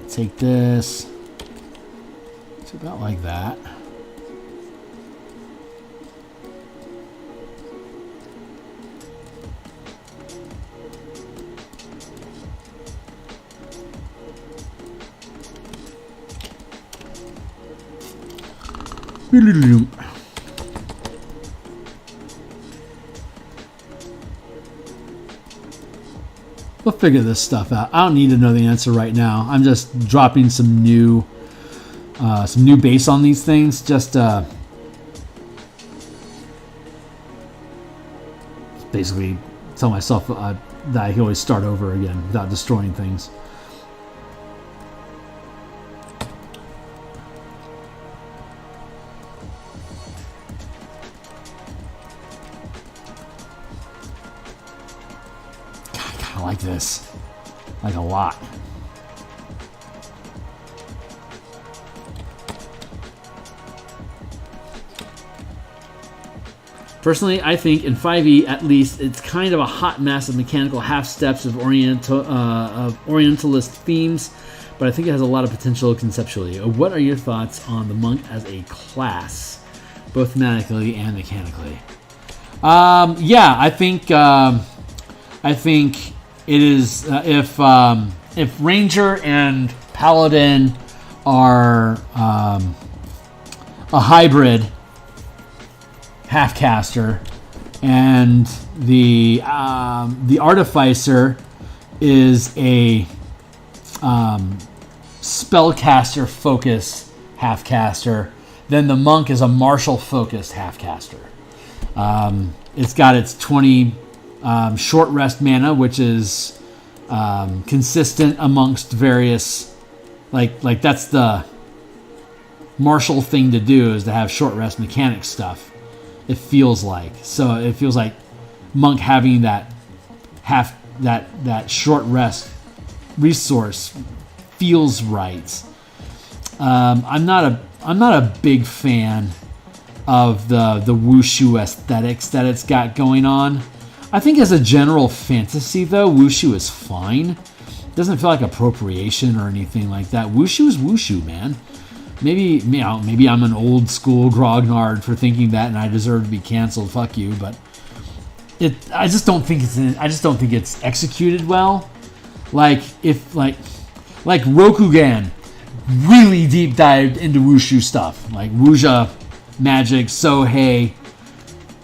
Take this. It's about like that. We'll figure this stuff out. I don't need to know the answer right now. I'm just dropping some new base on these things. Just basically tell myself that I can always start over again without destroying things. Like this, like a lot. Personally, I think in 5e at least, it's kind of a hot mess of mechanical half steps of Orientalist themes, but I think it has a lot of potential conceptually. What are your thoughts on the monk as a class, both thematically and mechanically? Yeah, I think. It is if Ranger and Paladin are a hybrid half-caster, and the Artificer is a spellcaster focused half-caster, then the Monk is a martial focused half-caster. It's got its 20 short rest mana, which is consistent amongst various, like that's the martial thing to do, is to have short rest mechanic stuff. It feels like Monk having that short rest resource feels right. I'm not a big fan of the wushu aesthetics that it's got going on. I think as a general fantasy, though, wushu is fine. doesn't feel like appropriation or anything like that. Wushu is wushu, man. Maybe maybe I'm an old school grognard for thinking that, and I deserve to be canceled. Fuck you, but I just don't think it's executed well. Like if like Rokugan really deep dived into wushu stuff, like wuxia magic, sohei,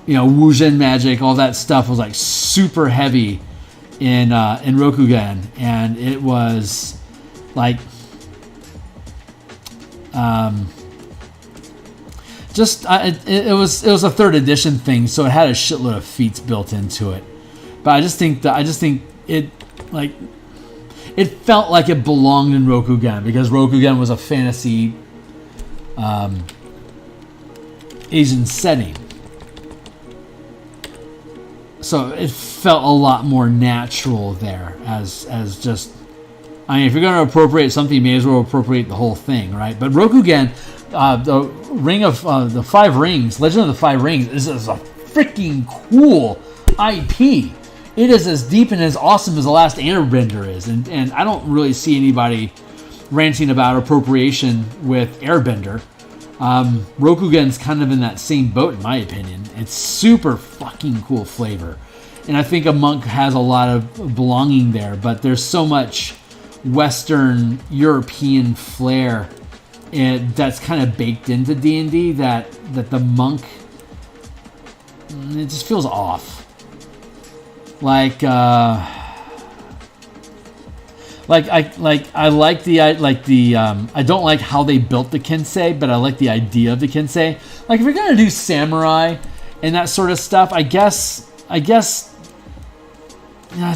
wuzhen magic, all that stuff was like super heavy in Rokugan, and it was like it was a third edition thing, so it had a shitload of feats built into it. But I just think it felt like it belonged in Rokugan, because Rokugan was a fantasy Asian setting. So it felt a lot more natural there as just, if you're going to appropriate something, you may as well appropriate the whole thing, right? But Rokugan, the Ring of the Five Rings, Legend of the Five Rings, is a freaking cool IP. It is as deep and as awesome as the last Airbender is, and I don't really see anybody ranting about appropriation with Airbender. Rokugan's kind of in that same boat, in my opinion. It's super fucking cool flavor, and I think a monk has a lot of belonging there, but there's so much Western European flair that's kind of baked into D&D that the monk, it just feels off. I don't like how they built the Kensei, but I like the idea of the Kensei. Like, if you're gonna do samurai and that sort of stuff, I guess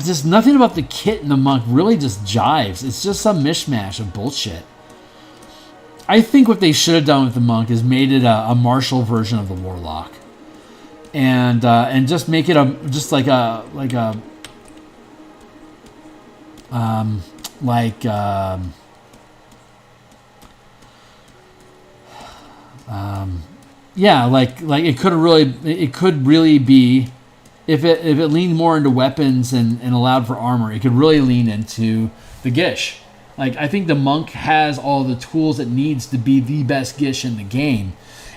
just nothing about the kit and the monk really just jives. It's just some mishmash of bullshit. I think what they should have done with the monk is made it a martial version of the warlock, and just make it it could really be, if it leaned more into weapons and allowed for armor, it could really lean into the Gish. Like, I think the monk has all the tools it needs to be the best Gish in the game.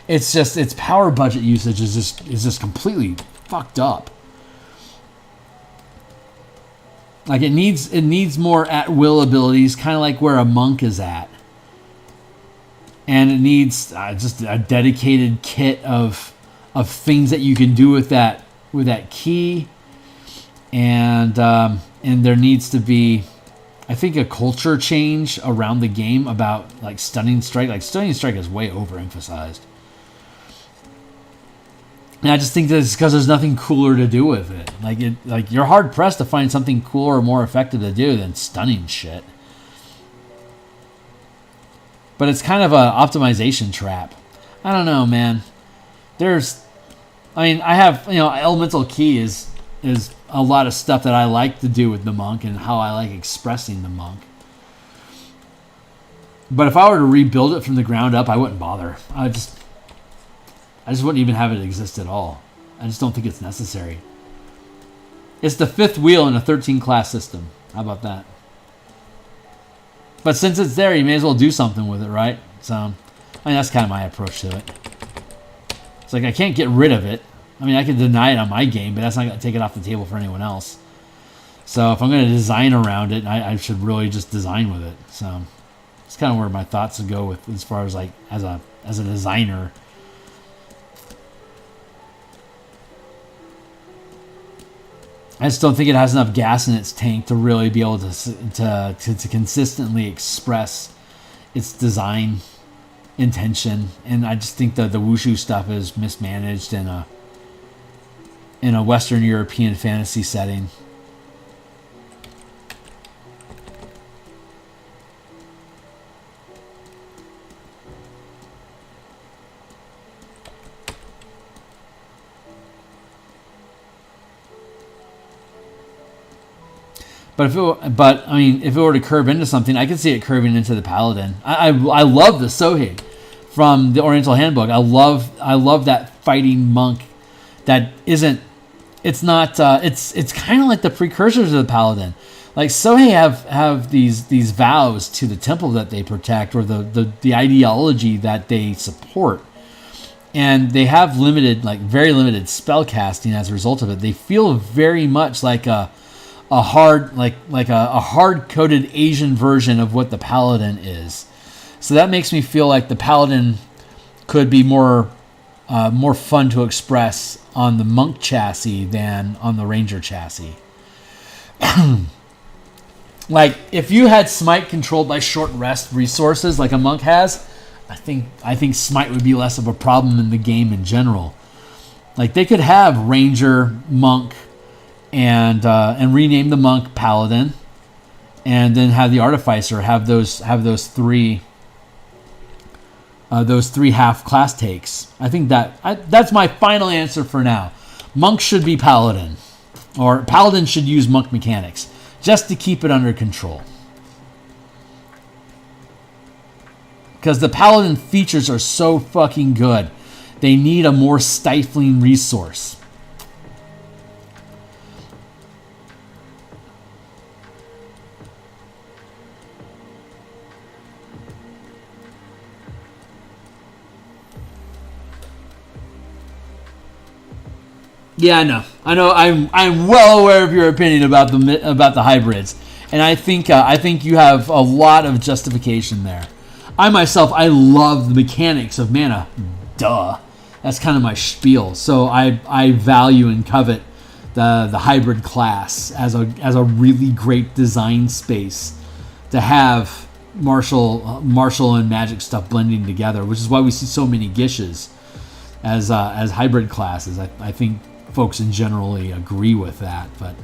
It's just its power budget usage is just completely fucked up. Like, it needs more at-will abilities, kind of like where a monk is at. And it needs just a dedicated kit of things that you can do with that key. And there needs to be, I think, a culture change around the game about, like, Stunning Strike. Like, Stunning Strike is way overemphasized. And I just think that it's because there's nothing cooler to do with it. Like you're hard pressed to find something cooler or more effective to do than stunning shit. But it's kind of an optimization trap. I don't know, man. I have, Elemental Key is a lot of stuff that I like to do with the monk and how I like expressing the monk. But if I were to rebuild it from the ground up, I wouldn't bother. I just wouldn't even have it exist at all. I just don't think it's necessary. It's the fifth wheel in a 13 class system. How about that? But since it's there, you may as well do something with it, right? So, that's kind of my approach to it. It's like, I can't get rid of it. I can deny it on my game, but that's not going to take it off the table for anyone else. So if I'm going to design around it, I should really just design with it. So it's kind of where my thoughts go with, as far as, like, as a designer. I just don't think it has enough gas in its tank to really be able to consistently express its design intention, and I just think that the wushu stuff is mismanaged in a Western European fantasy setting. But if it were to curve into something, I could see it curving into the paladin. I love the Sohei from the Oriental Handbook. I love that fighting monk. That isn't. It's not. It's kind of like the precursors of the paladin. like Sohei have these vows to the temple that they protect, or the ideology that they support, and they have very limited spell casting as a result of it. They feel very much like a hard coded Asian version of what the paladin is. So that makes me feel like the paladin could be more fun to express on the monk chassis than on the ranger chassis. Like, if you had smite controlled by short rest resources like a monk has, I think smite would be less of a problem in the game in general. Like, they could have ranger, monk, and rename the monk paladin, and then have the artificer have those three half class takes. I think that's my final answer for now. Monk should be paladin, or paladin should use monk mechanics, just to keep it under control. Because the paladin features are so fucking good. They need a more stifling resource. Yeah, I know. I'm well aware of your opinion about the hybrids, and I think you have a lot of justification there. I myself, I love the mechanics of mana. Duh, that's kind of my spiel. So I value and covet the hybrid class as a really great design space to have martial and magic stuff blending together, which is why we see so many Gishes as hybrid classes. I think folks in generally agree with that, but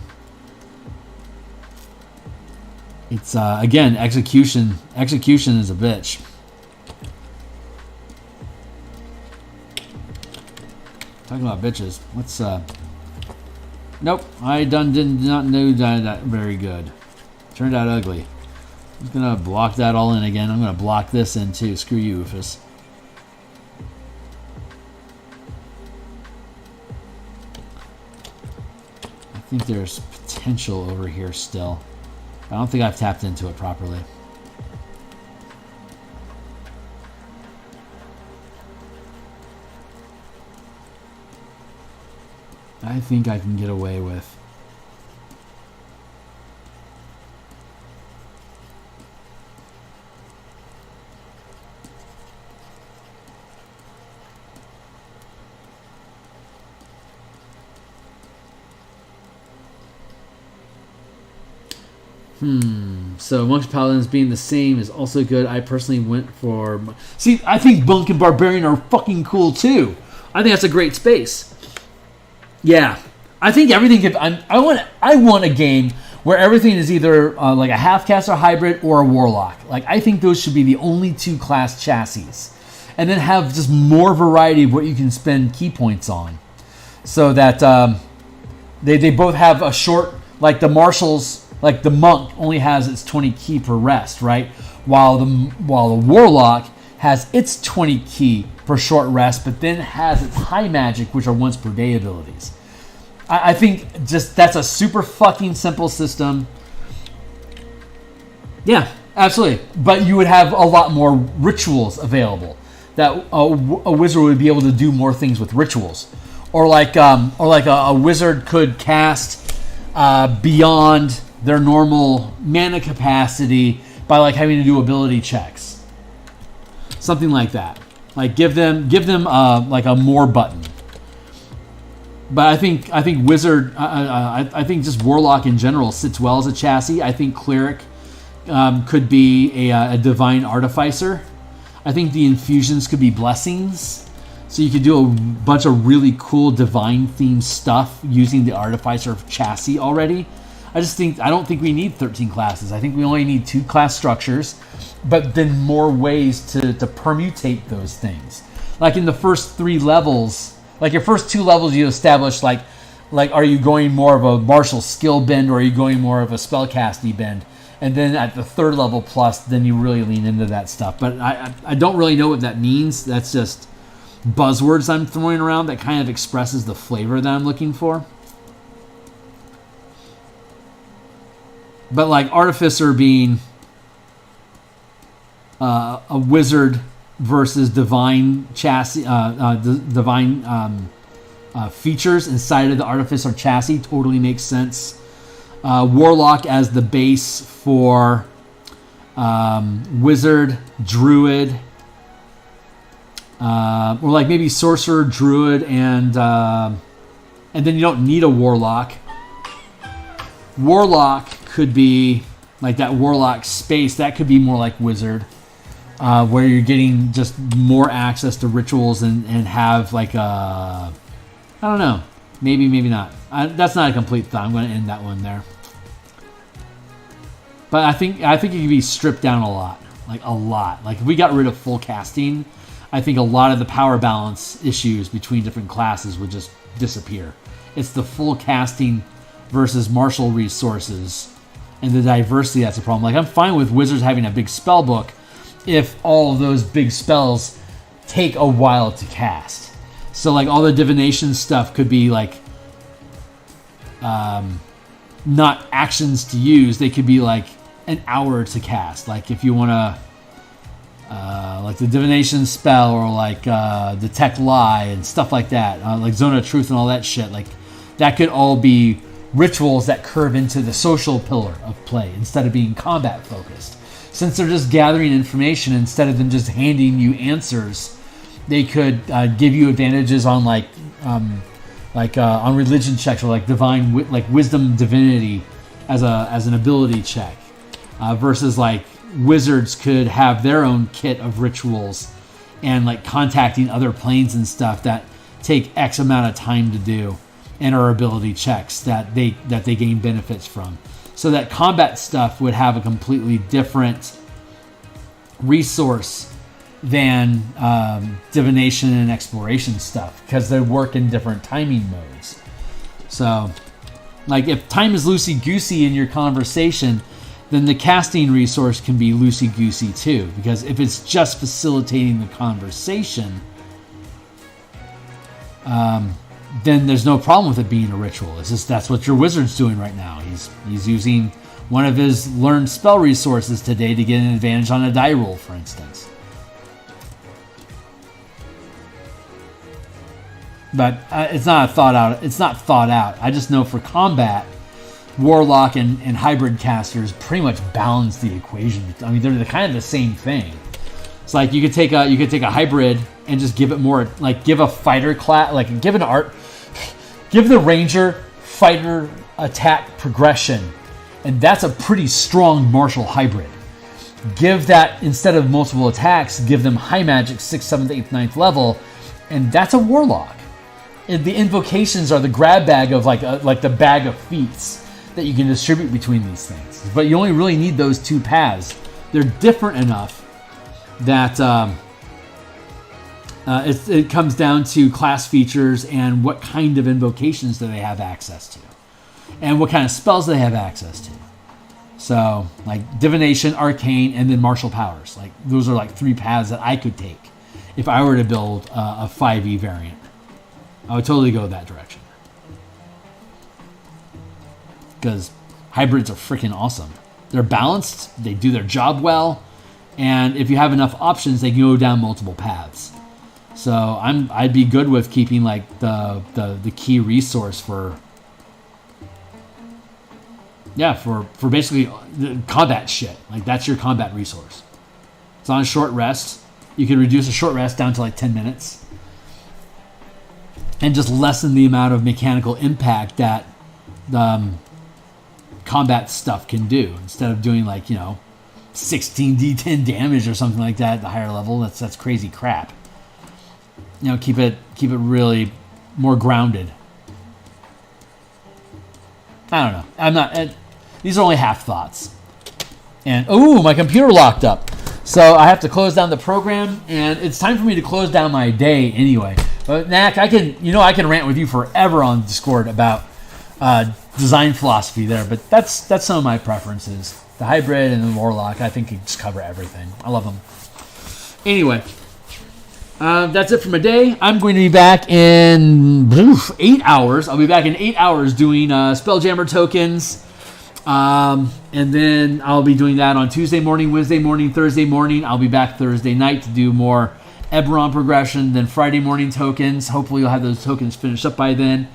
it's again, execution is a bitch. Talking about bitches, let's nope, I did not know that very good. Turned out ugly. I'm just gonna block that all in again. I'm gonna block this in too. Screw you, Ufus. I think there's potential over here still. I don't think I've tapped into it properly. I think I can get away with. So Monk Paladins being the same is also good. I personally went for... See, I think Monk and Barbarian are fucking cool too. I think that's a great space. Yeah. I think everything could... I want a game where everything is either like a half-caster hybrid or a Warlock. Like, I think those should be the only two class chassis. And then have just more variety of what you can spend key points on. So that they both have a short... Like the marshals... Like the monk only has its 20 key per rest, right? While the warlock has its 20 key per short rest, but then has its high magic, which are once per day abilities. I think just that's a super fucking simple system. Yeah, absolutely. But you would have a lot more rituals available. That a wizard would be able to do more things with rituals, or like a wizard could cast beyond their normal mana capacity by like having to do ability checks, something like that. Like give them like a more button. But I think wizard, I think just warlock in general sits well as a chassis. I think cleric could be a divine artificer. I think the infusions could be blessings. So you could do a bunch of really cool divine themed stuff using the artificer chassis already. I don't think we need 13 classes. I think we only need 2 class structures, but then more ways to permutate those things. Like in the first 3 levels, like your first 2 levels, you establish like are you going more of a martial skill bend or are you going more of a spellcasty bend? And then at the 3rd level plus, then you really lean into that stuff. But I don't really know what that means. That's just buzzwords I'm throwing around that kind of expresses the flavor that I'm looking for. But like Artificer being a wizard versus divine chassis, divine features inside of the Artificer chassis totally makes sense. Warlock as the base for wizard, druid, or like maybe sorcerer, druid, and then you don't need a warlock. Warlock could be like that warlock space. That could be more like wizard, where you're getting just more access to rituals and have like a, I don't know, maybe not. That's not a complete thought. I'm going to end that one there. But I think it could be stripped down a lot. Like if we got rid of full casting, I think a lot of the power balance issues between different classes would just disappear. It's the full casting versus martial resources and the diversity that's a problem. Like I'm fine with wizards having a big spell book if all of those big spells take a while to cast. So like all the divination stuff could be like not actions to use. They could be like an hour to cast. Like if you want to like the divination spell or like detect lie and stuff like that, like zone of truth and all that shit, like that could all be rituals that curve into the social pillar of play instead of being combat focused. Since they're just gathering information instead of them just handing you answers, they could give you advantages on on religion checks or like divine like wisdom divinity as an ability check, versus like wizards could have their own kit of rituals and like contacting other planes and stuff that take X amount of time to do and are ability checks that they gain benefits from. So that combat stuff would have a completely different resource than divination and exploration stuff because they work in different timing modes. So like if time is loosey-goosey in your conversation, then the casting resource can be loosey-goosey too, because if it's just facilitating the conversation, then there's no problem with it being a ritual. It's just that's what your wizard's doing right now. He's using one of his learned spell resources today to get an advantage on a die roll, for instance. But it's not thought out. It's not thought out. I just know for combat, Warlock and hybrid casters pretty much balance the equation. I mean, they're kind of the same thing. It's like you could take a hybrid and just give it more, like give a fighter class, like give the ranger fighter attack progression, and that's a pretty strong martial hybrid. Give that, instead of multiple attacks, give them high magic 6th, 7th, 8th, 9th level, and that's a warlock. And the invocations are the grab bag of like the bag of feats that you can distribute between these things. But you only really need those two paths. They're different enough that it comes down to class features and what kind of invocations do they have access to, and what kind of spells they have access to. So, like divination, arcane, and then martial powers. Like those are like three paths that I could take if I were to build a 5e variant. I would totally go that direction because hybrids are freaking awesome. They're balanced. They do their job well. And if you have enough options, they can go down multiple paths. So I'd be good with keeping like the key resource for basically the combat shit. Like that's your combat resource. It's on a short rest. You can reduce a short rest down to like 10 minutes. And just lessen the amount of mechanical impact that combat stuff can do. Instead of doing like, 16d10 damage or something like that at the higher level, that's crazy crap. Keep it really more grounded. I don't know. These are only half thoughts. And my computer locked up. So I have to close down the program, and it's time for me to close down my day anyway. But Knack, I can rant with you forever on Discord about design philosophy there, but that's some of my preferences. The hybrid and the warlock, I think can just cover everything. I love them. Anyway, that's it for my day. I'm going to be back in 8 hours. I'll be back in 8 hours doing Spelljammer tokens And then I'll be doing that on Tuesday morning, Wednesday morning, Thursday morning. I'll be back Thursday night to do more Eberron progression. Then Friday morning tokens. Hopefully you'll have those tokens finished up by then.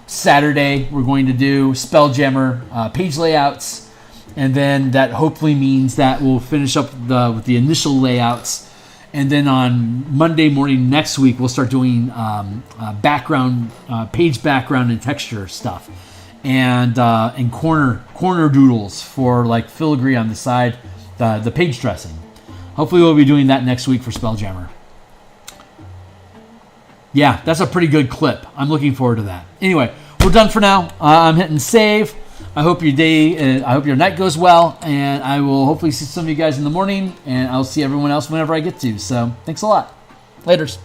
Saturday, we're going to do Spelljammer page layouts. And then that hopefully means that we'll finish up with the initial layouts. And then on Monday morning next week, we'll start doing background, page background and texture stuff. And corner doodles for like filigree on the side, the page dressing. Hopefully we'll be doing that next week for Spelljammer. Yeah, that's a pretty good clip. I'm looking forward to that. Anyway, we're done for now. I'm hitting save. I hope your night goes well, and I will hopefully see some of you guys in the morning, and I'll see everyone else whenever I get to. So thanks a lot. Laters.